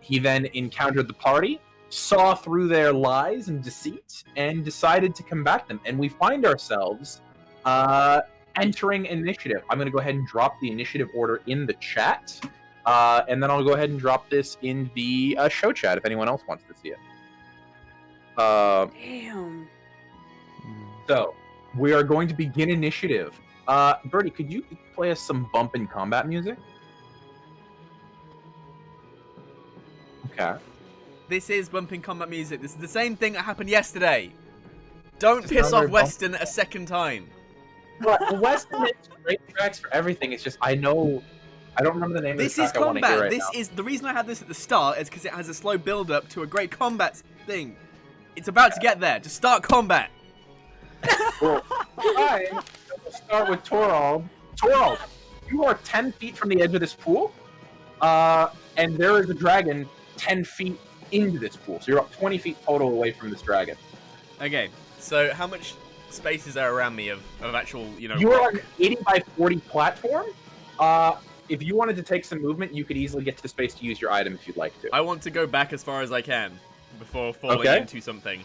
S1: He then encountered the party, saw through their lies and deceit, and decided to combat them. And we find ourselves entering initiative. I'm going to go ahead and drop the initiative order in the chat, and then I'll go ahead and drop this in the show chat if anyone else wants to see it.
S5: Damn.
S1: So, we are going to begin initiative. Birdie, could you play us some bump in combat music? Okay.
S2: This is bumping combat music. This is the same thing that happened yesterday. Don't
S1: It's
S2: piss
S1: not
S2: off
S1: very
S2: Weston a second time.
S1: But Weston makes great tracks for everything. It's just I don't remember the name
S2: This
S1: of
S2: is
S1: the track I want to hear
S2: combat.
S1: right
S2: This
S1: now.
S2: is the reason I had this at the start is because it has a slow build-up to a great combat thing. It's about to get there. Just start combat.
S1: Cool. Fine. We'll start with Torald. Torald, you are 10 feet from the edge of this pool, and there is a dragon 10 feet into this pool. So you're up 20 feet total away from this dragon.
S2: Okay. So how much space is there around me of actual,
S1: You are
S2: rock?
S1: on an 80 by 40 platform. If you wanted to take some movement, you could easily get to the space to use your item if you'd like to.
S2: I want to go back as far as I can before falling
S1: Okay.
S2: into something.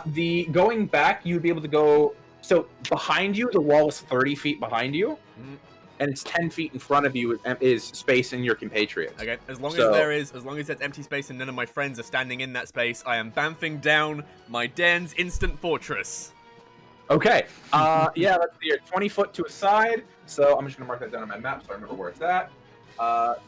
S1: The going back, you'd be able to go. So behind you, the wall is 30 feet behind you,
S2: Mhm.
S1: and it's 10 feet in front of you is space in your compatriots.
S2: Okay, as long
S1: So-
S2: as long as there's empty space and none of my friends are standing in that space, I am bamfing down my den's instant fortress.
S1: Okay. Yeah, let's see here. 20 foot to a side. So I'm just gonna mark that down on my map so I remember where it's at.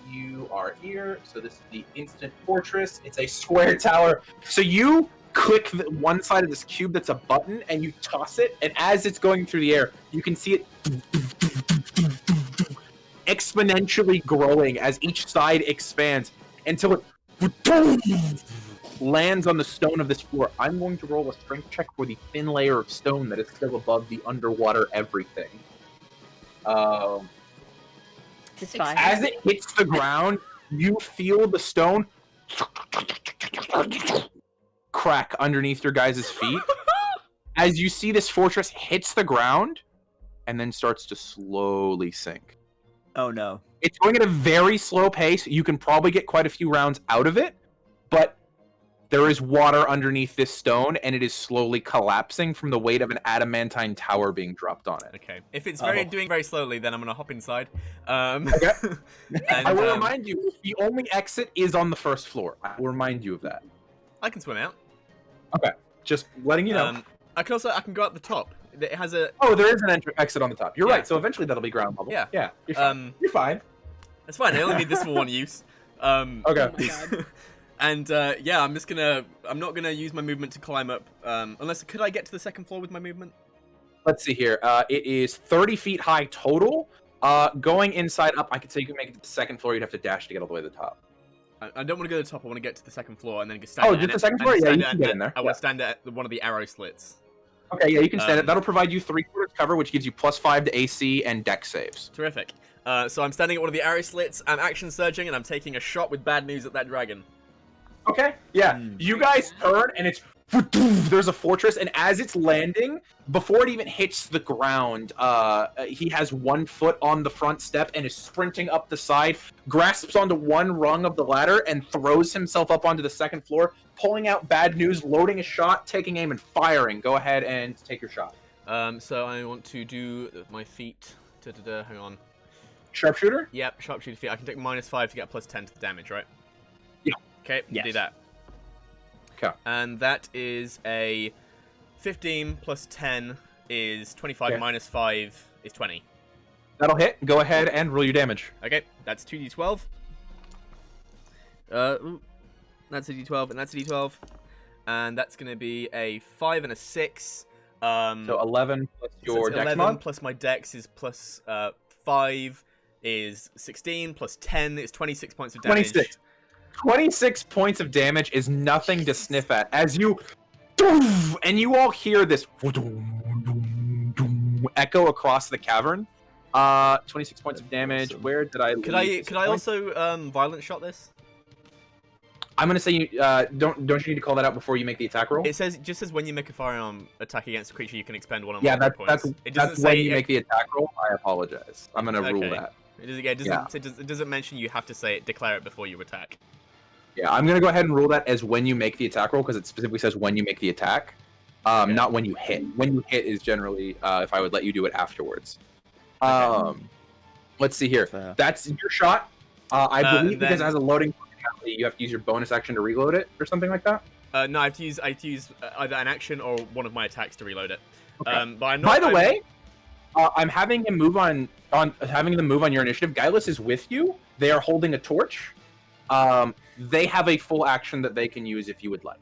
S1: You are here. So this is the instant fortress. It's a square tower. So you click the one side of this cube that's a button and you toss it, and as it's going through the air, you can see it exponentially growing as each side expands until it lands on the stone of this floor. I'm going to roll a strength check for the thin layer of stone that is still above the underwater everything.
S4: It's fine.
S1: As it hits the ground, you feel the stone crack underneath your guys' feet. As you see this fortress hits the ground and then starts to slowly sink.
S3: Oh no.
S1: It's going at a very slow pace. You can probably get quite a few rounds out of it, but there is water underneath this stone, and it is slowly collapsing from the weight of an adamantine tower being dropped on it.
S2: Okay, if it's
S1: Oh.
S2: doing very slowly, then I'm gonna hop inside.
S1: Okay.
S2: And,
S1: I will remind you, the only exit is on the first floor. I will remind you of that.
S2: I can swim out.
S1: Just letting you know.
S2: I can go up the top. It has a
S1: Oh, there is an exit on the top. You're
S2: Yeah.
S1: right. So eventually that'll be ground level.
S2: Yeah.
S1: Yeah. You're fine. You're fine.
S2: It's fine. I only need this for one use.
S1: Okay.
S5: Oh my god.
S2: And yeah, I'm not gonna use my movement to climb up. Could I get to the second floor with my movement?
S1: Let's see here. It is 30 feet high total. Going inside up, I could say you can make it to the second floor. You'd have to dash to get all the way to the top.
S2: I don't want to go to the top. I want to get to the second floor and then just stand.
S1: Oh,
S2: at
S1: just
S2: an-
S1: the second
S2: and
S1: floor? Yeah,
S2: stand
S1: you
S2: at-
S1: can get in there.
S2: I want to stand at one of the arrow slits.
S1: Okay, yeah, you can stand it.
S2: Um,
S1: That'll provide you 3/4 cover, which gives you +5 to AC and dex saves.
S2: Terrific. So I'm standing at one of the arrow slits. I'm action surging and I'm taking a shot with bad news at that dragon.
S1: Okay, yeah. You guys turn and it's there's a fortress, and as it's landing, before it even hits the ground, he has 1 foot on the front step and is sprinting up the side, grasps onto one rung of the ladder, and throws himself up onto the second floor, pulling out bad news, loading a shot, taking aim, and firing. Go ahead and take your shot.
S2: So I want to do my feat. Hang on.
S1: Sharpshooter?
S2: Yep, sharpshooter feat. I can take -5 to get +10 to the damage, right?
S1: Yeah.
S2: Okay,
S3: Yes.
S2: do that.
S1: Okay.
S2: And that is a 15 plus 10 is 25
S1: Okay.
S2: minus 5 is 20.
S1: That'll hit. Go ahead and roll your damage.
S2: Okay, that's 2d12. Ooh, that's a d12, and that's a d12, and that's going to be a 5 and a 6.
S1: So 11 plus
S2: so
S1: your
S2: it's
S1: dex
S2: 11
S1: mod?
S2: plus my dex is plus 5 is 16 plus 10 is 26 points of damage.
S1: 26. 26 points of damage is nothing to sniff at as you and you all hear this echo across the cavern. 26 points of damage.
S3: Awesome.
S1: Where did I
S2: Could
S1: leave
S2: I also violent shot this?
S1: I'm gonna say you don't you need to call that out before you make the attack roll?
S2: It just says when you make a firearm attack against a creature, you can expend one or
S1: Yeah,
S2: more
S1: that's
S2: points. It doesn't
S1: that's
S2: say
S1: when you make the attack roll. I apologize. I'm gonna rule
S2: Okay.
S1: that.
S2: It doesn't mention you have to say it, declare it before you attack.
S1: Yeah, I'm gonna go ahead and rule that as when you make the attack roll because it specifically says when you make the attack,
S2: Okay.
S1: not when you hit. When you hit is generally if I would let you do it afterwards. Let's see here.
S3: Fair.
S1: That's your shot. I believe because it
S2: then-
S1: has a loading functionality, you have to use your bonus action to reload it or something like that.
S2: No, I have to use either an action or one of my attacks to reload it.
S1: Okay.
S2: But
S1: By the way, I'm having him move on having them move on your initiative. Guileless is with you. They are holding a torch. They have a full action that they can use if you would like.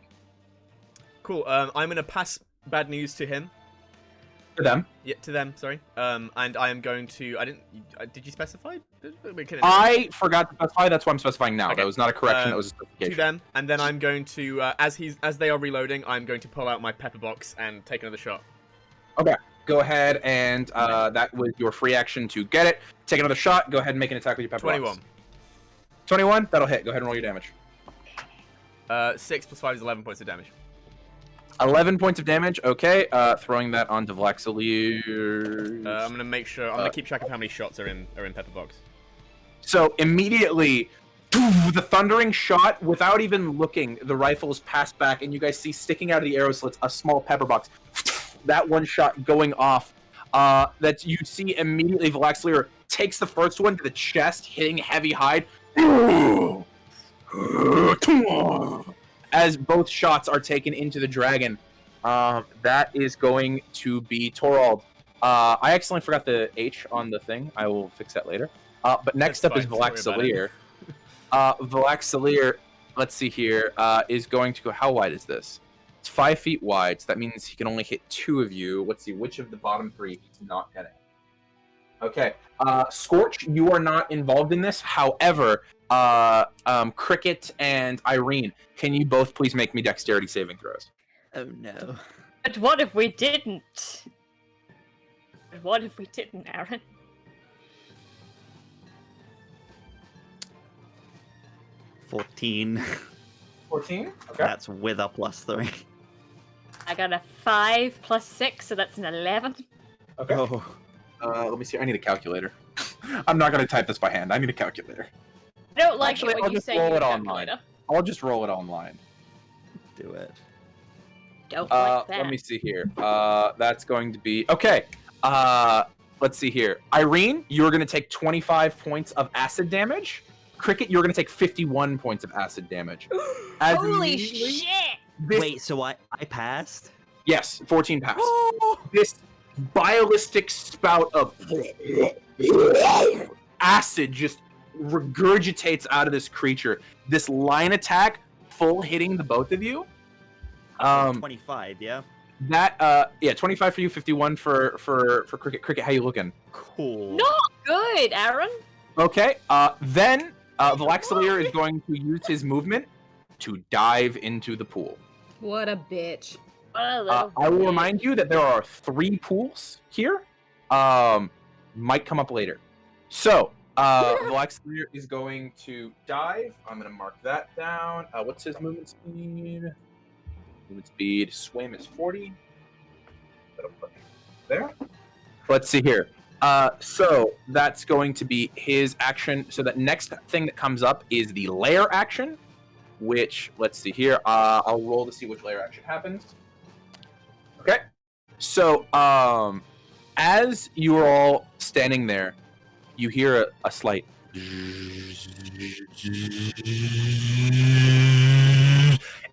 S2: cool. I'm gonna pass bad news to him.
S1: For them,
S2: Yeah, to them. Sorry. And I am going to. I didn't. Did you specify?
S1: I forgot to specify. That's why I'm specifying now.
S2: Okay.
S1: That was not a correction. That was a
S2: To
S1: specification.
S2: them, and then I'm going to, as they are reloading, I'm going to pull out my pepper box and take another shot.
S1: Go ahead and that was your free action to get it. Take another shot. Go ahead and make an attack with your pepper
S2: 21.
S1: box. 21. That'll hit. Go ahead and roll your damage.
S2: 6 plus 5 is 11 points of damage.
S1: 11 points of damage. Okay. Throwing that onto Vlaxilier.
S2: I'm gonna make sure. I'm gonna keep track of how many shots are in pepper box.
S1: So immediately, the thundering shot, without even looking, the rifles pass back, and you guys see sticking out of the arrow slits a small pepper box. That one shot going off. That you see immediately, Vlaxilier takes the first one to the chest, hitting heavy hide. As both shots are taken into the dragon. That is going to be Torald. I accidentally forgot the H on the thing. I will fix that later. But next
S2: That's
S1: up is
S2: fine, don't worry
S1: Vlaxilier. Vlaxilier, let's see here, is going to go. How wide is this? It's 5 feet wide, so that means he can only hit 2 of you. Let's see, which of the bottom 3 he's not getting? Okay. Scorch, you are not involved in this. However, Cricket and Irene, can you both please make me dexterity saving throws?
S3: Oh no.
S4: But what if we didn't? Aaron?
S3: 14.
S1: 14? Okay.
S3: That's with a +3.
S4: I got a 5 plus 6, so that's an 11.
S1: Okay.
S3: Oh.
S1: Let me see. I need a calculator. I'm not going to type this by hand. I need a calculator.
S4: I don't like
S1: Actually,
S4: it when
S1: I'll
S4: you
S1: just
S4: say
S1: roll
S4: you
S1: it
S4: calculator.
S1: online. I'll just roll it online.
S3: Do it.
S4: Don't like that.
S1: Let me see here. That's going to be okay. Let's see here. Irene, you're going to take 25 points of acid damage. Cricket, you're going to take 51 points of acid damage. As
S4: Holy
S1: immediately-
S4: shit!
S1: this-
S3: Wait, so I passed?
S1: Yes, 14 pass. This biolistic spout of acid just regurgitates out of this creature. This line attack, full hitting the both of you.
S3: 25, yeah?
S1: That 25 for you, 51 for Cricket. Cricket, how you looking?
S3: Cool.
S4: Not good, Aaron.
S1: Okay. Then Vlaxilier is going to use his movement to dive into the pool.
S5: What a bitch.
S4: What a little
S1: I will
S4: bitch.
S1: remind you that there are 3 pools here. Might come up later. So, Vlaxilier is going to dive. I'm going to mark that down. What's his movement speed? Movement speed. Swim is 40. That'll put him there. Let's see here. So that's going to be his action. So that next thing that comes up is the lair action, which, let's see here. I'll roll to see which lair action happens. Okay. So, as you are all standing there, you hear a slight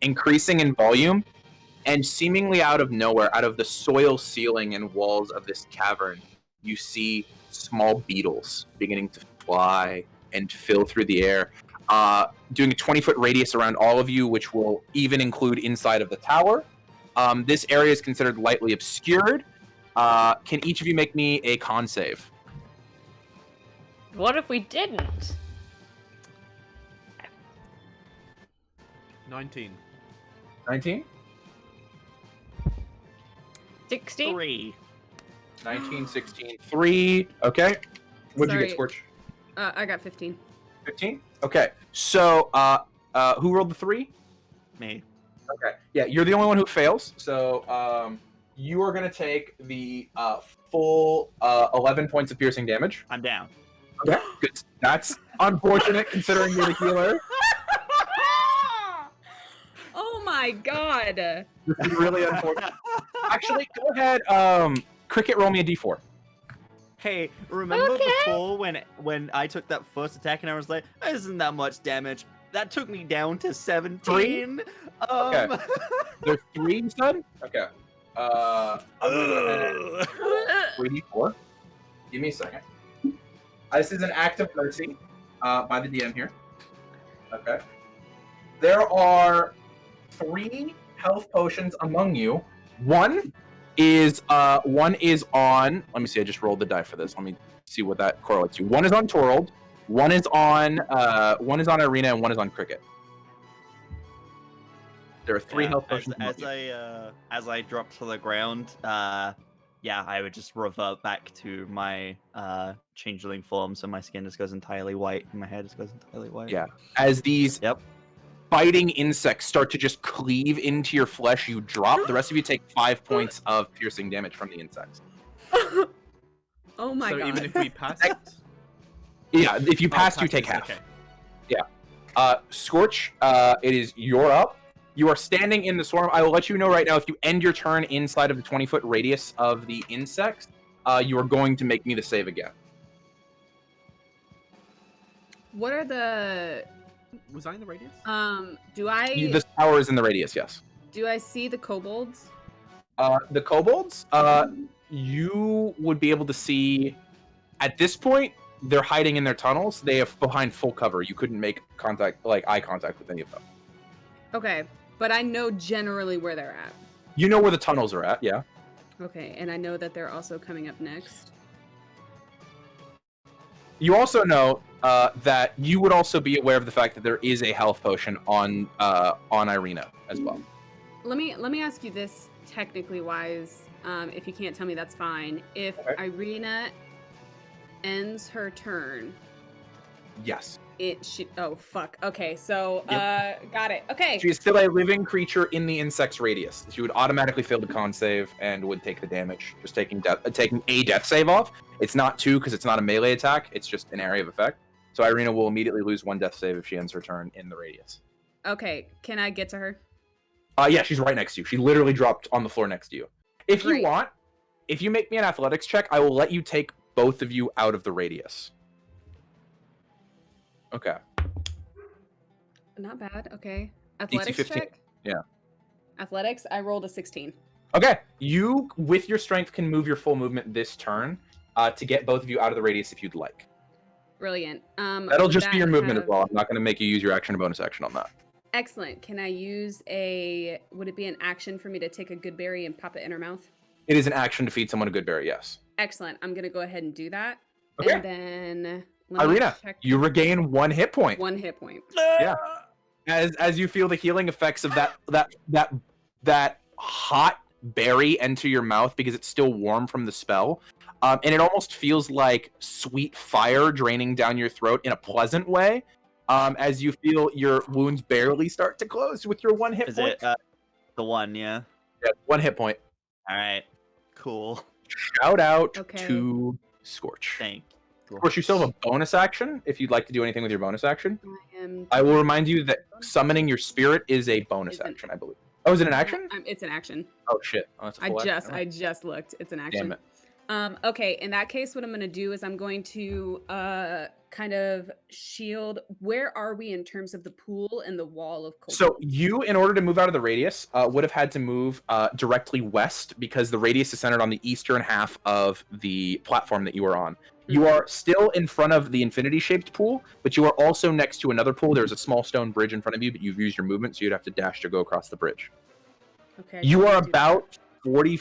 S1: increasing in volume, and seemingly out of nowhere, out of the soil ceiling and walls of this cavern, you see small beetles beginning to fly and fill through the air. doing a 20-foot radius around all of you, which will even include inside of the tower. This area is considered lightly obscured. Can each of you make me a con save?
S4: What if we didn't?
S2: 19.
S1: 19?
S4: 16?
S3: 3.
S1: 19, 16, 3. Okay. What'd you get,
S5: Sorry.
S1: Scorch?
S5: I got 15.
S1: 15? Okay. So, who rolled the 3?
S3: Me.
S1: Okay. Yeah, you're the only one who fails. So, you are going to take the full 11 points of piercing damage.
S3: I'm down.
S1: Okay. Good. That's unfortunate considering you're the healer.
S5: Oh my god.
S1: This is really unfortunate. Actually, go ahead. Cricket, roll me a d4.
S3: Hey, remember
S4: Okay.
S3: before when I took that first attack and I was like, isn't that much damage? That took me down to 17.
S1: Okay. There's 3, you said? Okay. I'm gonna go ahead and 3d4. Give me a second. This is an act of mercy by the DM here. Okay. There are 3 health potions among you. One is on. Let me see. I just rolled the die for this. Let me see what that correlates to. One is on Torald. One is on Irina, and one is on Cricket. There are 3 health potions. among you.
S3: As I drop to the ground, yeah, I would just revert back to my changeling form, so my skin just goes entirely white and my hair just goes entirely white.
S1: Yeah. As these
S3: Yep.
S1: biting insects start to just cleave into your flesh, you drop. The rest of you take 5 points of piercing damage from the insects.
S5: Oh my
S2: so
S5: god.
S2: even if we pass it?
S1: Yeah, if you
S2: Oh,
S1: pass, you take half.
S2: Okay.
S1: Scorch, it is your up. You are standing in the swarm. I will let you know right now, if you end your turn inside of the 20-foot radius of the insects, you are going to make me the save again.
S5: What are the
S2: Was I in the radius?
S1: This tower is in the radius, yes.
S5: do I see the kobolds?
S1: The kobolds, you would be able to see, at this point, they're hiding in their tunnels. They have behind full cover. You couldn't make eye contact with any of them.
S5: Okay, but I know generally where they're at.
S1: You know where the tunnels are at, yeah.
S5: Okay, and I know that they're also coming up next.
S1: You also know that you would also be aware of the fact that there is a health potion on Irina as well.
S5: Let me ask you this technically wise. If you can't tell me, that's fine. If
S1: Okay.
S5: Irina ends her turn,
S1: Yes.
S5: oh fuck. Okay, so got it. Okay.
S1: She is still a living creature in the insect's radius. She would automatically fail the con save and would take the damage, just taking a death save off. It's not 2 because it's not a melee attack. It's just an area of effect. So Irina will immediately lose 1 death save if she ends her turn in the radius.
S5: Okay, can I get to her?
S1: Yeah, she's right next to you. She literally dropped on the floor next to you. If you
S5: Great.
S1: want, if you make me an athletics check, I will let you take both of you out of the radius. Okay.
S5: Not bad. Okay.
S1: DC
S5: Athletics
S1: 15.
S5: check?
S1: Yeah.
S5: Athletics, I rolled a 16.
S1: Okay. You, with your strength, can move your full movement this turn to get both of you out of the radius if you'd like.
S5: Brilliant.
S1: That'll
S5: would
S1: just be your
S5: that
S1: movement as
S5: have-
S1: well. I'm not going to make you use your action or bonus action on that.
S5: Excellent. Can I use would it be an action for me to take a good berry and pop it in her mouth?
S1: It is an action to feed someone a good berry, yes.
S5: Excellent. I'm going to go ahead and do that.
S1: Okay.
S5: And then let me
S1: Irina,
S5: check
S1: you regain 1 hit point.
S5: 1 hit point.
S1: Yeah. As you feel the healing effects of that hot berry enter your mouth because it's still warm from the spell. And it almost feels like sweet fire draining down your throat in a pleasant way. As you feel your wounds barely start to close with your 1 hit
S3: Is
S1: point.
S3: it the one, yeah?
S1: Yeah, 1 hit point.
S3: Alright. Cool.
S1: Shout out
S5: Okay.
S1: to Scorch.
S3: Thank you.
S1: Of course, you still have a bonus action if you'd like to do anything with your bonus action.
S5: am.
S1: I will remind you that summoning your spirit is a bonus
S5: Is it-
S1: action, I believe. Oh, is it an action?
S5: It's an action.
S1: Oh shit! Oh, that's a full action.
S5: I just looked. It's an action.
S1: Damn it.
S5: Okay, in that case, what I'm going to do is I'm going to kind of shield. Where are we in terms of the pool and the wall of cold?
S1: So you, in order to move out of the radius, would have had to move directly west because the radius is centered on the eastern half of the platform that you were on. You are still in front of the infinity-shaped pool, but you are also next to another pool. There's a small stone bridge in front of you, but you've used your movement, so you'd have to dash to go across the bridge.
S5: Okay.
S1: You are
S5: do
S1: about 30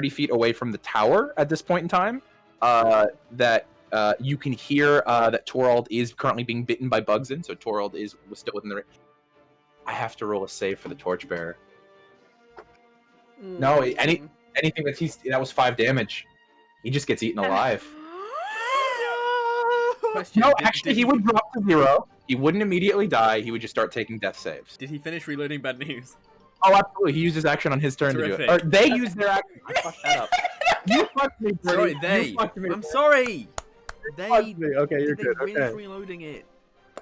S1: feet away from the tower at this point in time. You can hear that Torald is currently being bitten by bugs in, so Torald was still within the. I have to roll a save for the torchbearer. No, anything that was 5 damage. He just gets eaten alive.
S2: Question,
S1: No, actually, he would drop to 0. He wouldn't immediately die. He would just start taking death saves.
S2: Did he finish reloading bad news?
S1: Oh, absolutely. He used his action on his turn to do it. Or they used their action. I fucked that up. You fucked me, Brady.
S2: Sorry, they.
S1: You fucked me.
S2: I'm sorry. They.
S1: Fucked me. Okay, you're
S2: They
S1: good.
S2: finished
S1: Okay.
S2: reloading it.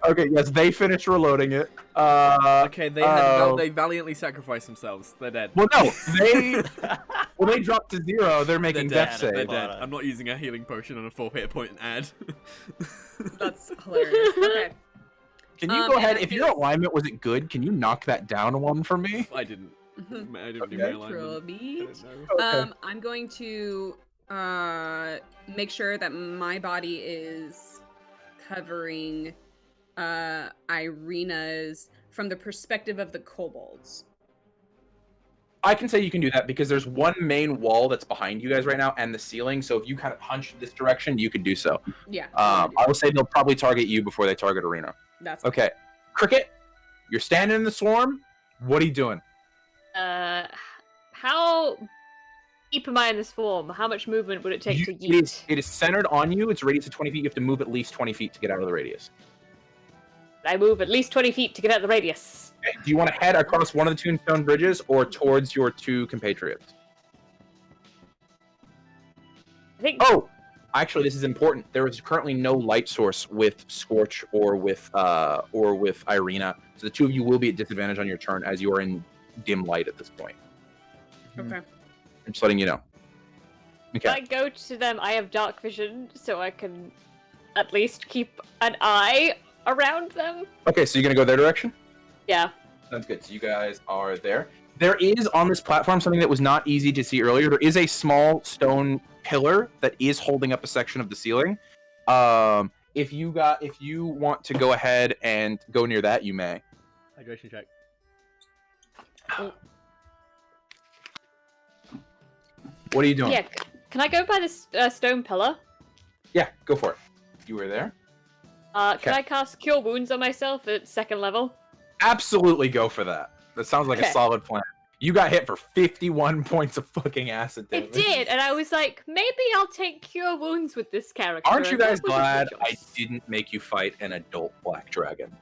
S1: Okay, yes, they finished reloading it.
S2: Okay, they valiantly sacrificed themselves. They're dead.
S1: Well, no, they dropped to 0. They're making death
S2: They're
S1: save.
S2: dead. I'm not using a healing potion on a 4 hit point and add.
S5: That's hilarious. Okay.
S1: Can you go ahead? If your alignment wasn't good, can you knock that down 1 for me?
S2: I didn't. I didn't do
S1: Okay.
S2: my alignment. I don't know.
S1: Okay.
S5: I'm going to make sure that my body is covering Irina's from the perspective of the kobolds.
S1: I can say you can do that because there's one main wall that's behind you guys right now and the ceiling. So if you kind of hunch this direction, you could do so.
S5: Yeah.
S1: I will say they'll probably target you before they target Irina.
S5: That's
S1: Okay. Cricket, you're standing in the swarm. What are you doing?
S4: How deep am I in this form? How much movement would it take to
S1: It
S4: yeet?
S1: is centered on you. It's a radius of 20 feet. You have to move at least 20 feet to get out of the radius.
S4: I move at least 20 feet to get out of the radius.
S1: Okay. Do you want to head across one of the tombstone bridges or towards your 2 compatriots?
S4: I think.
S1: Oh, actually, this is important. There is currently no light source with Scorch or with Irina, so the 2 of you will be at disadvantage on your turn as you are in dim light at this point.
S5: Okay.
S1: I'm just letting you know.
S4: If
S1: Okay.
S4: I go to them, I have dark vision, so I can at least keep an eye around them.
S1: Okay, so you're gonna go their direction?
S4: Yeah.
S1: Sounds good. So you guys are there. There is on this platform something that was not easy to see earlier. There is a small stone pillar that is holding up a section of the ceiling. If you want to go ahead and go near that, you may.
S2: Hydration check.
S1: What are you doing?
S4: Yeah. Can I go by this stone pillar?
S1: Yeah, go for it. You were there.
S4: Can
S1: Okay.
S4: I cast Cure Wounds on myself at 2nd level?
S1: Absolutely go for that. That sounds like a
S4: Okay.
S1: solid plan. You got hit for 51 points of fucking acid damage.
S4: It did, and I was like, maybe I'll take Cure Wounds with this character.
S1: Aren't you
S4: and that
S1: guys
S4: was a good
S1: glad I
S4: choice.
S1: didn't make you fight an adult black dragon?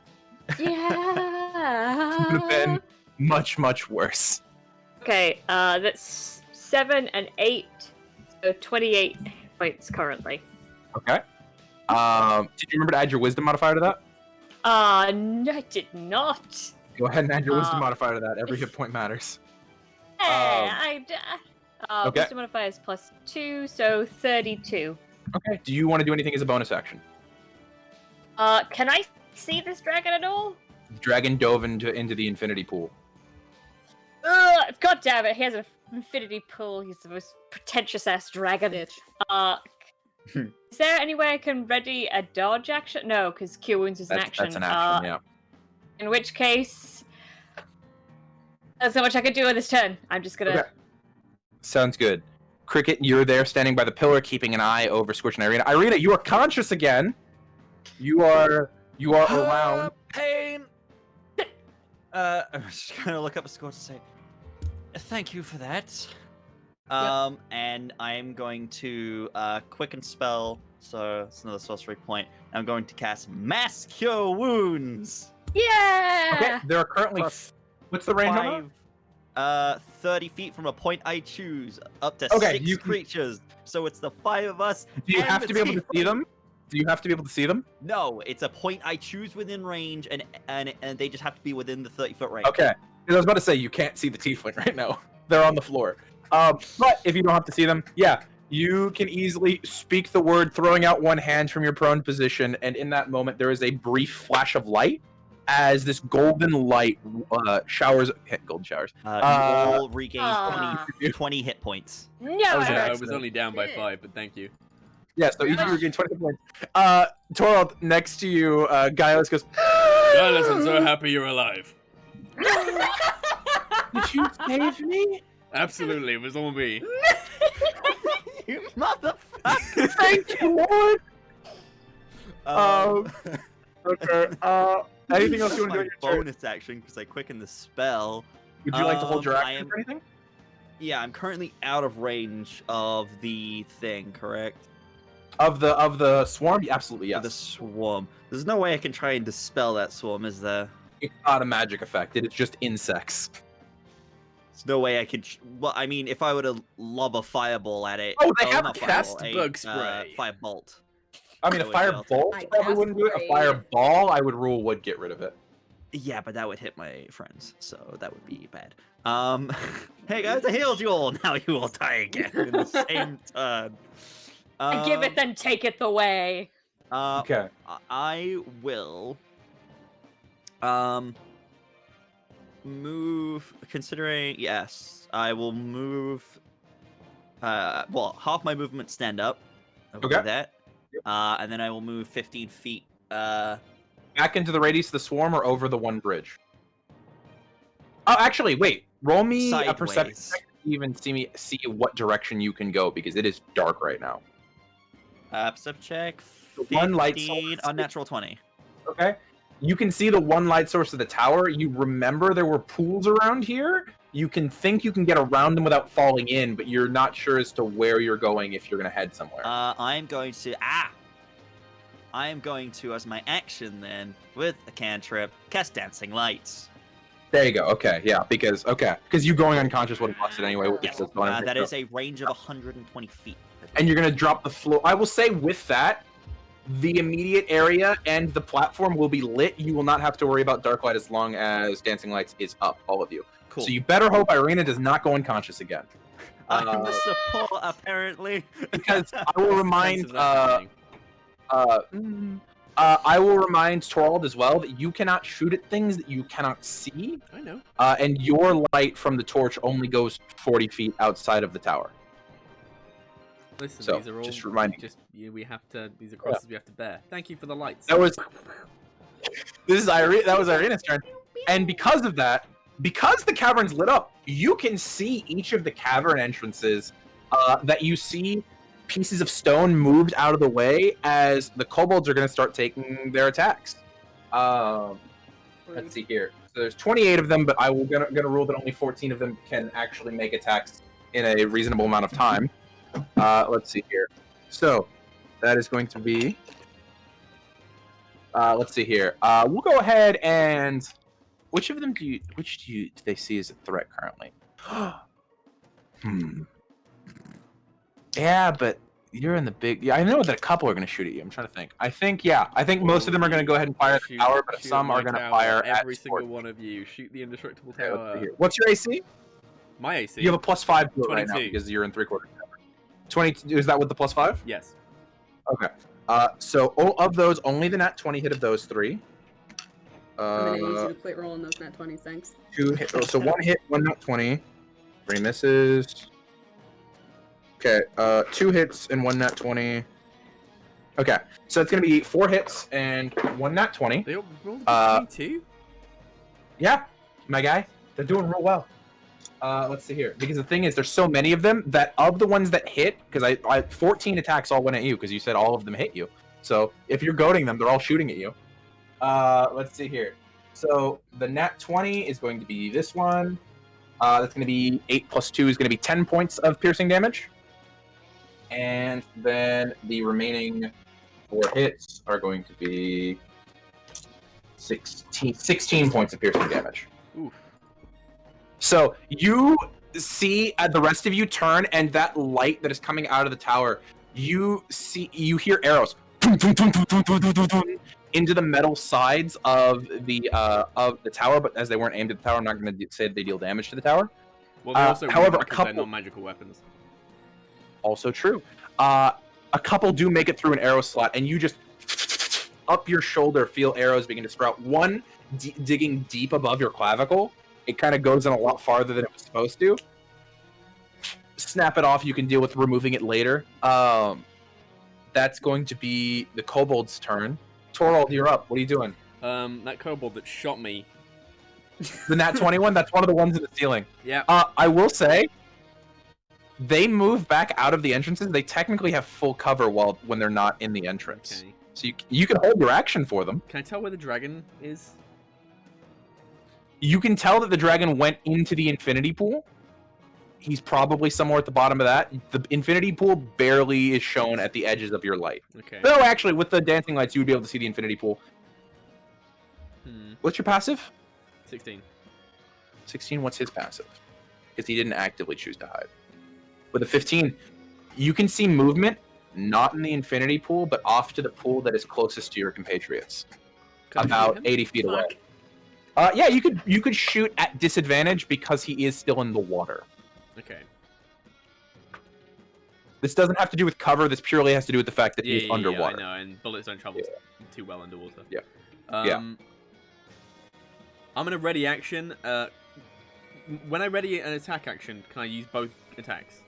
S4: Yeah.
S1: It would have been much, much worse.
S4: Okay, that's 7 and 8, so 28 points currently.
S1: Okay. Did you remember to add your wisdom modifier to that?
S4: No, I did not.
S1: Go ahead and add your wisdom
S4: Uh,
S1: modifier to that. Every hit point matters. Okay.
S4: Wisdom modifier is +2, so 32.
S1: Okay. Do you want to do anything as a bonus action?
S4: Can I see this dragon at all?
S1: The dragon dove into the infinity pool.
S4: God damn it, he has an infinity pool. He's the most pretentious ass dragon.
S5: Bitch.
S4: Is there any way I can ready a dodge action? No, because Cure Wounds is an action.
S1: That's an action, yeah.
S4: In which case, there's not much I can do on this turn. I'm just gonna.
S1: Okay. Sounds good. Cricket, you're there standing by the pillar, keeping an eye over Scorch and Irina. Irina, you are conscious again. You are around.
S3: Pain! I'm just gonna look up a Scorch and say, thank you for that. And I'm going to quicken spell, so it's another sorcery point. I'm going to cast Mass Cure Wounds.
S4: Yeah.
S1: Okay, there are currently.
S3: Plus
S1: What's the range on that?
S3: 30 feet from a point I choose, up to
S1: Okay,
S3: 6
S1: you can-
S3: creatures. So it's the 5 of us.
S1: Do you
S3: and
S1: have
S3: the
S1: to be able to see
S3: Tiefling.
S1: them? Do you have to be able to see them?
S3: No, it's a point I choose within range, and they just have to be within the 30-foot range.
S1: Okay. 'Cause I was about to say you can't see the tiefling right now. They're on the floor. But if you don't have to see them, yeah, you can easily speak the word, throwing out one hand from your prone position, and in that moment there is a brief flash of light as this golden light showers. Golden showers.
S3: You all regain
S4: Ah.
S3: 20 hit points.
S4: No.
S1: was an
S2: I
S1: accident.
S2: was only down by
S5: Shit.
S2: 5, but thank you.
S1: Yeah, so each of you regain 20 points. Torald, next to you, Gaius goes,
S2: Gaius, I'm so happy you're alive.
S1: Did you save me?
S2: Absolutely, it was all me.
S3: You motherfucker!
S1: Thank you, Lord! Okay, anything else you want to do
S3: my
S1: in your turn?
S3: bonus action, because I quickened the spell.
S1: Would you like to hold your
S3: I
S1: action
S3: am-
S1: for anything?
S3: Yeah, I'm currently out of range of the thing, correct?
S1: Of the swarm? Absolutely, yes.
S3: The swarm. There's no way I can try and dispel that swarm, is there?
S1: It's not a magic effect. It's just insects.
S3: There's no way I could. Well, I mean, if I were to lob a fireball at it.
S1: Oh, they have
S3: not
S1: cast
S3: fireball,
S2: bug spray.
S3: Firebolt.
S1: I mean, a
S3: That would help.
S1: firebolt
S5: I
S1: probably
S5: cast
S1: wouldn't do it. A
S5: spray.
S1: fireball, I would rule, would get rid of it.
S3: Yeah, but that would hit my friends, so that would be bad. Hey guys, I healed you all. Now you all die again in the same turn.
S4: Give it, then take it away.
S1: Okay.
S3: I will move, considering, yes, I will move well, half my movement stand up. I will do
S1: Okay.
S3: that. And then I will move 15 feet
S1: Back into the radius of the swarm or over the one bridge? Oh, actually, wait. Roll me a perception
S3: sideways.
S1: check to even see what direction you can go, because it is dark right now.
S3: Perception check.
S1: The one light
S3: 15,
S1: source.
S3: unnatural 20.
S1: Okay. You can see the one light source of the tower. You remember there were pools around here. You can think you can get around them without falling in, but you're not sure as to where you're going if you're going to head somewhere.
S3: I'm going to I am going to, as my action then, with a cantrip, cast Dancing Lights.
S1: There you go. Okay, yeah, because you going unconscious would have lost it anyway.
S3: Yes,
S1: That's what I'm
S3: that
S1: thinking.
S3: is a range of 120 feet.
S1: And you're going to drop the floor. I will say with that, the immediate area and the platform will be lit. You will not have to worry about dark light as long as Dancing Lights is up, all of you.
S3: Cool.
S1: So you better hope Irina does not go unconscious again.
S3: I'm the support, apparently.
S1: Because I will remind
S2: Chances of happening.
S1: I will remind Torald as well that you cannot shoot at things that you cannot see,
S2: I know.
S1: and your light from the torch only goes 40 feet outside of the tower.
S2: Listen,
S1: So,
S2: these are all
S1: just reminding
S2: we have to. These are crosses we have to bear. Thank you for the lights.
S1: That was Irina's turn, and because of that, because the cavern's lit up, you can see each of the cavern entrances that you see pieces of stone moved out of the way as the kobolds are going to start taking their attacks. Let's see here. So there's 28 of them, but I will gonna rule that only 14 of them can actually make attacks in a reasonable amount of time. Let's see here. So that is going to be. Let's see here. We'll go ahead and. Which of them do they see as a threat currently? Yeah, but you're in the big. Yeah, I know that a couple are going to shoot at you. I'm trying to think. I think most of them are going to go ahead and fire at the tower, but
S2: Shoot
S1: some
S2: my
S1: are going to
S2: tower,
S1: fire at
S2: every single
S1: Scorch.
S2: one of you. Shoot the indestructible
S1: Okay, let's see
S2: tower.
S1: here. What's your AC?
S2: My AC.
S1: You have a +5 to it right now
S2: 22.
S1: because you're in 3/4 cover. 22. Is that with the +5?
S2: Yes.
S1: Okay. So of those, only the nat 20 hit of those three.
S5: I'm gonna use you to quit rolling those nat 20s, thanks.
S1: 2 hit. Oh, so 1 hit, 1 nat 20. 3 misses. Okay. 2 hits and 1 nat 20. Okay. So it's gonna be 4 hits and 1 nat 20.
S2: They all rolled a 22?
S1: Yeah, my guy. They're doing real well. Let's see here. Because the thing is, there's so many of them that of the ones that hit, because I 14 attacks all went at you because you said all of them hit you. So if you're goading them, they're all shooting at you. Let's see here. So the nat 20 is going to be this one. That's going to be 8 plus 2 is going to be 10 points of piercing damage. And then the remaining 4 hits are going to be 16 points of piercing damage.
S2: Oof.
S1: So you see the rest of you turn, and that light that is coming out of the tower, you hear arrows into the metal sides of the tower, but as they weren't aimed at the tower, I'm not going to say they deal damage to the tower.
S2: Well, they also
S1: however,
S2: wouldn't
S1: a
S2: because they're
S1: couple-
S2: non-magical weapons.
S1: Also true. A couple do make it through an arrow slot, and you just up your shoulder feel arrows begin to sprout. One digging deep above your clavicle. It kind of goes in a lot farther than it was supposed to. Snap it off. You can deal with removing it later. That That's going to be the kobold's turn. Torald, you're up. What are you doing?
S2: That kobold that shot me.
S1: The nat 21, that's one of the ones in the ceiling.
S2: Yeah.
S1: I will say, they move back out of the entrances. They technically have full cover when they're not in the entrance.
S2: Okay.
S1: So you can hold your action for them.
S2: Can I tell where the dragon is?
S1: You can tell that the dragon went into the infinity pool. He's probably somewhere at the bottom of that. The infinity pool barely is shown at the edges of your light.
S2: Okay.
S1: Though, actually, with the dancing lights, you would be able to see the infinity pool. What's your passive?
S2: 16.
S1: 16, what's his passive? Because he didn't actively choose to hide. With a 15, you can see movement, not in the infinity pool, but off to the pool that is closest to your compatriots.
S2: Can I shoot
S1: About
S2: him?
S1: 80 feet away. Yeah, you could shoot at disadvantage because he is still in the water.
S2: Okay.
S1: This doesn't have to do with cover. This purely has to do with the fact that he's underwater.
S2: Yeah, I know, and bullets don't travel too well underwater.
S1: Yeah.
S2: I'm gonna ready action. When I ready an attack action, can I use both attacks?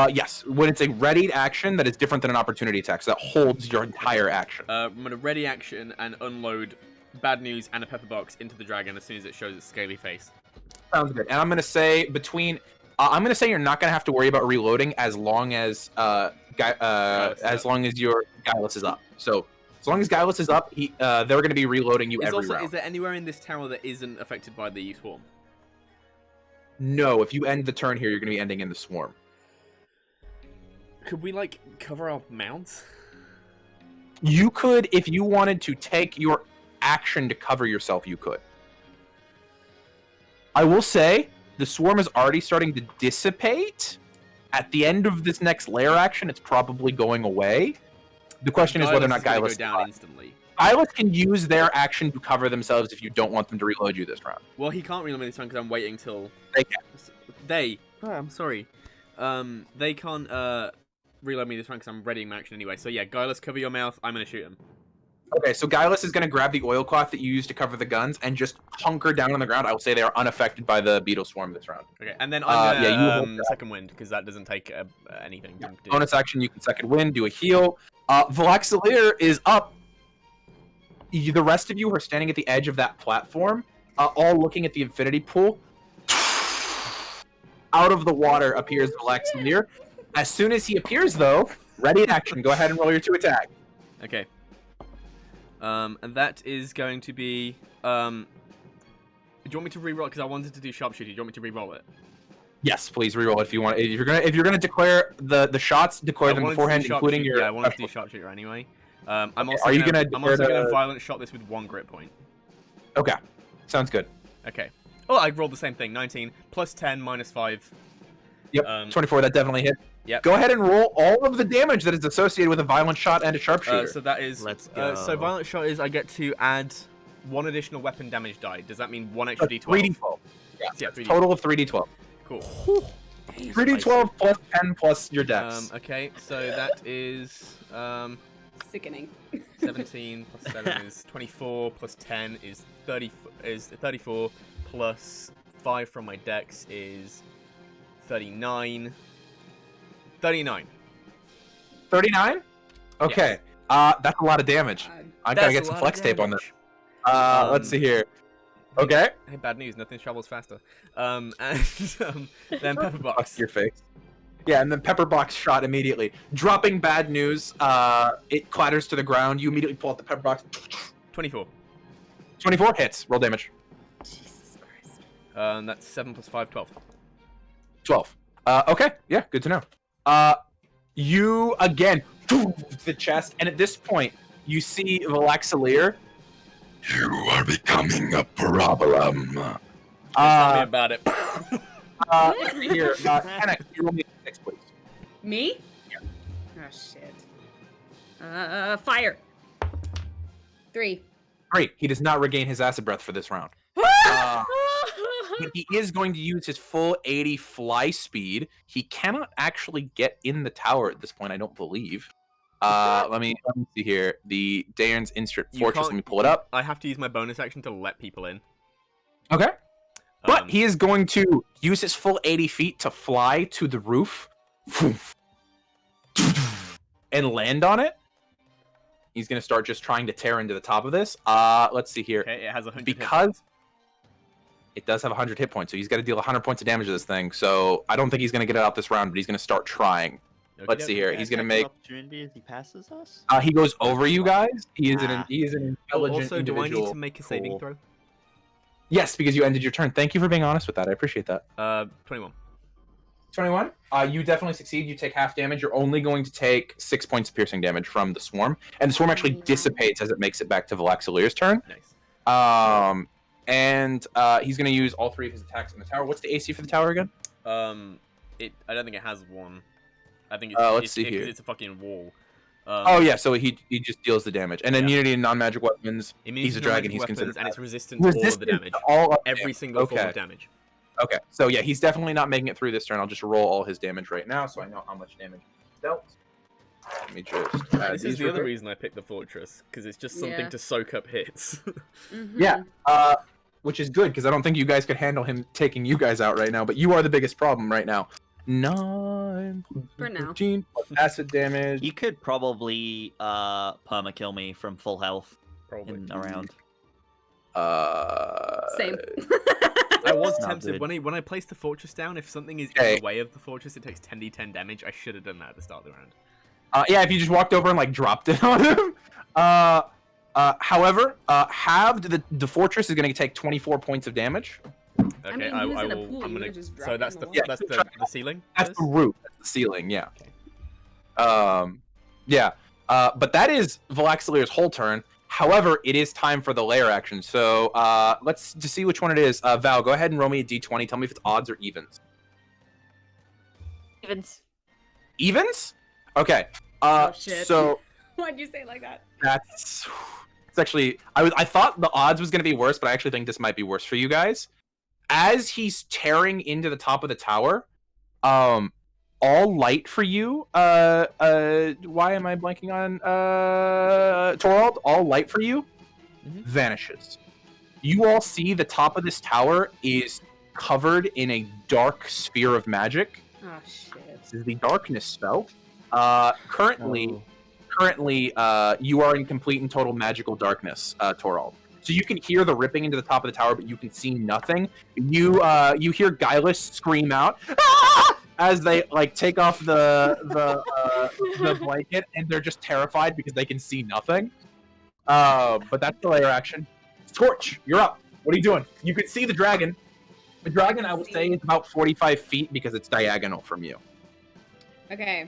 S1: Yes. When it's a readied action, that is different than an opportunity attack. So that holds your entire action.
S2: I'm gonna ready action and unload bad news and a pepper box into the dragon as soon as it shows its scaly face.
S1: Sounds good. And I'm gonna say I'm gonna say you're not gonna have to worry about reloading as long as your Guileless is up. So as long as Guileless is up, they're gonna be reloading you every round.
S2: Is there anywhere in this tower that isn't affected by the swarm?
S1: No, if you end the turn here, you're gonna be ending in the swarm.
S2: Could we like cover our mounts?
S1: You could, if you wanted to take your action to cover yourself, you could. I will say, the swarm is already starting to dissipate. At the end of this next layer action, it's probably going away. The question is whether or not Guileless
S2: go down instantly.
S1: Guileless can use their action to cover themselves if you don't want them to reload you this round.
S2: Well, he can't reload me this time because I'm waiting till...
S1: They can.
S2: Oh, I'm sorry. They can't reload me this round because I'm readying my action anyway. So yeah, Guileless, cover your mouth. I'm going to shoot him.
S1: Okay, so Guileless is going to grab the oilcloth that you used to cover the guns and just hunker down on the ground. I will say they are unaffected by the beetle swarm this round.
S2: Okay, and then I'm
S1: hold that.
S2: second wind because that doesn't take anything.
S1: Yeah. Bonus action, you can second wind, do a heal. Valaxilier is up. The rest of you are standing at the edge of that platform, all looking at the infinity pool. Out of the water appears Valaxilier. As soon as he appears, though, ready in action. Go ahead and roll your 2 attack.
S2: Okay. And that is going to be. Do you want me to re-roll? Because I wanted to do sharpshooter. Do you want me to re-roll it?
S1: Yes, please re-roll it if you want. If you're gonna declare the shots, declare them beforehand, including your.
S2: Yeah, I wanted to do sharpshooter anyway. I'm also
S1: Are you
S2: gonna
S1: gonna
S2: violent shot this with 1 grit point.
S1: Okay, sounds good.
S2: Okay. Oh, I rolled the same thing. 19 plus 10 minus 5.
S1: Yep, 24. That definitely hit.
S2: Yep.
S1: Go ahead and roll all of the damage that is associated with a violent shot and a sharpshooter.
S2: So that is.
S3: Let's go.
S2: So violent shot is I get to add 1 additional weapon damage die. Does that mean 1 extra d12?
S1: 3d12. Yeah,
S2: 3d12.
S1: total of 3d12.
S2: Cool.
S1: 3d12 plus 10 plus your dex.
S2: Okay, so that is
S5: Sickening.
S2: 17 plus 7 is 24 plus 10 is 34 plus 5 from my dex is 39. 39.
S1: 39? Okay.
S2: Yes.
S1: That's a lot of damage. I gotta
S2: That's
S1: get
S2: a
S1: some
S2: lot
S1: flex
S2: of
S1: tape on this.
S2: damage.
S1: Let's see here. Okay.
S2: Hey, bad news. Nothing travels faster. And then pepper box.
S1: Fuck your face. Yeah, and then pepper box shot immediately. Dropping bad news. It clatters to the ground. You immediately pull out the pepper box.
S2: 24.
S1: 24 hits. Roll damage.
S5: Jesus Christ.
S2: That's 7 plus 5, 12.
S1: 12. Okay. Yeah, good to know. You again the chest, and at this point, you see Valaxilier. You are becoming a problem.
S2: Tell me about it.
S1: Here, Anna, you roll me a 6, please.
S5: Me?
S1: Yeah.
S5: Oh shit. Fire. 3.
S1: 3. He does not regain his acid breath for this round. But he is going to use his full 80 fly speed. He cannot actually get in the tower at this point, I don't believe. Let me see here. The Daern's Instant Fortress, let me pull it up.
S2: I have to use my bonus action to let people in.
S1: Okay. But he is going to use his full 80 feet to fly to the roof. and land on it. He's gonna start just trying to tear into the top of this. Let's see here.
S2: Okay, it has 100
S1: Because it does have 100 hit points, so he's got to deal 100 points of damage to this thing. So I don't think he's gonna get it out this round, but he's gonna start trying. Let's see here. He's gonna make.
S3: Opportunity as he passes us.
S1: He goes over you guys. He is an intelligent
S2: Also, do I
S1: individual.
S2: need to make a saving throw?
S1: Yes, because you ended your turn. Thank you for being honest with that. I appreciate that.
S2: 21.
S1: 21. You definitely succeed. You take half damage. You're only going to take 6 points of piercing damage from the swarm, and the swarm actually dissipates as it makes it back to Valaxilir's turn.
S2: Nice.
S1: And he's going to use all 3 of his attacks on the tower. What's the AC for the tower again?
S2: I don't think it has one. I think
S1: let's see here.
S2: It's a fucking wall.
S1: Oh yeah, so he just deals the damage. And immunity to non-magic weapons. He's a dragon. He's considered.
S2: And it's resistant to all of the damage. Every single form of damage.
S1: Okay, so yeah, he's definitely not making it through this turn. I'll just roll all his damage right now, so I know how much damage he's dealt. Let me just.
S2: This is the other reason I picked the fortress, because it's just something to soak up hits.
S1: Yeah, which is good because I don't think you guys could handle him taking you guys out right now. But you are the biggest problem right now. 9
S5: For now.
S1: 13 plus acid damage.
S3: He could probably perma-kill me from full health
S2: Probably.
S3: in a round.
S5: Same.
S2: I was
S3: Not
S2: tempted
S3: good.
S2: when I placed the fortress down. If something is in the way of the fortress, it takes 10d10 damage. I should have done that at the start of the round.
S1: Yeah, if you just walked over and like dropped it on him. However, halved the fortress is going to take 24 points of damage.
S2: Okay,
S5: mean,
S2: I
S5: he was in a
S2: will.
S5: pool,
S2: I'm
S5: you
S2: gonna.
S5: could just drop
S2: So
S5: it
S2: that's
S5: in
S2: the
S5: the water.
S2: the ceiling.
S1: That's the roof. That's the ceiling. Yeah.
S2: Okay.
S1: Yeah. But that is Valaxilir's whole turn. However, it is time for the lair action. So let's just see which one it is. Val, go ahead and roll me a d20. Tell me if it's odds or evens.
S4: Evens.
S1: Evens? Okay.
S5: Oh, shit.
S1: So
S5: Why'd you say it like that?
S1: it's actually I thought the odds was going to be worse, but I actually think this might be worse for you guys. As he's tearing into the top of the tower, all light for you. Why am I blanking on Torald? All light for you vanishes. You all see the top of this tower is covered in a dark sphere of magic.
S5: Oh shit.
S1: This is the darkness spell. Currently, you are in complete and total magical darkness, Torald. So you can hear the ripping into the top of the tower, but you can see nothing. You hear Gylus scream out "Ah!" as they like take off the blanket, and they're just terrified because they can see nothing. But that's the layer action. Scorch, you're up. What are you doing? You can see the dragon. The dragon, I would say, is about 45 feet because it's diagonal from you.
S5: Okay.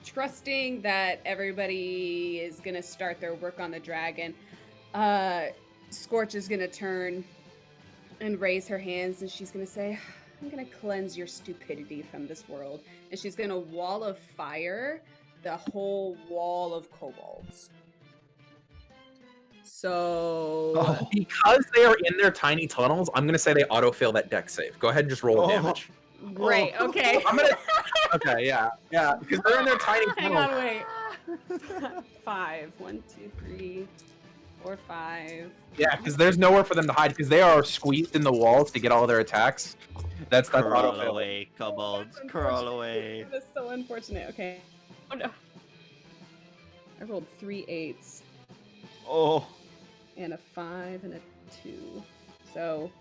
S5: Trusting that everybody is gonna start their work on the dragon, Scorch is gonna turn and raise her hands, and she's gonna say, "I'm gonna cleanse your stupidity from this world," and she's gonna wall of fire the whole wall of kobolds. So
S1: Because they are in their tiny tunnels, I'm gonna say they auto-fail that deck save. Go ahead and just roll damage.
S5: great. Okay.
S1: I'm gonna. Okay, yeah, because they're in their tiny
S5: Hang
S1: tunnels.
S5: on, wait. 5. 1, 2, 3, 4, 5.
S1: Yeah, because there's nowhere for them to hide because they are squeezed in the walls to get all their attacks. That's
S3: Crawl
S1: auto-fail.
S3: away, kobolds. Crawl away.
S5: That's so unfortunate. Okay. Oh no. I rolled 3 8s
S3: Oh.
S5: and a 5 and a 2. So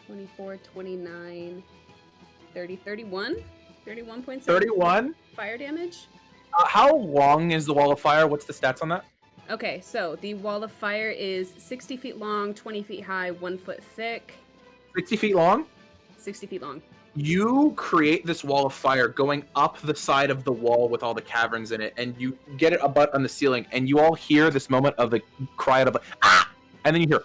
S5: 24, 29, 30, 31? 31.7
S1: 31.
S5: fire damage.
S1: How long is the wall of fire? What's the stats on that?
S5: Okay, so the wall of fire is 60 feet long, 20 feet high, 1 foot thick,
S1: 60 feet long.
S5: 60 feet long.
S1: You create this wall of fire going up the side of the wall with all the caverns in it, and you get it abut on the ceiling, and you all hear this moment of the cry out of ah, and then you hear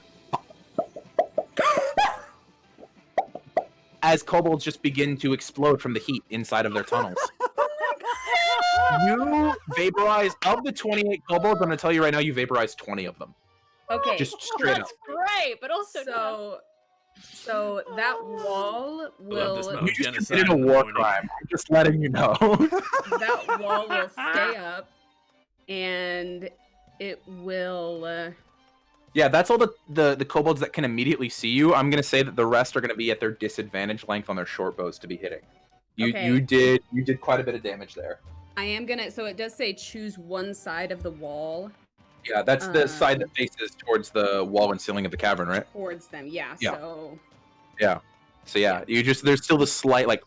S1: as kobolds just begin to explode from the heat inside of their tunnels. You vaporize of the 28 kobolds. I'm going to tell you right now, you vaporize 20 of them.
S5: Okay.
S1: Just straight up.
S4: That's great, but also
S5: So that wall will
S2: smell.
S1: You just
S2: Genocide
S1: committed a
S2: in the
S1: war
S2: morning.
S1: crime. I'm just letting you know.
S5: that wall will stay up, and it will
S1: Yeah, that's all the kobolds that can immediately see you. I'm gonna say that the rest are gonna be at their disadvantage length on their short bows to be hitting. You did quite a bit of damage there.
S5: I am gonna. So it does say choose one side of the wall.
S1: Yeah, that's the side that faces towards the wall and ceiling of the cavern, right?
S5: Towards them, yeah.
S1: Yeah.
S5: So
S1: yeah, there's still the slight like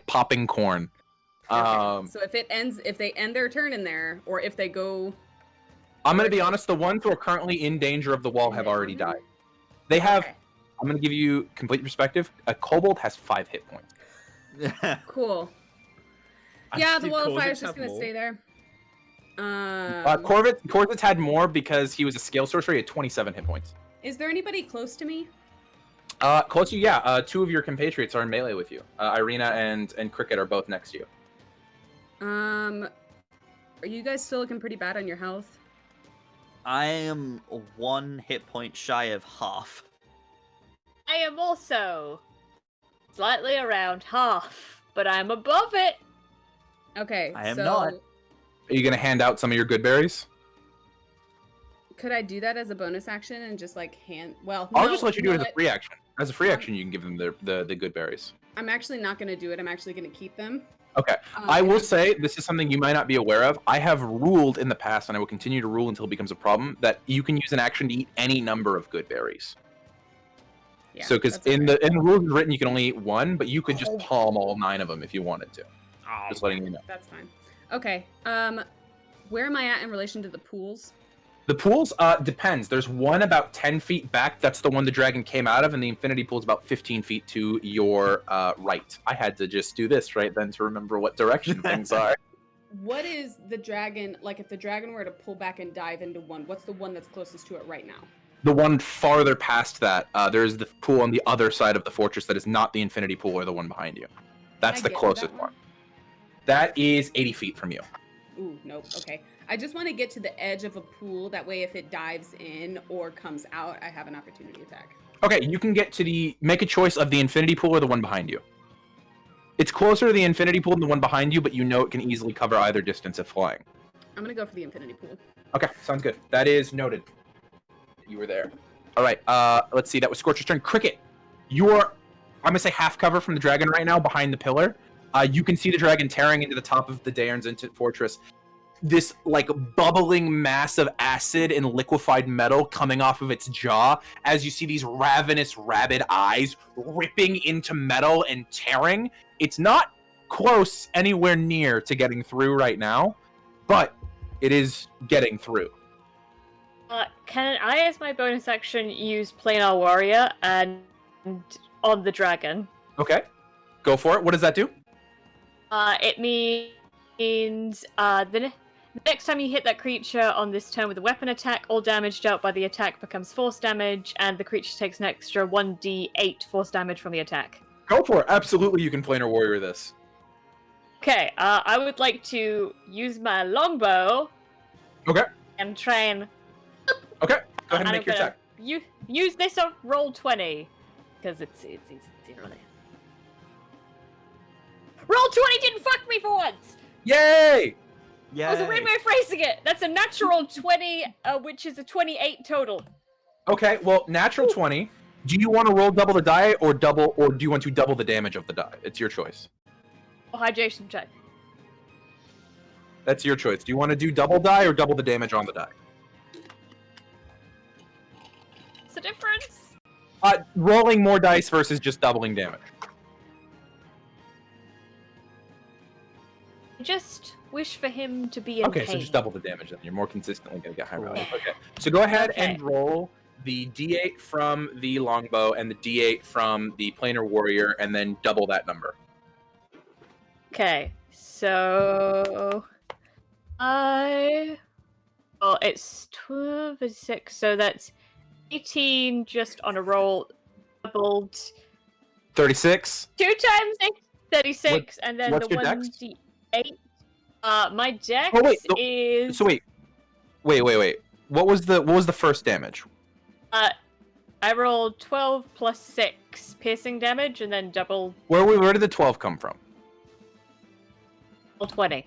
S1: popping corn.
S5: okay. So if they end their turn in there, or if they go,
S1: I'm gonna be honest. The ones who are currently in danger of the wall have already died. They have.
S5: Okay.
S1: I'm gonna give you complete perspective. A kobold has 5 hit points.
S5: Cool. Yeah, the
S2: Did
S5: wall of
S2: Corvus
S5: fire is just
S2: have
S5: gonna
S2: more?
S5: stay there.
S1: Corvus had more because he was a scale sorcerer. He had 27 hit points.
S5: Is there anybody close to me?
S1: Close to you, yeah. 2 of your compatriots are in melee with you. Irina and Cricket are both next to you.
S5: Are you guys still looking pretty bad on your health?
S3: I am 1 hit point shy of half.
S4: I am also slightly around half, but I'm above it.
S5: Okay,
S3: I am
S5: so
S3: not.
S1: Are you gonna hand out some of your good berries?
S5: could I do that as a bonus action and just like hand? Well,
S1: I'll
S5: no,
S1: just let you do it as a
S5: what?
S1: free action. As a free action, you can give them the good berries.
S5: I'm actually not gonna do it. I'm actually gonna keep them.
S1: Okay. I will say this is something you might not be aware of. I have ruled in the past, and I will continue to rule until it becomes a problem, that you can use an action to eat any number of good berries.
S5: Yeah,
S1: So, because
S5: that's
S1: in
S5: okay.
S1: the rules it's written you can only eat 1, but you could just palm all 9 of them if you wanted to.
S7: Oh,
S1: Just letting you know.
S5: That's fine. Okay. Where am I at in relation to the pools?
S1: The pools depends. There's one about 10 feet back. That's the one the dragon came out of, and the infinity pool is about 15 feet to your right. I had to just do this right then to remember what direction things are.
S5: What is the dragon like? If the dragon were to pull back and dive into one, what's the one that's closest to it right now?
S1: The one farther past that, there's the pool on the other side of the fortress that is not the infinity pool or the one behind you. That's
S5: Can I
S1: the
S5: get to
S1: closest
S5: that
S1: one. That is 80 feet from you.
S5: Ooh, nope. Okay. I just want to get to the edge of a pool. That way, if it dives in or comes out, I have an opportunity attack.
S1: Okay, you can get to make a choice of the infinity pool or the one behind you. It's closer to the infinity pool than the one behind you, but you know it can easily cover either distance if flying.
S5: I'm gonna go for the infinity pool.
S1: Okay, sounds good. That is noted. You were there. All right, let's see. That was Scorch's turn. Cricket, you're, I'm gonna say half cover from the dragon right now behind the pillar. You can see the dragon tearing into the top of the Daern's fortress. This like bubbling mass of acid and liquefied metal coming off of its jaw as you see these ravenous rabid eyes ripping into metal and tearing. It's not close anywhere near to getting through right now, but it is getting through.
S4: Can I, as my bonus action, use Planar Warrior and on the dragon?
S1: Okay, go for it. What does that do?
S4: It means the next time you hit that creature on this turn with a weapon attack, all damage dealt by the attack becomes force damage, and the creature takes an extra 1d8 force damage from the attack.
S1: Go for it. Absolutely, you can Planar Warrior this.
S4: Okay, I would like to use my longbow.
S1: Okay.
S4: And try and.
S1: Okay, go ahead and make your attack.
S4: Use this on roll 20, because it's easy, really. Roll 20 didn't fuck me for once!
S1: Yay!
S3: Yeah.
S4: That was a weird way of phrasing it. That's a natural 20, which is a 28 total.
S1: Okay, well, natural 20. Do you want to roll double the die or do you want to double the damage of the die? It's your choice.
S4: Oh, hydration check.
S1: That's your choice. Do you want to do double die or double the damage on the die?
S4: What's the difference?
S1: Rolling more dice versus just doubling damage.
S4: Just wish for him to be in
S1: Okay,
S4: pain.
S1: so just double the damage then. You're more consistently going to get higher value. Okay, so go ahead and roll the d8 from the longbow and the d8 from the planar warrior, and then double that number.
S4: Okay, so it's 12 and 6, so that's 18 just on a roll, doubled
S1: 36.
S4: 2 times 8, 36, and then
S1: what's
S4: the
S1: your dex?
S4: 1d8. My dex is.
S1: So wait. What was the first damage?
S4: I rolled 12 plus 6 piercing damage, and then double.
S1: Where did the 12 come from?
S4: 20.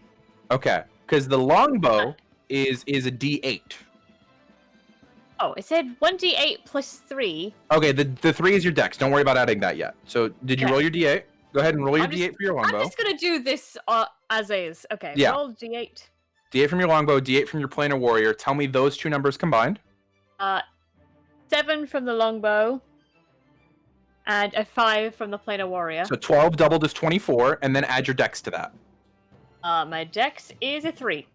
S1: Okay, because the longbow is a d8.
S4: Oh, it said 1d8 plus 3.
S1: Okay, the 3 is your dex. Don't worry about adding that yet. So, did you
S4: Okay.
S1: roll your d8? Go ahead and roll your
S4: I'm just-
S1: d8 for your
S4: I'm
S1: longbow.
S4: just gonna do this as is. Okay,
S1: Yeah.
S4: roll d8.
S1: D8 from your longbow, D8 from your planar warrior. Tell me those two numbers combined.
S4: 7 from the longbow, and a 5 from the planar warrior.
S1: So 12 doubled is 24, and then add your dex to that.
S4: My dex is a 3.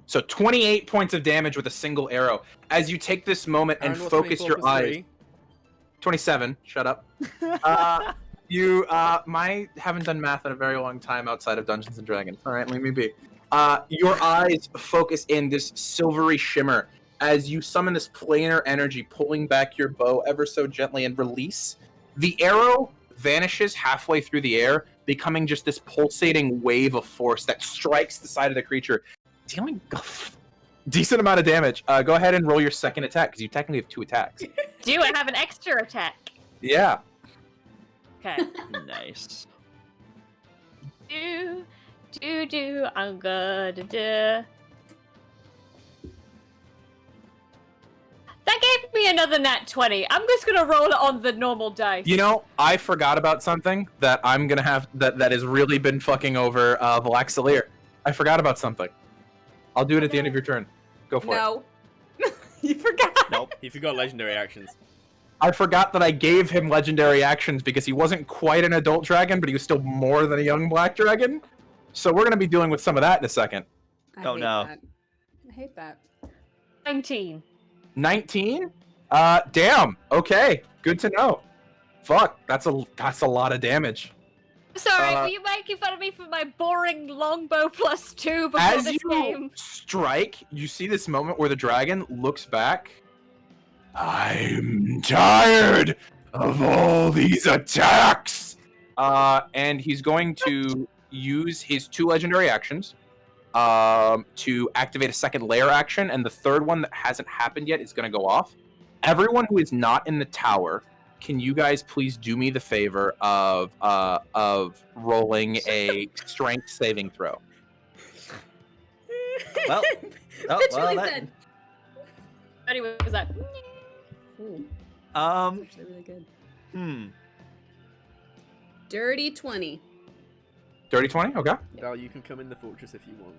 S1: So 28 points of damage with a single arrow. As you take this moment and
S2: Aaron, what's
S1: focus
S2: 24
S1: your
S2: plus
S1: eyes.
S2: 3?
S1: 27. Shut up. You haven't done math in a very long time outside of Dungeons and Dragons. All right, leave me be. Your eyes focus in this silvery shimmer as you summon this planar energy, pulling back your bow ever so gently and release. The arrow vanishes halfway through the air, becoming just this pulsating wave of force that strikes the side of the creature, dealing decent amount of damage. Go ahead and roll your second attack, because you technically have 2 attacks.
S4: Do I have an extra attack?
S1: Yeah.
S4: Okay.
S3: Nice.
S4: I'm gonna do. That gave me another nat 20. I'm just gonna roll it on the normal dice.
S1: You know, I forgot about something that I'm gonna have that has really been fucking over Valaxalir. I forgot about something. I'll do it at the end of your turn. Go for it.
S5: No. You forgot.
S3: Nope.
S2: He forgot legendary actions.
S1: I forgot that I gave him legendary actions because he wasn't quite an adult dragon, but he was still more than a young black dragon. So we're gonna be dealing with some of that in a second.
S5: I
S3: Oh,
S5: hate
S3: no.
S5: that. I hate that.
S4: 19.
S1: 19? Damn. Okay, good to know. Fuck, that's a lot of damage.
S4: Sorry, were you making fun of me for my boring longbow plus 2 before
S1: As
S4: this
S1: you
S4: game?
S1: strike, you see this moment where the dragon looks back. I'm tired of all these attacks. And he's going to use his 2 legendary actions to activate a second layer action, and the third one that hasn't happened yet is going to go off. Everyone who is not in the tower, can you guys please do me the favor of rolling a strength saving throw?
S3: Well,
S5: Literally
S3: that-
S5: said.
S4: Anyway, was that?
S5: Ooh,
S3: Um.
S5: actually really good.
S3: Hmm.
S5: Dirty 20.
S1: Dirty 20? Okay.
S2: Val, you can come in the fortress if you want.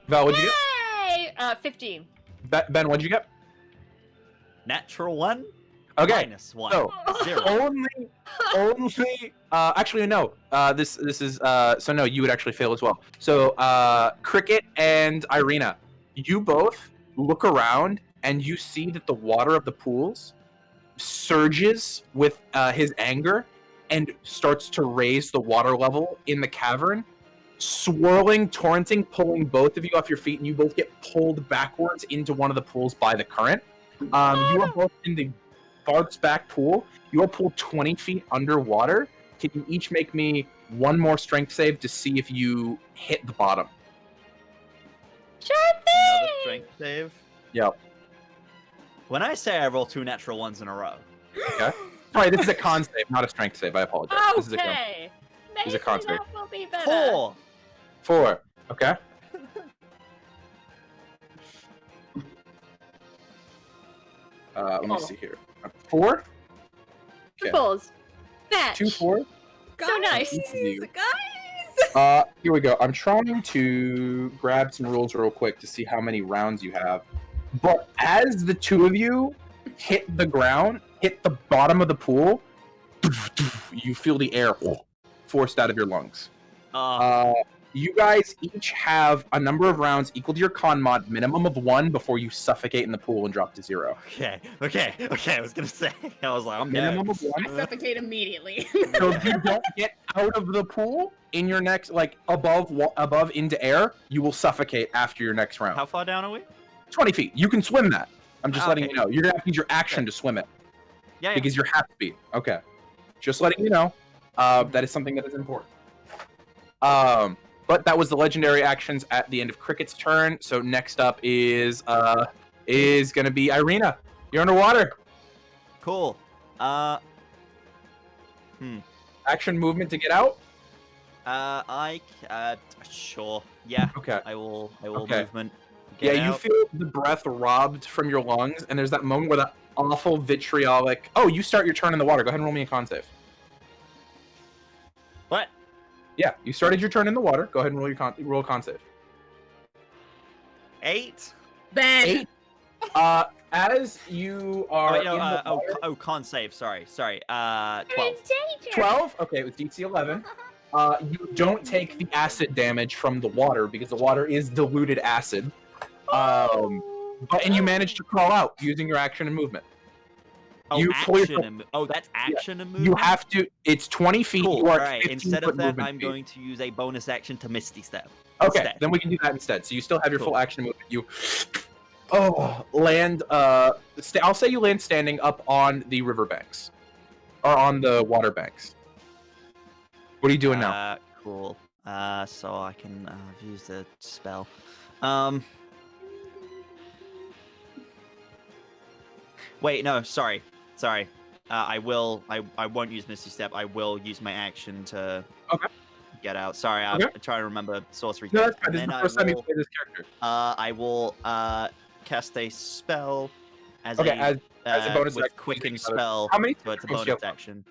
S1: Val, what'd you
S4: Yay! 15.
S1: get? Ben, what'd you get?
S3: Natural 1.
S1: Okay.
S3: -1.
S1: So,
S3: 0.
S1: only actually no, this is so no, you would actually fail as well. So Cricket and Irina, you both look around and you see that the water of the pools surges with his anger and starts to raise the water level in the cavern, swirling, torrenting, pulling both of you off your feet, and you both get pulled backwards into one of the pools by the current. You are both in the farthest back pool. You are pulled 20 feet underwater. Can you each make me one more strength save to see if you hit the bottom?
S4: Sure
S3: Another
S4: thing!
S3: strength save.
S1: Yep.
S3: When I say I roll 2 natural 1s in a row.
S1: Okay. Sorry, this is a con save, not a strength save. I apologize. This is a con.
S4: Okay.
S1: This is a
S4: Maybe
S1: con save.
S4: that will be better.
S3: 4.
S1: 4. Okay. Let me see here. 4.
S4: Two
S1: Okay.
S4: fours. Match.
S1: 2 4.
S4: So nice.
S5: Guys!
S1: Here we go. I'm trying to grab some rules real quick to see how many rounds you have. But as the two of you hit the ground, hit the bottom of the pool, you feel the air forced out of your lungs. You guys each have a number of rounds equal to your con mod, minimum of 1 before you suffocate in the pool and drop to 0.
S3: Okay. I was gonna say. I was like, I'm
S1: Minimum
S3: dead.
S1: of 1.
S5: I suffocate immediately.
S1: So if you don't get out of the pool in your next, like above into air, you will suffocate after your next round.
S3: How far down are we?
S1: 20 feet. You can swim that. I'm just letting
S3: Okay.
S1: you know. You're gonna have to use your action to swim it
S3: Yeah.
S1: because you're half speed. Okay. Just letting you know. That is something that is important. But that was the legendary actions at the end of Cricket's turn. So next up is gonna be Irina. You're underwater.
S3: Cool.
S1: Action movement to get out.
S3: Sure. Yeah.
S1: Okay.
S3: I will
S1: Okay.
S3: movement Get
S1: you
S3: out.
S1: feel the breath robbed from your lungs, and there's that moment where that awful vitriolic. Oh, you start your turn in the water. Go ahead and roll me a con save.
S3: What?
S1: Yeah, you started your turn in the water. Go ahead and roll a con save.
S3: 8?
S5: Ben.
S1: 8. As you
S3: Oh,
S1: are
S3: wait,
S1: in
S3: no,
S1: the water,
S3: con save. Sorry. 12.
S1: 12. Okay, with DC 11. You don't take the acid damage from the water because the water is diluted acid. And you manage to crawl out using your action and movement.
S3: Oh,
S1: You pull
S3: action
S1: yourself-
S3: and that's action and movement.
S1: You have to. It's 20 feet.
S3: Cool.
S1: You are
S3: All right.
S1: 15
S3: Instead
S1: foot
S3: of that,
S1: movement
S3: I'm
S1: speed.
S3: going to use a bonus action to Misty Step.
S1: Okay,
S3: instead.
S1: then we can do that instead. So you still have your
S3: Cool.
S1: full action movement. You, land. I'll say you land standing up on the riverbanks, or on the water banks. What are you doing now?
S3: Cool. So I can use the spell. Wait, no, sorry. I won't use Misty Step. I will use my action to get out. Sorry, I'm trying to remember sorcery.
S1: No, that's fine.
S3: And
S1: This is
S3: then
S1: the
S3: I
S1: first time you
S3: will,
S1: play this character.
S3: I will cast a spell as
S1: Okay,
S3: a
S1: as a bonus
S3: with
S1: action,
S3: quicken
S1: using another-
S3: spell.
S1: How many
S3: So it's a
S1: points do you
S3: bonus
S1: have?
S3: action.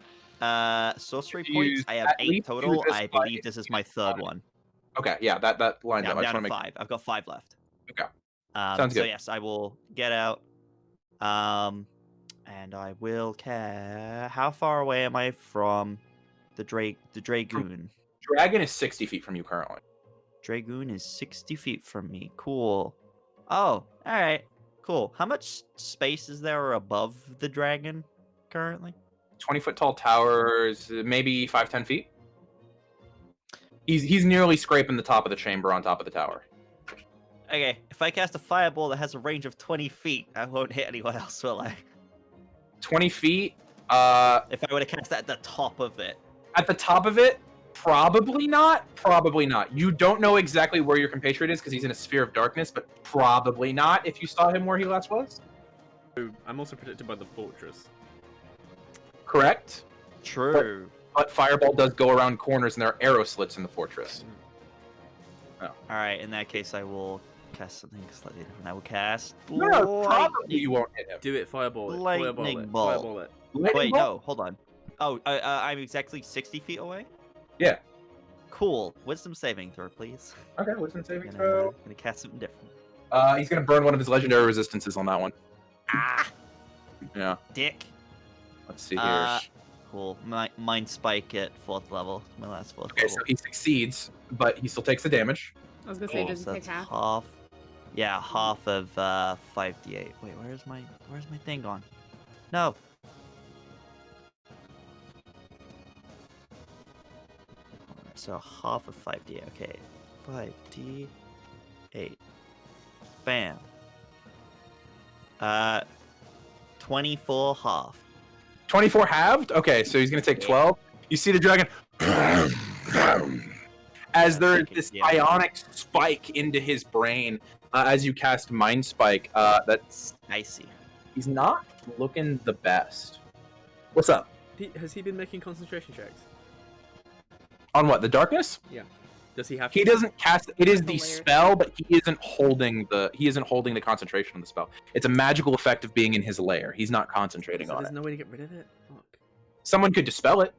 S3: Sorcery
S1: If you
S3: points.
S1: use
S3: I have
S1: at
S3: 8
S1: least
S3: total.
S1: two this
S3: I
S1: by
S3: believe this is my third one.
S1: Okay, yeah, that lines
S3: Yeah,
S1: up.
S3: I'm
S1: I just
S3: down
S1: want
S3: to
S1: to make.
S3: 5. I've got 5 left.
S1: Okay. Sounds
S3: So
S1: good.
S3: yes, I will get out. And I will care. How far away am I from the Dragoon?
S1: Dragon is 60 feet from you currently.
S3: Dragoon is 60 feet from me. Cool. Oh, alright. Cool. How much space is there above the dragon currently?
S1: 20-foot tall towers, maybe 5-10 feet. He's nearly scraping the top of the chamber on top of the tower.
S3: Okay, if I cast a fireball that has a range of 20 feet, I won't hit anyone else, will I?
S1: 20 feet.
S3: If I were to cast that at the top of it.
S1: At the top of it, probably not. Probably not. You don't know exactly where your compatriot is because he's in a sphere of darkness, but probably not if you saw him where he last was.
S2: I'm also protected by the fortress.
S1: Correct.
S3: True.
S1: But fireball does go around corners and there are arrow slits in the fortress.
S3: Alright, in that case, I will cast something slightly different. I will cast.
S1: No, probably you won't hit him.
S2: Do it, fireball it.
S3: Lightning
S2: Fireball it.
S3: bolt.
S2: Fireball it.
S1: Lightning
S3: Wait,
S1: bolt?
S3: no, hold on. Oh, I'm exactly 60 feet away?
S1: Yeah.
S3: Cool. Wisdom saving throw, please.
S1: Okay, wisdom saving
S3: I'm
S1: throw.
S3: gonna cast something different.
S1: He's gonna burn one of his legendary resistances on that one.
S3: Ah!
S1: Yeah.
S3: Dick.
S1: Let's see here.
S3: Cool. Mind spike at 4th level. My last 4th
S1: Okay,
S3: level.
S1: so he succeeds, but he still takes the damage.
S5: I was gonna say,
S3: Cool,
S5: does
S3: so
S5: it take
S3: that's
S5: half?
S3: half. Yeah, half of 5d8. Wait, where's my thing gone? No. So half of 5d8. Okay, 5d8. Bam. 24 half.
S1: 24 halved? Okay, so he's gonna take 12. You see the dragon as there's this ionic spike into his brain as you cast Mind Spike. That's
S3: Icy.
S1: he's not looking the best. What's up?
S2: Has he been making concentration checks?
S1: On what? The darkness?
S2: Does he have?
S1: He doesn't cast. It is the
S5: Hilarious.
S1: spell, but he isn't holding the concentration on the spell. It's a magical effect of being in his lair. He's not concentrating
S2: So
S1: on
S2: there's
S1: it.
S2: no way to get rid of it. Fuck.
S1: Someone could dispel it.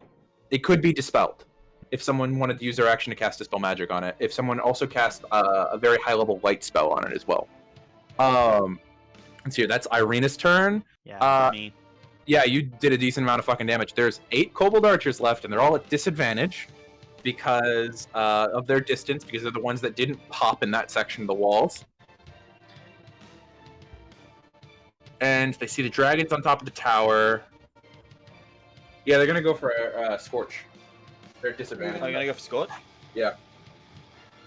S1: It could be dispelled if someone wanted to use their action to cast Dispel Magic on it. If someone also cast a very high level light spell on it as well. Let's see. That's Irina's turn.
S3: Yeah, me.
S1: Yeah, you did a decent amount of fucking damage. There's 8 kobold archers left, and they're all at disadvantage because of their distance, because they're the ones that didn't pop in that section of the walls. And they see the dragons on top of the tower. Yeah, they're gonna go for Scorch. They're at disadvantage.
S3: Are you gonna go for Scorch?
S1: Yeah.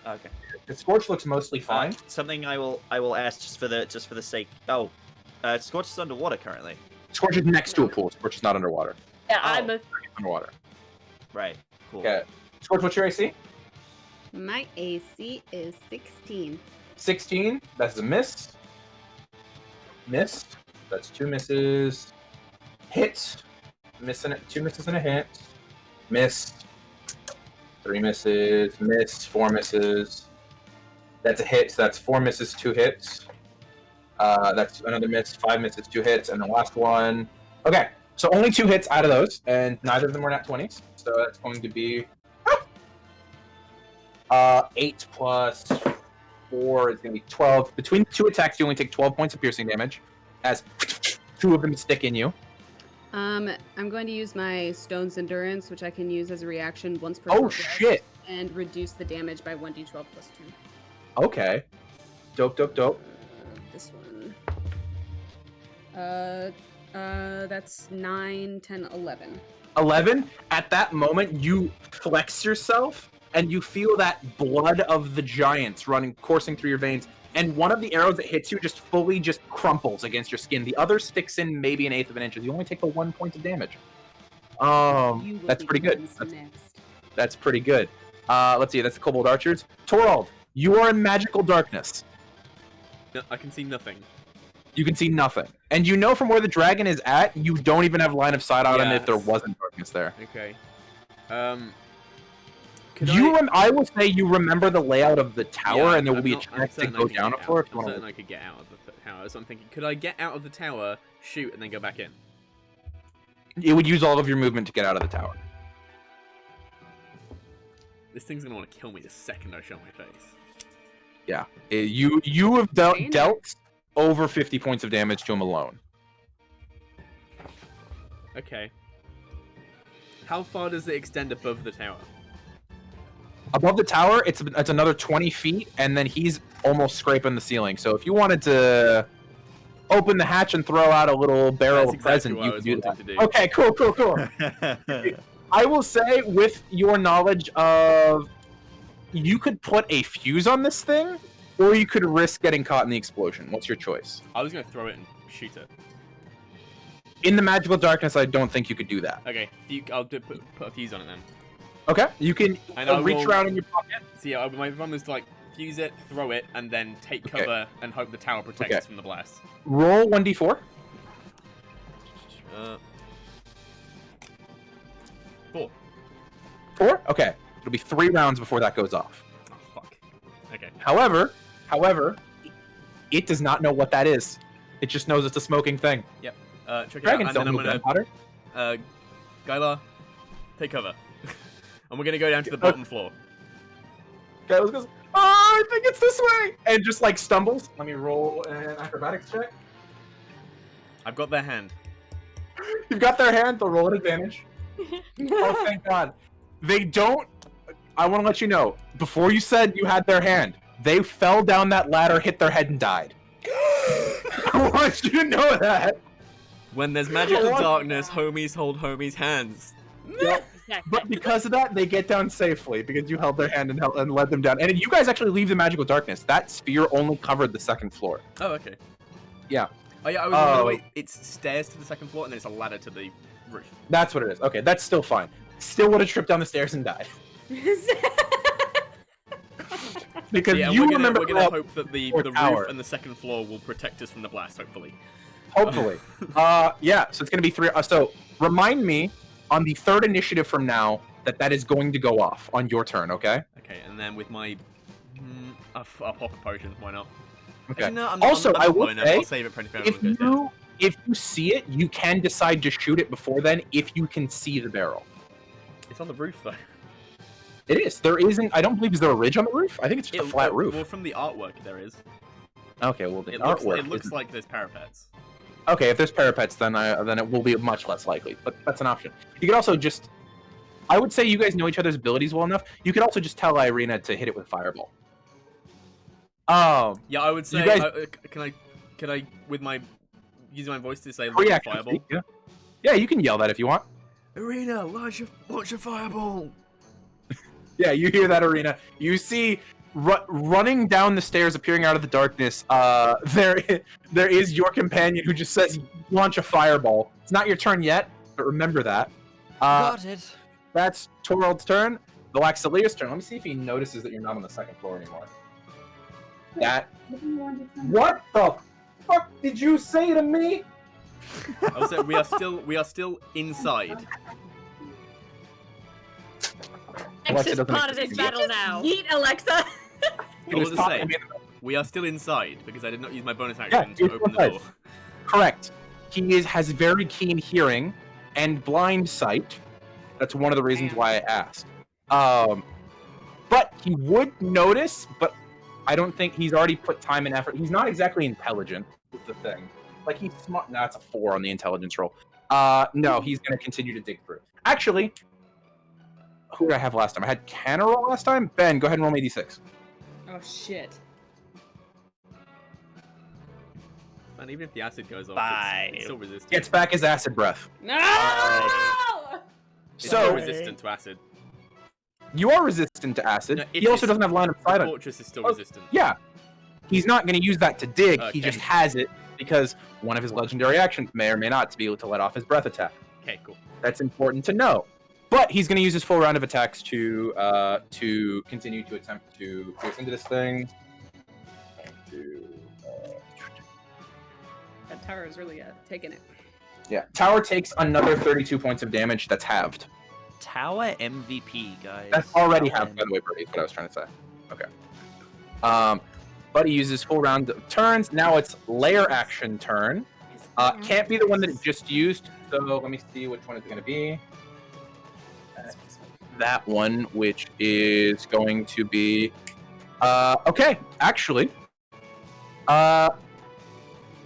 S3: Okay.
S1: The Scorch looks mostly fine.
S3: Something I will ask just for the sake. Oh, Scorch is underwater currently.
S1: Scorch is next to a pool. Scorch is not underwater.
S4: Yeah, I'm a.
S1: It's underwater.
S3: Right. Cool.
S1: Okay. Scorch, what's your AC?
S5: My AC is 16.
S1: 16. That's a miss. Miss. That's 2 misses. Hit. Missing it. 2 misses and a hit. Miss. 3 misses. Miss. 4 misses. That's a hit, so that's 4 misses, 2 hits. That's another miss, 5 misses, 2 hits, and the last one. Okay, so only 2 hits out of those, and neither of them were nat 20s. So that's going to be 8 plus 4 is going to be 12. Between the 2 attacks, you only take 12 points of piercing damage, as 2 of them stick in you.
S5: I'm going to use my Stone's Endurance, which I can use as a reaction once per
S1: Oh,
S5: short rest,
S1: shit!
S5: and reduce the damage by 1d12 plus 2.
S1: Okay. Dope.
S5: This one. That's 9, 10, 11.
S1: 11. At that moment, you flex yourself, and you feel that blood of the giants coursing through your veins. And one of the arrows that hits you just fully crumples against your skin. The other sticks in maybe 1/8 of an inch. You only take the 1 point of damage. That's pretty good. That's pretty good. Let's see. That's the Kobold Archers. Torald, you are in magical darkness.
S2: No, I can see nothing.
S1: You can see nothing. And you know from where the dragon is at, you don't even have line of sight on him if there wasn't darkness there.
S2: Okay.
S1: I will say you remember the layout of the tower, and there will be a chance to go down a floor if you
S2: I'm
S1: want
S2: certain I could get out of the tower. So I'm thinking, could I get out of the tower, shoot, and then go back in?
S1: It would use all of your movement to get out of the tower.
S2: This thing's gonna want to kill me the second I show my face.
S1: Yeah. You have dealt over 50 points of damage to him alone.
S2: Okay. How far does it extend above the tower?
S1: Above the tower, it's another 20 feet, and then he's almost scraping the ceiling. So if you wanted to open the hatch and throw out a little barrel of present, you could do that. Okay, cool. I will say, with your knowledge of, you could put a fuse on this thing, or you could risk getting caught in the explosion. What's your choice?
S2: I was gonna throw it and shoot it.
S1: In the magical darkness, I don't think you could do that.
S2: Okay, I'll put a fuse on it then.
S1: Okay, you can reach around in your pocket.
S2: See, my plan was to like fuse it, throw it, and then take cover and hope the tower protects us from the blast.
S1: Roll 1d4.
S2: 4.
S1: 4? Okay. It'll be 3 rounds before that goes off.
S2: Oh, fuck. Okay.
S1: However, it does not know what that is. It just knows it's a smoking thing.
S2: Yep. Check
S1: Dragons
S2: it out, and
S1: don't
S2: then
S1: move gunpowder.
S2: Skylar, take cover. And we're gonna go down to the bottom floor.
S1: Skylar goes, I think it's this way! And just like stumbles. Let me roll an acrobatics check.
S2: I've got their hand.
S1: You've got their hand, they'll roll an advantage. Oh, thank God. They don't. I want to let you know, before you said you had their hand, they fell down that ladder, hit their head, and died. I want you to know that.
S2: When there's magical darkness, homies hold homies' hands.
S1: Yep. But because of that, they get down safely, because you held their hand and led them down. And you guys actually leave the magical darkness. That sphere only covered the 2nd floor.
S2: Oh, okay.
S1: Yeah.
S2: Oh, yeah, I was by the way, it's stairs to the 2nd floor, and then it's a ladder to the roof.
S1: That's what it is. Okay, that's still fine. Still would have tripped down the stairs and died. Because
S2: yeah,
S1: you
S2: we're
S1: remember
S2: gonna hope that the roof and the 2nd floor will protect us from the blast, hopefully.
S1: Hopefully. Yeah, so it's going to be 3. So remind me on the 3rd initiative from now that is going to go off on your turn, okay?
S2: Okay, and then with my... I'll pop a potion, why not?
S1: Okay.
S2: Actually, no,
S1: I will say,
S2: I'll save it for anything
S1: if you see it, you can decide to shoot it before then if you can see the barrel.
S2: It's on the roof, though.
S1: It is. There isn't... I don't believe is there a ridge on the roof? I think it's just a flat roof.
S2: Well, from the artwork, there is.
S1: Okay, well, the
S2: It
S1: artwork
S2: looks like there's parapets.
S1: Okay, if there's parapets, then it will be much less likely. But that's an option. You could also just... I would say you guys know each other's abilities well enough. You could also just tell Irina to hit it with Fireball.
S2: Yeah, I would say...
S1: guys...
S2: Can I, with my... Using my voice to say Fireball?
S1: Yeah, you can yell that if you want.
S2: Irina, launch your Fireball!
S1: Yeah, you hear that, Irina. You see... running down the stairs, appearing out of the darkness, there is your companion who just says, launch a fireball. It's not your turn yet, but remember that.
S3: Got it.
S1: That's Torald's turn. The Laxalia's turn. Let me see if he notices that you're not on the 2nd floor anymore. What the fuck did you say to me?
S2: I was saying, we are still inside.
S4: Alexa's part of this battle now.
S5: Yeet, Alexa.
S1: He
S2: All
S1: was
S2: the
S1: talking
S2: same,
S1: to me.
S2: we are still inside because I did not use my bonus
S1: Yeah,
S2: action to
S1: you're
S2: open the
S1: inside.
S2: door.
S1: Correct. He has very keen hearing and blind sight. That's one of the reasons
S5: Damn.
S1: why I asked. But he would notice, but I don't think he's already put time and effort. He's not exactly intelligent, is the thing. Like, he's smart. No, it's a 4 on the intelligence roll. No, he's going to continue to dig through. Actually, who did I have last time? I had Canna roll last time? Ben, go ahead and roll me a d6.
S5: Oh shit.
S2: And even if the acid goes off, it's
S7: 5.
S2: still resistant.
S1: Gets back his acid breath.
S5: No!
S2: It's still
S1: So,
S2: resistant to acid.
S1: you are resistant to acid.
S2: No,
S1: He
S2: it
S1: also
S2: is-
S1: doesn't have line of
S2: The
S1: sight on.
S2: fortress is still
S1: Oh,
S2: resistant.
S1: Yeah. He's not going to use that to dig. He
S2: Okay.
S1: just has it because one of his legendary actions may or may not to be able to let off his breath attack.
S2: Okay, cool.
S1: That's important to know. But he's going to use his full round of attacks to continue to attempt to pierce into this thing.
S5: That tower is really taking it.
S1: Yeah. Tower takes another 32 points of damage. That's halved.
S3: Tower MVP, guys.
S1: That's already
S3: Tower
S1: halved, by the way, Brady, is what I was trying to say. Okay. But he uses full round of turns. Now it's layer action turn. Can't be the one that it just used. So let me see which one it's going to be. That one, which is going to be... okay, actually.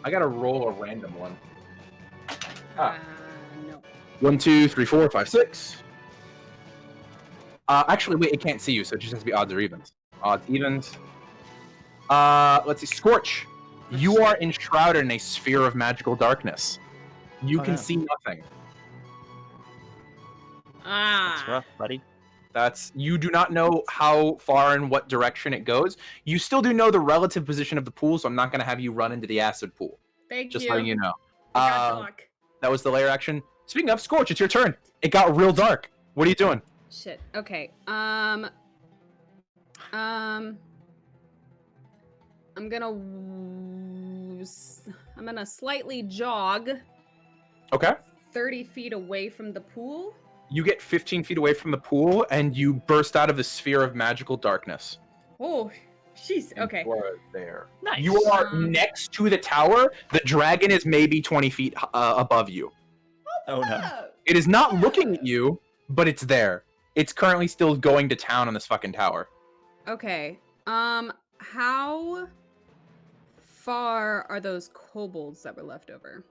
S1: I gotta roll a random one.
S5: No.
S1: 1, 2, 3, 4, 5, 6. Actually, wait, it can't see you, so it just has to be odds or evens. Odds, evens. Let's see. Scorch, you are enshrouded in a sphere of magical darkness. You
S3: Oh,
S1: can
S3: no.
S1: see nothing.
S3: That's rough, buddy.
S1: You do not know how far and what direction it goes. You still do know the relative position of the pool, so I'm not going to have you run into the acid pool.
S5: Thank
S1: Just
S5: you.
S1: letting you know.
S5: I got Doc.
S1: That was the layer action. Speaking of Scorch, it's your turn. It got real dark. What are you doing?
S5: Shit. Okay. I'm gonna slightly jog
S1: Okay.
S5: 30 feet away from the pool.
S1: You get 15 feet away from the pool, and you burst out of the sphere of magical darkness.
S5: Oh, jeez. Okay.
S1: You are there.
S3: Nice.
S1: You are next to the tower. The dragon is maybe 20 feet above you.
S3: Oh no.
S5: Oh,
S1: It is not looking at you, but it's there. It's currently still going to town on this fucking tower.
S5: okay. How far are those kobolds that were left over?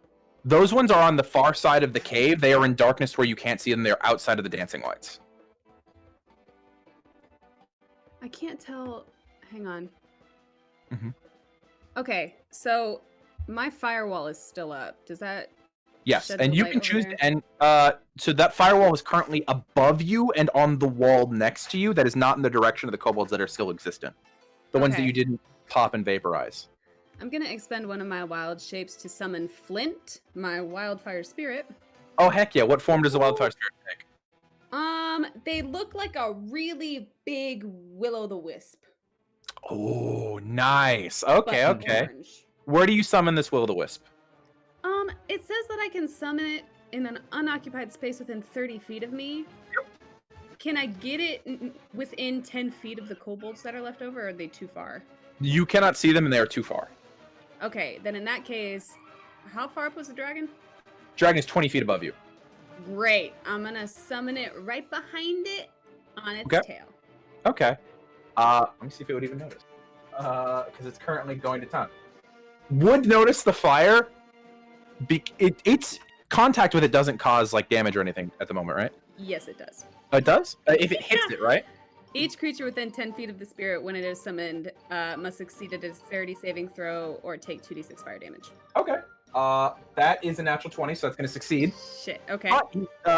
S1: Those ones are on the far side of the cave. They are in darkness where you can't see them. They're outside of the dancing lights.
S5: I can't tell. Hang on.
S1: Mhm.
S5: Okay, so my firewall is still up. Does that?
S1: Yes,
S5: Shed
S1: and
S5: the
S1: you
S5: light
S1: can
S5: over
S1: choose,
S5: there?
S1: and so that firewall is currently above you and on the wall next to you. That is not in the direction of the kobolds that are still existent. The ones that
S5: Okay.
S1: you didn't pop and vaporize.
S5: I'm gonna expend one of my wild shapes to summon Flint, my wildfire spirit.
S1: Oh heck yeah! What form does the wildfire spirit take?
S5: They look like a really big will-o'-the-wisp.
S1: Oh, nice.
S5: but
S1: Okay, okay.
S5: orange.
S1: Where do you summon this will-o'-the-wisp?
S5: It says that I can summon it in an unoccupied space within 30 feet of me. Can I get it within 10 feet of the kobolds that are left over, or are they too far?
S1: You cannot see them, and they are too far.
S5: Okay, then in that case, how far up was the dragon?
S1: Dragon is 20 feet above you.
S5: Great. I'm gonna summon it right behind it on its
S1: Okay.
S5: tail.
S1: Okay. Let me see if it would even notice. Because it's currently going to town. Would notice the fire. Its contact with it doesn't cause like damage or anything at the moment, right?
S5: Yes, it does.
S1: Oh, it does? If it hits it, right?
S5: Each creature within 10 feet of the spirit, when it is summoned, must succeed a dexterity saving throw or take 2d6 fire damage.
S1: Okay. That is a natural 20, so that's going to succeed.
S5: Shit. Okay.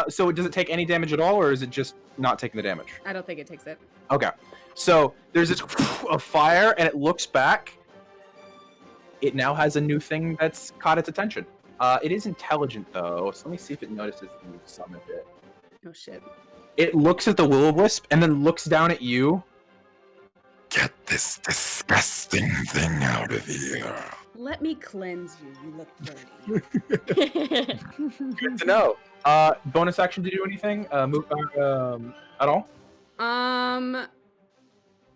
S1: So does it take any damage at all, or is it just not taking the damage?
S5: I don't think it takes it.
S1: Okay. So there's this of fire, and it looks back. It now has a new thing that's caught its attention. It is intelligent, though, so let me see if it notices that you summoned it.
S5: Oh shit.
S1: It looks at the will-o'-wisp, and then looks down at you.
S6: Get this disgusting thing out of here.
S5: Let me cleanse you. You look dirty.
S1: Good to know. Bonus action to do anything? Move at all?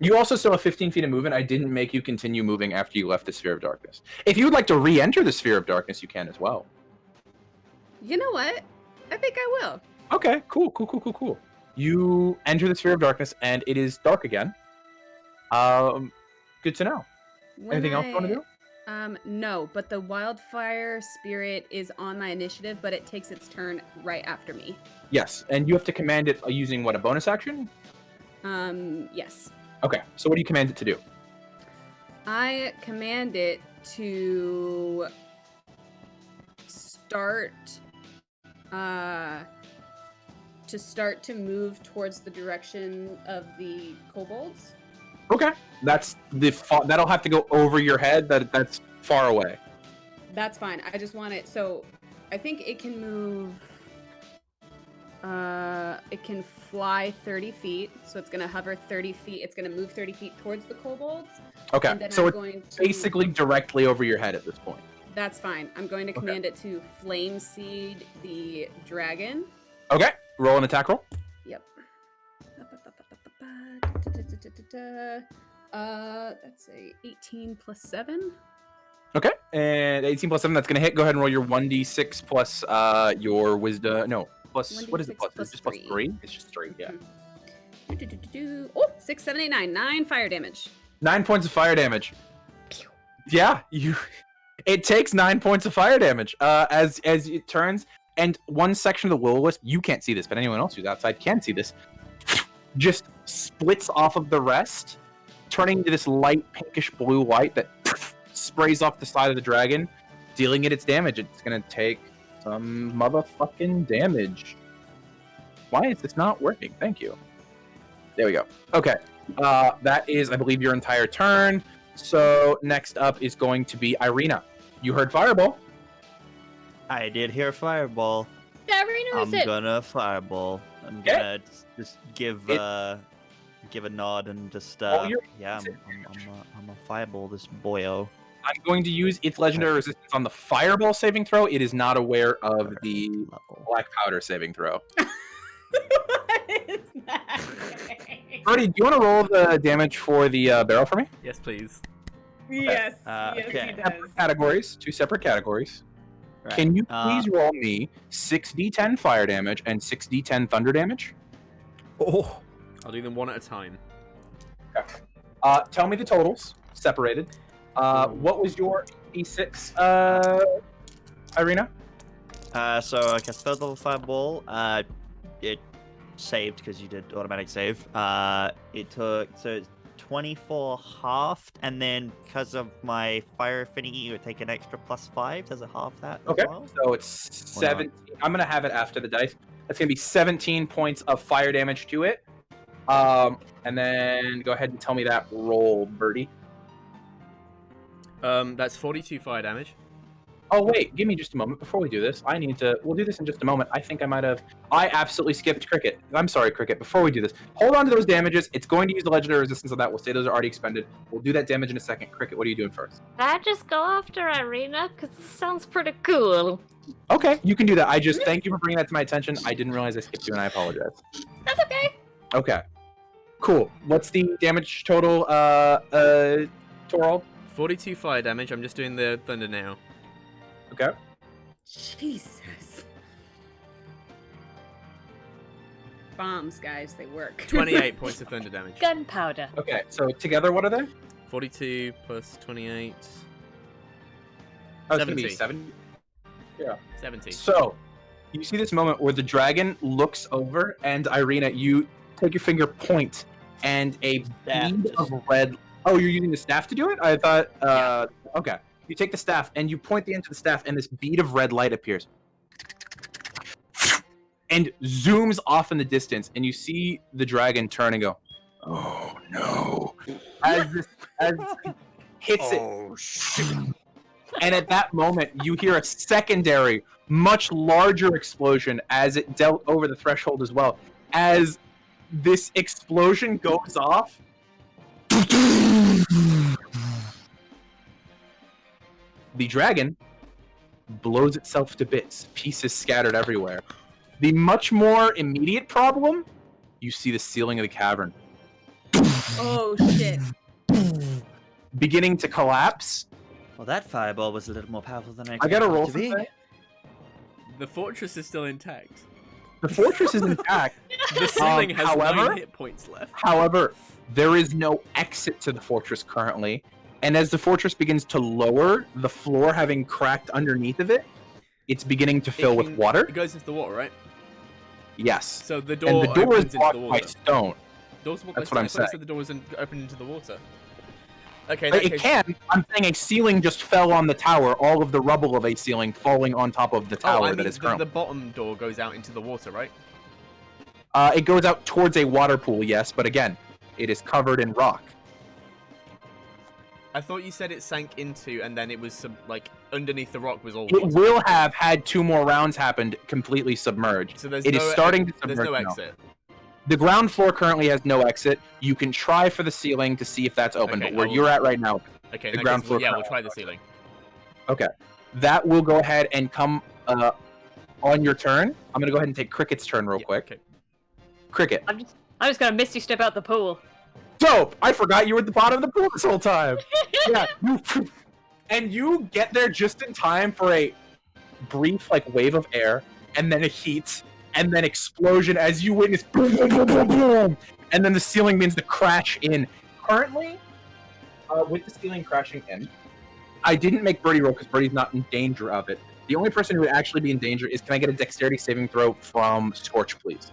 S1: You also still have 15 feet of movement. I didn't make you continue moving after you left the Sphere of Darkness. If you would like to re-enter the Sphere of Darkness, you can as well.
S5: You know what? I think I will.
S1: Okay, cool. You enter the Sphere of Darkness, and it is dark again. Good to know. Anything else you want to do?
S5: No, but the wildfire spirit is on my initiative, but it takes its turn right after me.
S1: Yes, and you have to command it using what, a bonus action?
S5: Yes.
S1: Okay, so what do you command it to do?
S5: I command it to start to move towards the direction of the kobolds.
S1: Okay, that's that'll have to go over your head. That's far away.
S5: That's fine. I just want it. So I think it can move. It can fly 30 feet, so it's gonna hover 30 feet. It's gonna move 30 feet towards the kobolds.
S1: Okay,
S5: And then
S1: so
S5: I'm
S1: it's
S5: going to,
S1: basically directly over your head at this point.
S5: That's fine. I'm going to command it to flame seed the dragon.
S1: Okay, roll an attack roll.
S5: Yep. That's a 18 plus 7.
S1: Okay, and 18 plus 7, that's gonna hit. Go ahead and roll your 1d6 plus your wisdom. No, plus what is it? Plus? It's just plus 3. It's just 3. Yeah.
S5: Oh, 6, 7, 8, 9. 9 fire damage.
S1: 9 points of fire damage. Yeah, it takes 9 points of fire damage as it turns, and one section of the will-o-wisp, you can't see this, but anyone else who's outside can see this, just splits off of the rest, turning into this light pinkish blue light that sprays off the side of the dragon, dealing it its damage. It's gonna take some motherfucking damage. Why is this not working? Thank you. There we go. Okay. That is, I believe, your entire turn. So next up is going to be Irina. You heard Fireball.
S3: I did hear Fireball.
S4: Yeah, Irina
S3: I'm
S4: was it.
S3: gonna Fireball. I'm
S1: Okay.
S3: gonna just give a nod and just I'm a Fireball this boyo.
S1: I'm going to use its legendary resistance on the Fireball saving throw. It is not aware of the
S3: Level.
S1: Black Powder saving throw.
S5: What is that?
S1: Brody, do you want to roll the damage for the barrel for me?
S2: Yes, please.
S5: Yes,
S3: Okay.
S5: he does.
S1: Separate categories. 2 separate categories.
S3: Right.
S1: Can you please roll me 6d10 fire damage and 6d10 thunder damage?
S3: Oh.
S2: I'll do them one at a time.
S1: Tell me the totals, separated. What was your d6, Irina?
S3: So I guess third level Fireball. It saved because you did automatic save. It took 24 halved, and then because of my fire affinity, it would take an extra +5. Does it half that?
S1: Okay,
S3: As well?
S1: so it's 17. I'm gonna have it after the dice. That's gonna be 17 points of fire damage to it. And then go ahead and tell me that roll, Birdie.
S2: That's 42 fire damage.
S1: Oh wait, give me just a moment before we do this. We'll do this in just a moment. I think I absolutely skipped Cricket. I'm sorry, Cricket. Before we do this, hold on to those damages. It's going to use the legendary resistance on that. We'll say those are already expended. We'll do that damage in a second. Cricket, what are you doing first?
S8: I just go after Irina because it sounds pretty cool.
S1: Okay, you can do that. I just thank you for bringing that to my attention. I didn't realize I skipped you, and I apologize.
S4: That's okay.
S1: Okay, cool. What's the damage total, Torald?
S2: 42 fire damage. I'm just doing the thunder now.
S1: Okay.
S5: Jesus. Bombs, guys, they work.
S2: 28 points of thunder damage.
S4: Gunpowder.
S1: Okay, so together, what are they?
S2: 42 plus 28.
S1: Oh, it's gonna be
S2: 70.
S1: 7.
S2: 70.
S1: So, you see this moment where the dragon looks over, and Irina, you take your finger, point, and a bead of red. Oh, you're using the staff to do it? I thought. Okay. You take the staff and you point the end to the staff, and this bead of red light appears and zooms off in the distance, and you see the dragon turn and go, "Oh no!" as it hits it.
S3: Oh shit!
S1: And at that moment, you hear a secondary, much larger explosion as it dealt over the threshold as well. As this explosion goes off, the dragon blows itself to bits, pieces scattered everywhere. The much more immediate problem, you see the ceiling of the cavern
S5: Oh shit.
S1: beginning to collapse.
S3: Well, that fireball was a little more powerful than I
S1: I gotta
S3: expected
S1: roll
S3: it to be.
S1: something.
S2: The fortress is still intact.
S1: The fortress is intact.
S2: The ceiling has
S1: however-
S2: 9 hit points left.
S1: However, there is no exit to the fortress currently, and as the fortress begins to lower, the floor having cracked underneath of it, it's beginning to fill with water.
S2: It goes into the water, right?
S1: Yes.
S2: So the door
S1: And the door
S2: opens
S1: is
S2: into
S1: blocked
S2: the
S1: by
S2: water.
S1: stone.
S2: Doors blocked
S1: That's
S2: by
S1: what I'm
S2: stone. I thought you
S1: saying.
S2: said the door was open into the water. Okay, in that
S1: It
S2: case,
S1: can. I'm saying a ceiling just fell on the tower, all of the rubble of a ceiling falling on top of the tower
S2: I
S1: that
S2: mean,
S1: is
S2: the
S1: currently.
S2: bottom door goes out into the water, right?
S1: It goes out towards a water pool, yes, but again, it is covered in rock.
S2: I thought you said it sank into, and then it was like underneath the rock was all
S1: It
S2: water.
S1: will have had 2 more rounds happened completely submerged.
S2: So there's
S1: It
S2: no
S1: is starting to
S2: There's
S1: submerge
S2: no
S1: now.
S2: exit.
S1: The ground floor currently has no exit. You can try for the ceiling to see if that's open,
S2: Okay,
S1: but where
S2: I will-
S1: you're at right now,
S2: Okay, in
S1: The
S2: that
S1: ground
S2: case,
S1: floor
S2: yeah, we'll
S1: currently
S2: try the ceiling.
S1: that will go ahead and come on your turn. I'm gonna go ahead and take Cricket's turn real
S2: Yeah,
S1: quick.
S2: Okay.
S1: Cricket.
S4: I'm just gonna misty step out the pool.
S1: Dope! I forgot you were at the bottom of the pool this whole time. Yeah. And you get there just in time for a brief like wave of air, and then a heat, and then explosion as you witness boom, boom, boom, boom, boom, and then the ceiling begins to crash in. Currently, with the ceiling crashing in, I didn't make Birdie roll because Birdie's not in danger of it. The only person who would actually be in danger is, can I get a dexterity saving throw from Scorch, please?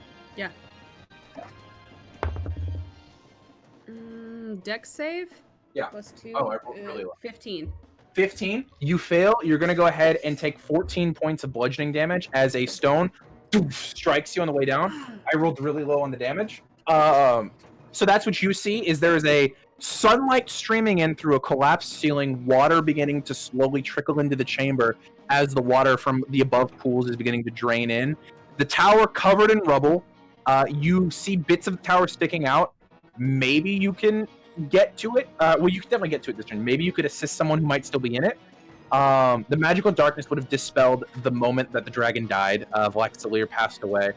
S5: Dex save?
S1: Yeah.
S5: +2.
S1: Oh, I rolled really low.
S5: 15.
S1: 15. You fail. You're going to go ahead and take 14 points of bludgeoning damage as a stone strikes you on the way down. I rolled really low on the damage. So that's what you see, is there is a sunlight streaming in through a collapsed ceiling, water beginning to slowly trickle into the chamber as the water from the above pools is beginning to drain in. The tower covered in rubble. You see bits of the tower sticking out. Maybe you can get to it. Well, you can definitely get to it this turn. Maybe you could assist someone who might still be in it. The magical darkness would have dispelled the moment that the dragon died. Vlaxelir passed away.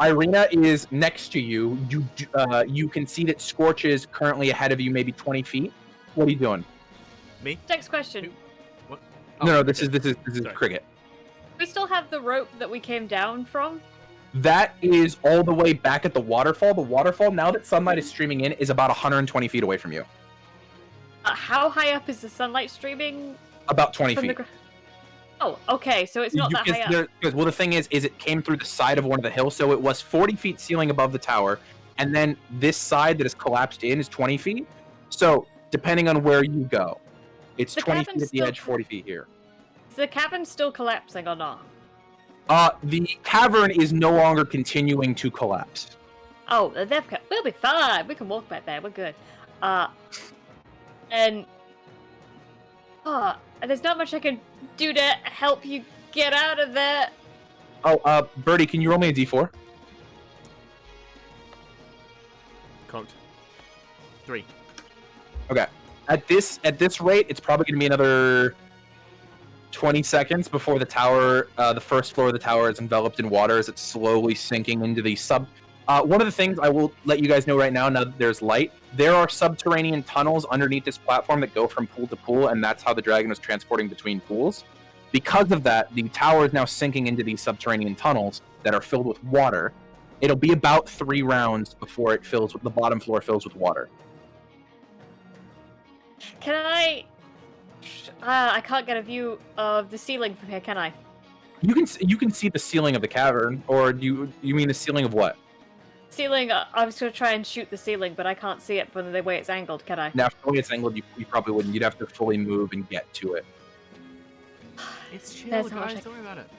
S1: Irina is next to you. You can see that Scorch is currently ahead of you, maybe 20 feet. What are you doing?
S2: Me?
S4: Next question.
S2: Who? What?
S1: No, this is
S2: Sorry.
S1: Cricket.
S4: We still have the rope that we came down from?
S1: That is all the way back at the waterfall. The waterfall, now that sunlight is streaming in, is about 120 feet away from you.
S4: How high up is the sunlight streaming?
S1: About 20
S4: from
S1: feet.
S4: the Oh, okay, so it's not that high up.
S1: Well, the thing is it came through the side of one of the hills, so it was 40 feet ceiling above the tower, and then this side that is collapsed in is 20 feet. So, depending on where you go, it's
S4: The
S1: 20 feet
S4: cabin's
S1: at the
S4: still
S1: edge, 40 feet here.
S4: Is the cabin still collapsing or not?
S1: The cavern is no longer continuing to collapse.
S4: Oh, we'll be fine. We can walk back there. We're good. And there's not much I can do to help you get out of there.
S1: Oh, Birdie, can you roll me a d4?
S2: Cocked. 3.
S1: Okay. At this rate, it's probably going to be another 20 seconds before the tower, the first floor of the tower is enveloped in water as it's slowly sinking into the sub. One of the things I will let you guys know right now that there's light, there are subterranean tunnels underneath this platform that go from pool to pool, and that's how the dragon was transporting between pools. Because of that, the tower is now sinking into these subterranean tunnels that are filled with water. It'll be about 3 rounds before it fills with the bottom floor fills with water.
S4: Can I? I can't get a view of the ceiling from here, can I?
S1: You can see the ceiling of the cavern, or do you mean the ceiling of what?
S4: Ceiling. I was gonna try and shoot the ceiling, but I can't see it from the way it's angled. Can I?
S1: Now, if the way it's angled, you probably wouldn't. You'd have to fully move and get to it.
S2: It's chill,
S4: There's not
S2: guys.
S4: much
S2: Don't worry about it.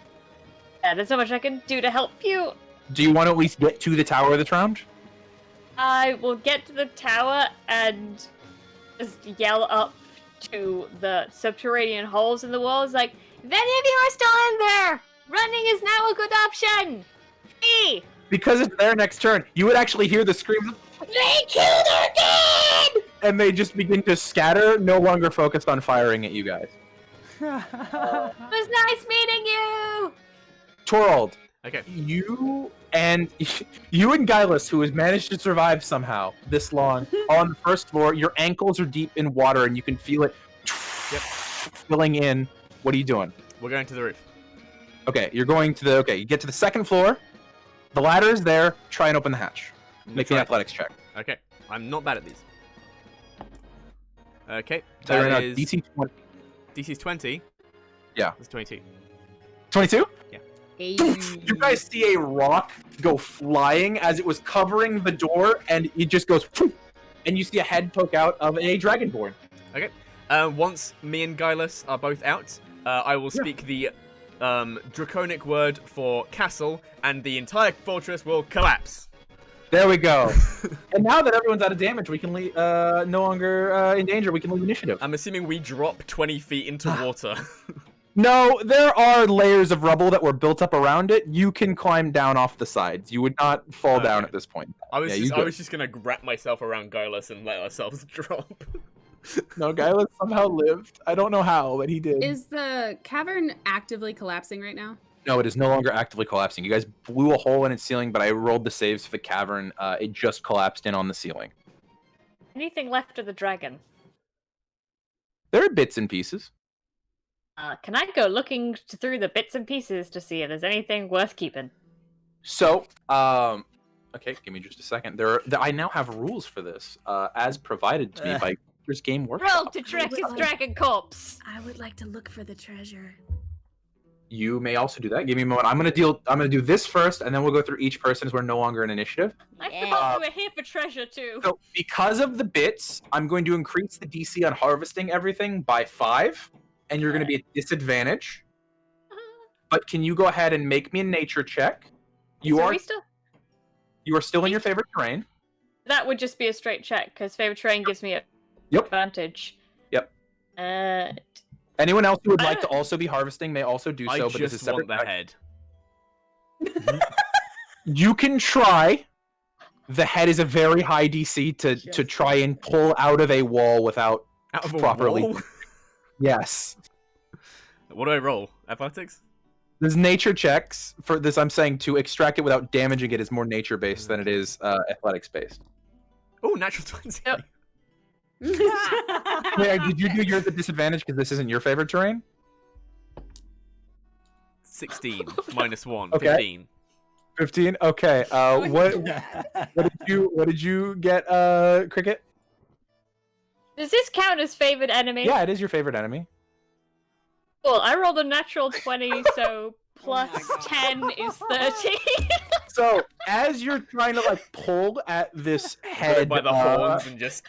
S4: Yeah, there's so much I can do to help you.
S1: Do you want to at least get to the tower this round?
S4: I will get to the tower and just yell up to the subterranean holes in the walls, like, if any of you are still in there, running is now a good option. Free.
S1: Because it's their next turn, you would actually hear the screams of, "They killed our dad!" And they just begin to scatter, no longer focused on firing at you guys.
S4: It was nice meeting you.
S1: Torald,
S2: Okay.
S1: You and Gylus, who has managed to survive somehow this long, on the first floor. Your ankles are deep in water, and you can feel it filling in. What are you doing?
S2: We're going to the roof.
S1: Okay, you're going to the. Okay, you get to the second floor. The ladder is there. Try and open the hatch. Make an athletics check.
S2: Okay, I'm not bad at these. Okay,
S1: So you're
S2: that
S1: in a
S2: is
S1: DC 20.
S2: DC's 20.
S1: Yeah.
S2: It's 22.
S1: 22?
S2: Yeah.
S1: You guys see a rock go flying as it was covering the door, and it just goes, and you see a head poke out of a dragonborn.
S2: Okay. Once me and Gylus are both out, I will speak the draconic word for castle, and the entire fortress will collapse.
S1: There we go. And now that everyone's out of damage, we can leave, no longer in danger. We can leave initiative.
S2: I'm assuming we drop 20 feet into water.
S1: No, there are layers of rubble that were built up around it. You can climb down off the sides. You would not fall down at this point.
S2: I was just gonna wrap myself around Gylus and let ourselves drop.
S1: No, Gylus somehow lived. I don't know how, but he did.
S5: Is the cavern actively collapsing right now?
S1: No, it is no longer actively collapsing. You guys blew a hole in its ceiling, but I rolled the saves for the cavern. It just collapsed in on the ceiling.
S4: Anything left of the dragon?
S1: There are bits and pieces.
S4: Can I go looking through the bits and pieces to see if there's anything worth keeping?
S1: So, okay, give me just a second. I now have rules for this, as provided to me by Game
S4: Roll
S1: Workshop.
S4: to track his dragon corpse.
S5: I would like to look for the treasure.
S1: You may also do that. Give me a moment. I'm gonna do this first, and then we'll go through each person as we're no longer in initiative.
S4: I forgot we were here for treasure too.
S1: So, because of the bits, I'm going to increase the DC on harvesting everything by 5, and you're going to be at disadvantage. But can you go ahead and make me a nature check? You are still in your favorite terrain.
S4: That would just be a straight check because favorite terrain gives me a advantage.
S1: Yep. Anyone else who would like to also be harvesting may also do so, but this is separate.
S2: I just want the head.
S1: You can try. The head is a very high DC to try and pull out of a wall without properly.
S2: Wall?
S1: Yes.
S2: What do I roll? Athletics?
S1: There's nature checks for this. I'm saying to extract it without damaging it is more nature based than it is athletics based.
S2: Oh, natural 20.
S4: Yep.
S1: Yeah, did you do yours at disadvantage because this isn't your favorite terrain?
S2: 16 minus 1.
S1: Okay.
S2: 15.
S1: 15. Okay. What did you get, Cricket?
S4: Does this count as favored enemy?
S1: Yeah, it is your favorite enemy.
S4: Cool. I rolled a natural 20, so plus 10 is 30.
S1: So as you're trying to like pull at this head
S2: by the horns and just.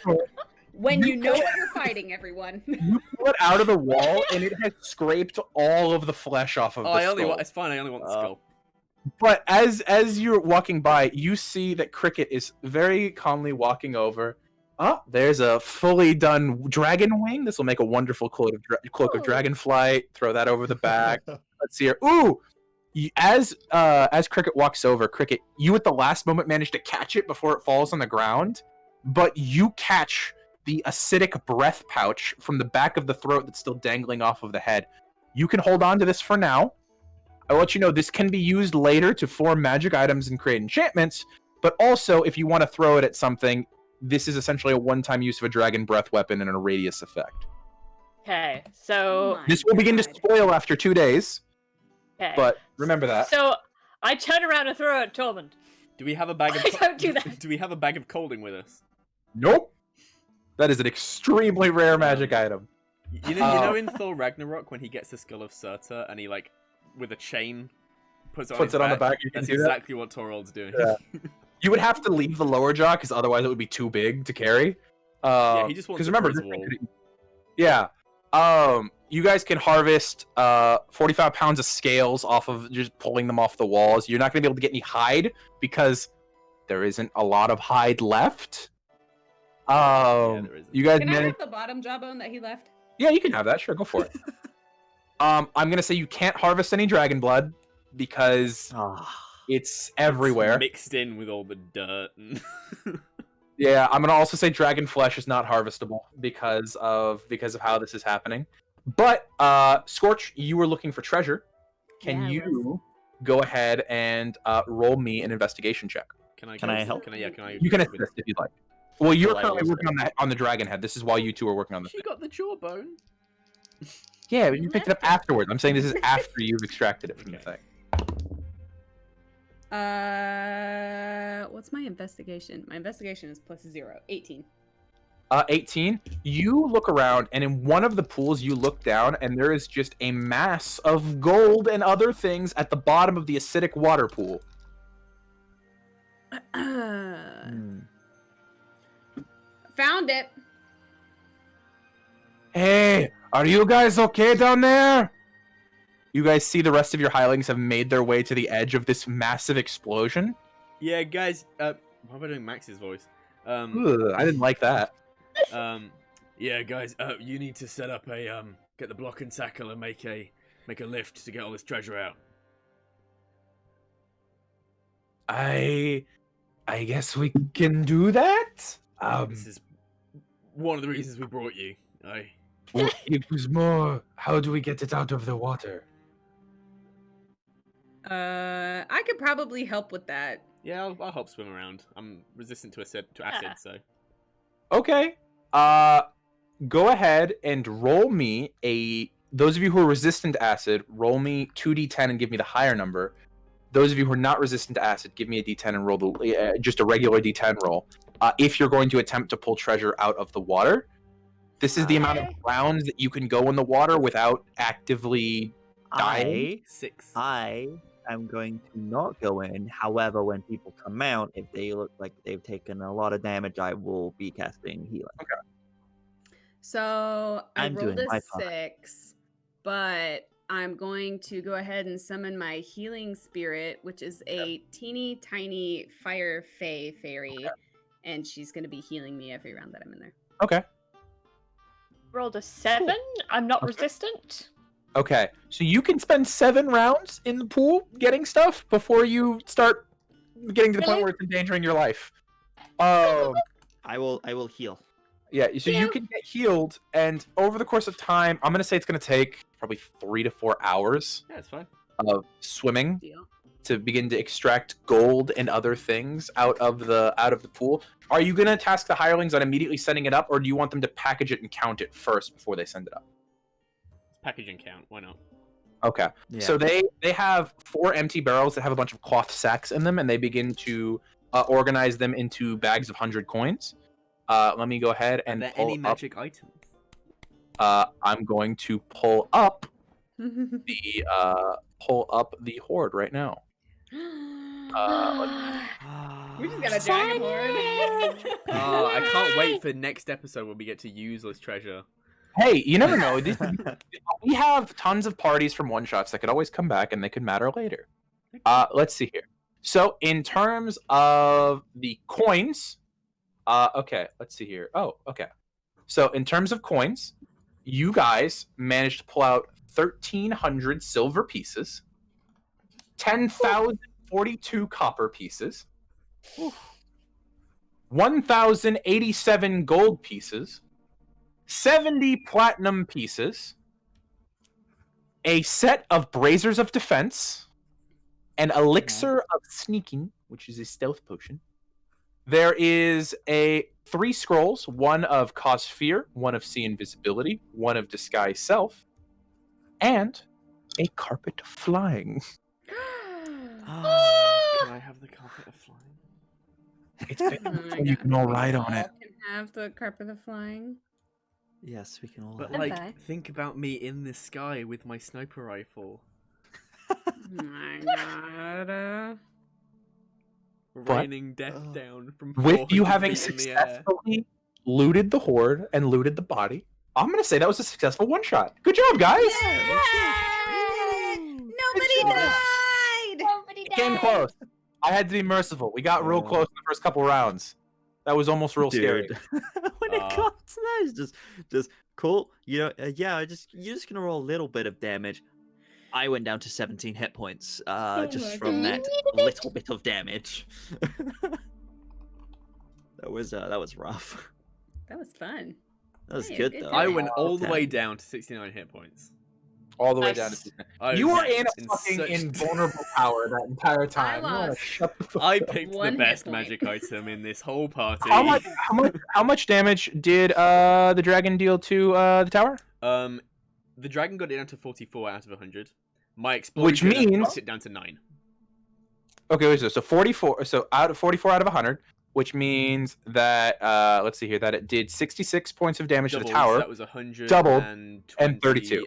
S5: When you know what you're fighting, everyone.
S1: You pull it out of the wall, and it has scraped all of the flesh off of the skull.
S2: It's fine. I only want the skull.
S1: But as you're walking by, you see that Cricket is very calmly walking over. Oh, there's a fully done dragon wing. This will make a wonderful cloak of dragonflight. Throw that over the back. Let's see here. Ooh! As Cricket walks over, Cricket, you at the last moment manage to catch it before it falls on the ground, but you catch the acidic breath pouch from the back of the throat that's still dangling off of the head. You can hold on to this for now. I'll let you know this can be used later to form magic items and create enchantments, but also if you want to throw it at something, this is essentially a one-time use of a dragon breath weapon and a radius effect.
S4: Okay, so...
S1: This will begin to spoil after 2 days, but remember that.
S4: So, I turn around and throw it at Tormund.
S2: Do we have a bag of...
S4: Don't do that.
S2: Do we have a bag of colding with us?
S1: Nope. That is an extremely rare magic item.
S2: You know in Thor Ragnarok when he gets the skull of Surtur and he like with a chain puts it on the back? That's exactly what Torald's doing.
S1: Yeah. You would have to leave the lower jaw because otherwise it would be too big to carry.
S2: Yeah, he just wants to
S1: remember, yeah. You guys can harvest 45 pounds of scales off of just pulling them off the walls. You're not going to be able to get any hide because there isn't a lot of hide left. You guys
S5: Can I have the bottom jawbone that he left?
S1: Yeah, you can have that. Sure, go for it. I'm gonna say you can't harvest any dragon blood because it's everywhere.
S2: It's mixed in with all the dirt. And...
S1: Yeah, I'm gonna also say dragon flesh is not harvestable because of how this is happening. But Scorch, you were looking for treasure. Can you go ahead and roll me an investigation check.
S2: Can I
S3: help?
S2: Can I?
S1: You can assist if you'd like. Well, you're
S3: Well, I
S1: currently
S3: also-
S1: working on the dragon head. This is why you two are working on the
S2: She
S1: thing.
S2: got the jawbone.
S1: Yeah, but you picked it up afterwards. I'm saying this is after you've extracted it from the thing.
S5: What's my investigation? My investigation is +0. 18.
S1: 18. You look around, and in one of the pools, you look down, and there is just a mass of gold and other things at the bottom of the acidic water pool.
S5: Found it.
S1: Hey, are you guys okay down there? You guys see the rest of your hirelings have made their way to the edge of this massive explosion?
S2: Yeah, guys. What am I doing Max's voice?
S1: Ugh, I didn't like that.
S2: Yeah, guys. You need to set up a get the block and tackle and make a lift to get all this treasure out.
S1: I guess we can do that.
S2: This is one of the reasons we brought you.
S6: Well, it was more, how do we get it out of the water?
S5: I could probably help with that.
S2: Yeah, I'll help swim around. I'm resistant to acid, so.
S1: Okay. Go ahead and roll me those of you who are resistant to acid, roll me 2d10 and give me the higher number. Those of you who are not resistant to acid, give me a d10 and roll just a regular d10 roll. If you're going to attempt to pull treasure out of the water, this is the amount of rounds that you can go in the water without actively dying.
S2: 6.
S3: I am going to not go in. However, when people come out, if they look like they've taken a lot of damage, I will be casting healing.
S1: Okay.
S5: So I
S3: I'm
S5: rolled
S3: doing my
S5: a
S3: part.
S5: 6, but I'm going to go ahead and summon my healing spirit, which is a teeny tiny fire fairy, and she's going to be healing me every round that I'm in there.
S1: Okay.
S8: Rolled a 7. I'm not
S1: Okay.
S8: resistant.
S1: Okay. So you can spend 7 rounds in the pool getting stuff before you start getting to the point
S8: Really?
S1: where it's endangering your life.
S3: I will heal.
S1: Yeah, so you can get healed, and over the course of time, I'm gonna say it's gonna take probably 3 to 4 hours
S2: Yeah, it's fine.
S1: of swimming
S5: Deal.
S1: to begin to extract gold and other things out of the pool. Are you gonna task the hirelings on immediately sending it up, or do you want them to package it and count it first before they send it up?
S2: Package and count. Why not?
S1: Okay.
S3: Yeah.
S1: So they have 4 empty barrels that have a bunch of cloth sacks in them, and they begin to organize them into bags of 100 coins. Let me go ahead
S2: Are
S1: and
S2: there
S1: pull
S2: any
S1: up.
S2: magic items?
S1: I'm going to pull up the horde right now.
S5: We just got a dragon horde.
S2: Oh, I can't wait for next episode when we get to use this treasure.
S1: Hey, you never know. We have tons of parties from one shots that could always come back, and they could matter later. Let's see here. So, in terms of the coins, okay, let's see here. Oh, okay. So, in terms of coins, you guys managed to pull out 1,300 silver pieces, 10,042 copper pieces, 1,087 gold pieces, 70 platinum pieces, a set of Brazers of Defense, an Elixir of Sneaking, which is a stealth potion. There is 3 scrolls, one of Cause Fear, one of See Invisibility, one of Disguise Self, and a Carpet of Flying.
S2: Can I have the carpet of flying?
S1: It's
S5: Oh
S1: big,
S5: my
S1: so you
S5: God.
S1: can all ride on it.
S5: Can have the carpet of flying.
S3: Yes, we can all.
S2: But
S3: have
S2: like,
S5: Okay.
S2: think about me in the sky with my sniper rifle,
S5: Oh my God.
S2: raining death down from
S1: With you
S2: 400
S1: having
S2: feet in the air.
S1: successfully looted the horde and looted the body, I'm going to say that was a successful one-shot. Good job, guys!
S5: Nobody died!
S8: Nobody
S1: It came close. I had to be merciful. We got real close in the first couple rounds. That was almost real scary.
S3: Dude. When it comes to that, it's just cool. You know, yeah. You're just gonna roll a little bit of damage. I went down to 17 hit points, just
S5: my
S3: from
S8: God.
S3: that little bit of damage. that was rough.
S5: That was fun.
S3: That was
S5: Hey,
S3: good
S5: good
S3: though.
S2: I
S5: job.
S2: went all the way
S3: 10.
S2: down to 69 hit points.
S1: All the way down to
S4: Nice.
S1: 210. You were in a
S2: in
S1: fucking
S2: such-
S1: invulnerable power that entire time. You wanna
S5: lost.
S1: shut the fuck
S2: I
S1: up.
S2: picked the
S5: One hit
S2: best
S5: point.
S2: magic item in this whole party.
S1: How much damage did the dragon deal to the tower?
S2: The dragon got it down to 44 out of 100. My explosion
S1: means-
S2: knocks it down to 9.
S1: Okay, wait, so 44. So out of 44 out of 100, which means that let's see here, that it did 66 points of damage to the tower.
S2: That was 100
S1: doubled,
S2: and
S1: 32.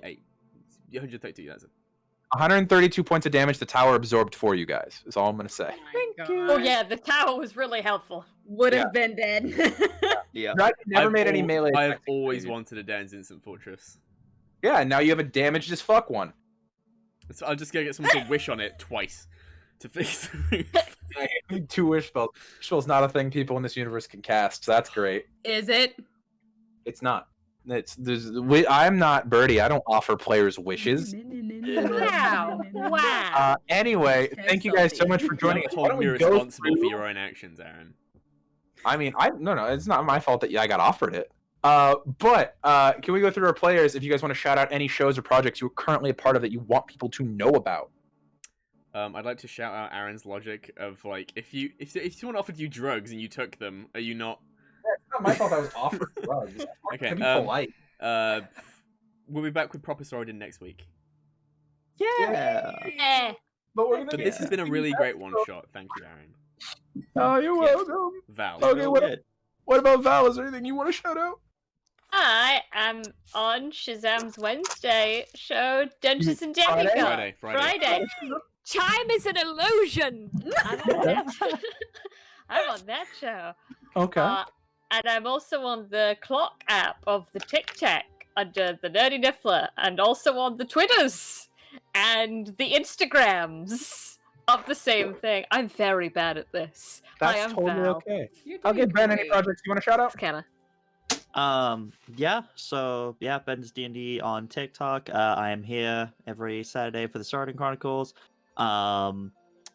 S2: 132, that's it.
S1: 132 points of damage the tower absorbed for you guys. Is all I'm gonna say.
S4: Oh yeah, the tower was really helpful.
S5: Would have been dead.
S3: Yeah.
S1: Dragon never made any
S2: al-
S1: melee.
S2: I have
S1: attacks.
S2: always wanted a Dan's Instant Fortress.
S1: Yeah, now you have a damaged as fuck one.
S2: So I'm just gonna get someone to wish on it twice to fix it.
S1: 2 wish spells. Wish spells not a thing people in this universe can cast. So that's great.
S5: Is it?
S1: It's not. I'm not Birdie. I don't offer players wishes.
S4: Wow. Wow.
S1: Anyway, thank you guys so much for joining us. Why
S2: Hold
S1: don't
S2: me
S1: we go
S2: responsible for
S1: through-
S2: your own actions, Aaron.
S1: I mean, no, it's not my fault that I got offered it. But can we go through our players? If you guys want to shout out any shows or projects you're currently a part of that you want people to know about.
S2: I'd like to shout out Aaron's logic of like, if someone offered you drugs and you took them, are you not?
S1: It's not my fault I was offered drugs.
S2: Okay,
S1: To be polite.
S2: We'll be back with Proper Sword in next week.
S3: Yeah.
S4: Eh.
S1: But we're
S2: But this has been a really great one shot. Thank you, Aaron.
S1: Oh, you're welcome.
S2: Val.
S1: Okay, what about Val? Is there anything you want to shout out?
S4: I am on Shazam's Wednesday show, Dungeons and Demigods.
S2: Friday.
S8: Time is an illusion.
S4: I'm on that. I'm on that show.
S1: Okay.
S4: And I'm also on the clock app of the Tic Tac under the Nerdy Niffler, and also on the Twitters and the Instagrams of the same thing. I'm very bad at this. Hi,
S1: That's
S4: I'm
S1: totally
S4: Val.
S1: okay.
S5: You're
S1: I'll
S5: doing
S1: give Ben any
S5: great.
S1: projects you want to shout out.
S4: Kenna.
S3: Yeah, so yeah, Ben's D&D on TikTok. I am here every Saturday for the Starting Chronicles. On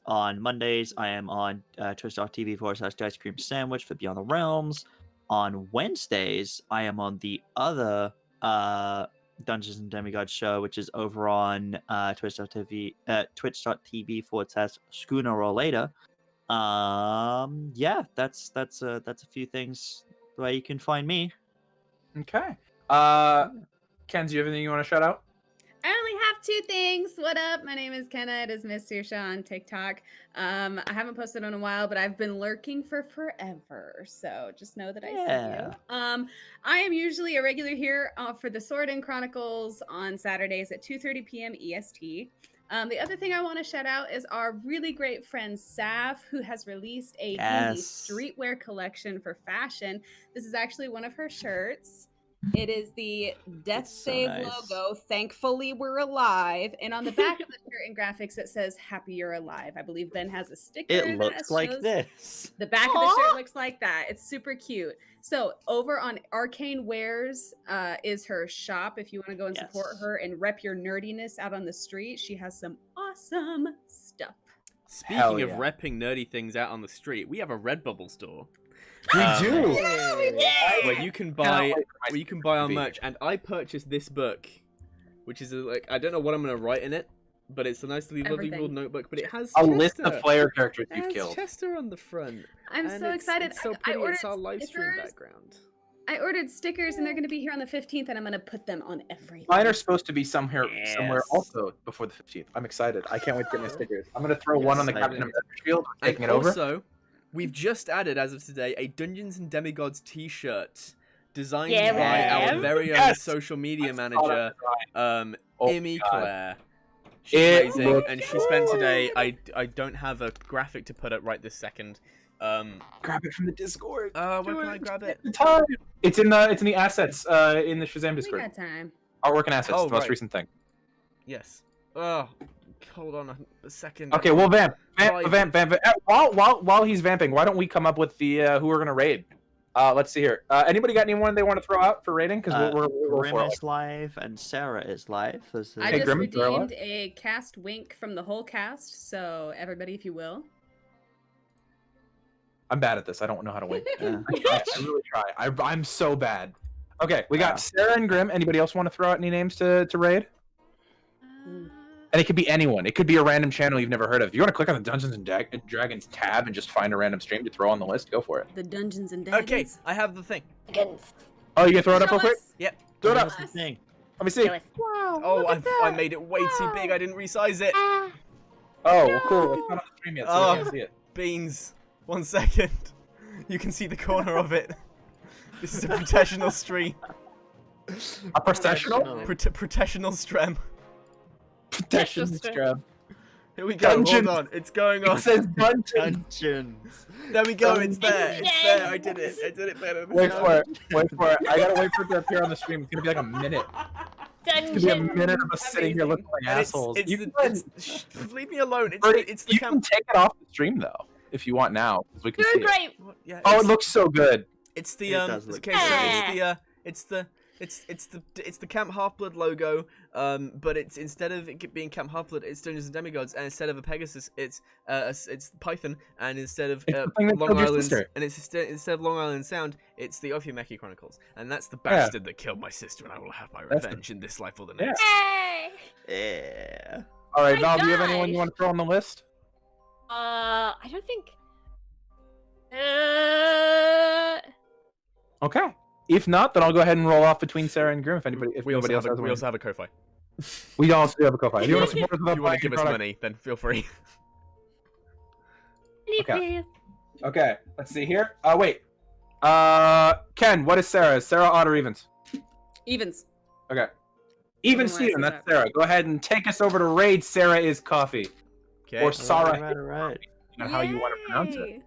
S3: Mondays, I am on twitch.tv/ice cream sandwich for Beyond the Realms. On Wednesdays, I am on the other Dungeons and Demigods show, which is over on twitch.tv/Schooner or later. Yeah, that's a few things the way you can find me.
S1: Okay. Ken, do you have anything you want to shout out?
S5: I only have 2 things. What up? My name is Kenna. It is Miss Susha on TikTok. I haven't posted in a while, but I've been lurking for forever. So just know that I see you. I am usually a regular here for the Sword and Chronicles on Saturdays at 2:30 p.m. EST. The other thing I want to shout out is our really great friend Saf, who has released a D&D streetwear collection for fashion. This is actually one of her shirts. It is the Death
S3: It's so
S5: Save
S3: nice.
S5: logo. Thankfully, we're alive. And on the back of the shirt in graphics, it says "Happy You're Alive." I believe Ben has a sticker.
S3: It
S5: that
S3: looks like
S5: shows-
S3: this.
S5: The back of the shirt looks like that. It's super cute. So over on Arcane Wares is her shop. If you want to go and support
S3: Yes.
S5: her and rep your nerdiness out on the street, she has some awesome stuff.
S1: Hell
S2: Speaking of
S1: yeah.
S2: repping nerdy things out on the street, we have a Redbubble store.
S1: We
S2: Um,
S1: do.
S2: Where you can buy our merch, and I purchased this book, which is like, I don't know what I'm gonna write in it, but it's a nicely lovely little
S5: Everything.
S2: notebook. But it has
S1: A
S2: Chester.
S1: list of player characters
S2: It
S1: you've
S2: has
S1: killed.
S2: Chester on the front.
S5: I'm
S2: and
S5: so
S2: it's-
S5: excited.
S2: It's so
S5: I
S2: pretty.
S5: ordered
S2: It's our live stream
S5: stickers.
S2: background.
S5: I ordered stickers and they're going to be here on the 15th, and I'm going to put them on everything.
S1: Mine are supposed to be somewhere
S3: Yes.
S1: also before the 15th. I'm excited. I can't wait to get my stickers. I'm going to throw one on the
S3: Exciting.
S1: Captain America shield. We're taking
S2: And
S1: it over.
S2: also, we've just added, as of today, a Dungeons and Demigods T-shirt designed
S4: Yeah, we
S2: by our
S4: have.
S2: very own
S1: Yes!
S2: social media
S1: I saw that
S2: manager,
S1: design. Oh,
S2: Imi
S1: God.
S2: Claire. She's
S1: It
S2: amazing,
S1: looks
S2: and she spent today.
S1: good.
S2: I don't have a graphic to put up right this second.
S1: Grab it from the Discord.
S2: Where
S1: Do
S2: can I grab it?
S1: The time. It's in the assets in the Shazam
S5: We
S1: Discord.
S5: got time.
S1: Artwork and assets.
S2: Oh,
S1: the most
S2: right.
S1: recent thing.
S2: Yes. Oh, hold on a second.
S1: Okay, well, vamp.
S2: Right.
S1: While he's vamping, why don't we come up with the who we're gonna raid? Let's see here. Anybody got anyone they want to throw out for raiding? Because we're
S3: Grim
S1: for it.
S3: is live and Sarah is live. This is-
S5: I
S1: Hey,
S5: just
S1: Grim, throw
S5: redeemed a cast wink from the whole cast, so everybody, if you will.
S1: I'm bad at this. I don't know how to wink.
S3: Yeah.
S1: I really try. I'm so bad. Okay, we got Sarah and Grim. Anybody else want to throw out any names to raid? And it could be anyone. It could be a random channel you've never heard of. If you want to click on the Dungeons and Dragons tab and just find a random stream to throw on the list, go for it.
S5: The Dungeons and Dragons.
S2: Okay, I have the thing.
S1: Oh, you gonna throw it up
S5: Show
S1: real quick?
S5: us.
S2: Yep.
S1: Throw it up.
S5: Show us.
S3: Thing.
S1: Let me see.
S2: Oh, I made it way too big. I didn't resize it.
S1: Oh, well, cool. It's not on the stream yet, so
S2: Oh.
S1: you can't see it.
S2: Beans. 1 second. You can see the corner of it. This is a professional stream.
S1: A professional?
S2: Professional stream.
S1: Protection strap.
S2: Here we go.
S1: Dungeons.
S2: Hold on. It's going on.
S1: It says dungeon.
S3: Dungeons.
S2: There we go. It's there. It's there. I did it. I did it better. Than
S1: Wait for it. Wait for it. I gotta wait for it to appear on the stream. It's gonna be like a minute. It's gonna be a
S8: Dungeon.
S1: minute of us sitting here looking like
S2: And
S1: assholes.
S2: It's
S1: You
S2: the,
S1: can-
S2: it's, leave me alone. It's the
S1: you can take it off the stream though, if you want now, 'cause we can
S8: You're
S1: see it.
S8: great.
S2: What? Yeah,
S1: Oh, it
S2: it's-
S1: looks so good.
S2: It's the
S3: It does look
S2: okay,
S3: good.
S2: so it's the Camp Half-Blood logo, but it's instead of it being Camp Half-Blood, it's Dungeons and Demigods, and instead of a Pegasus, it's Python, and instead of
S1: It's the thing that
S2: Long
S1: killed your
S2: Island,
S1: sister.
S2: and it's instead of Long Island Sound, it's the Ophiomeki Chronicles, and that's the bastard that killed my sister, and I will have my
S1: That's the-
S2: revenge in this life or the
S1: Yeah.
S2: next.
S8: Hey.
S3: Yeah.
S1: All right,
S8: My
S1: Val, do you have anyone
S8: gosh.
S1: you want to throw on the list?
S8: I don't think.
S1: Okay. If not, then I'll go ahead and roll off between Sarah and Grim. If anybody, if
S2: We also
S1: nobody else
S2: have
S1: has
S2: we
S1: one.
S2: also have a Ko-Fi.
S1: We also do have a Ko-Fi. If you want to support us
S2: If
S1: without
S2: you want
S1: buying
S2: to give
S1: any
S2: us
S1: product-
S2: money, then feel free.
S1: Okay. Okay, let's see here. Wait. Ken, what is Sarah? Is Sarah odd or evens?
S5: Evens.
S1: Okay. Even
S5: I don't know why I
S1: Steven,
S5: said
S1: that's
S5: that.
S1: Sarah. Go ahead and take us over to raid Sarah is coffee.
S2: Okay,
S1: Or Sarah,
S3: Right.
S1: on how you want to pronounce it.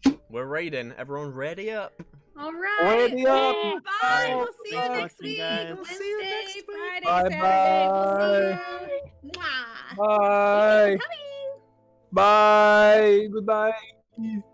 S5: Yay.
S2: we're raiding. Everyone ready up.
S5: All right.
S1: Ready up.
S8: Yay.
S5: Bye.
S1: Bye.
S5: We'll see you
S3: Thanks for
S5: next
S3: watching,
S5: week.
S3: guys.
S5: Wednesday,
S2: See you next week.
S5: Friday,
S1: Bye,
S5: Saturday. We'll see you. Mwah.
S1: Bye.
S5: Coming.
S1: Bye. Goodbye.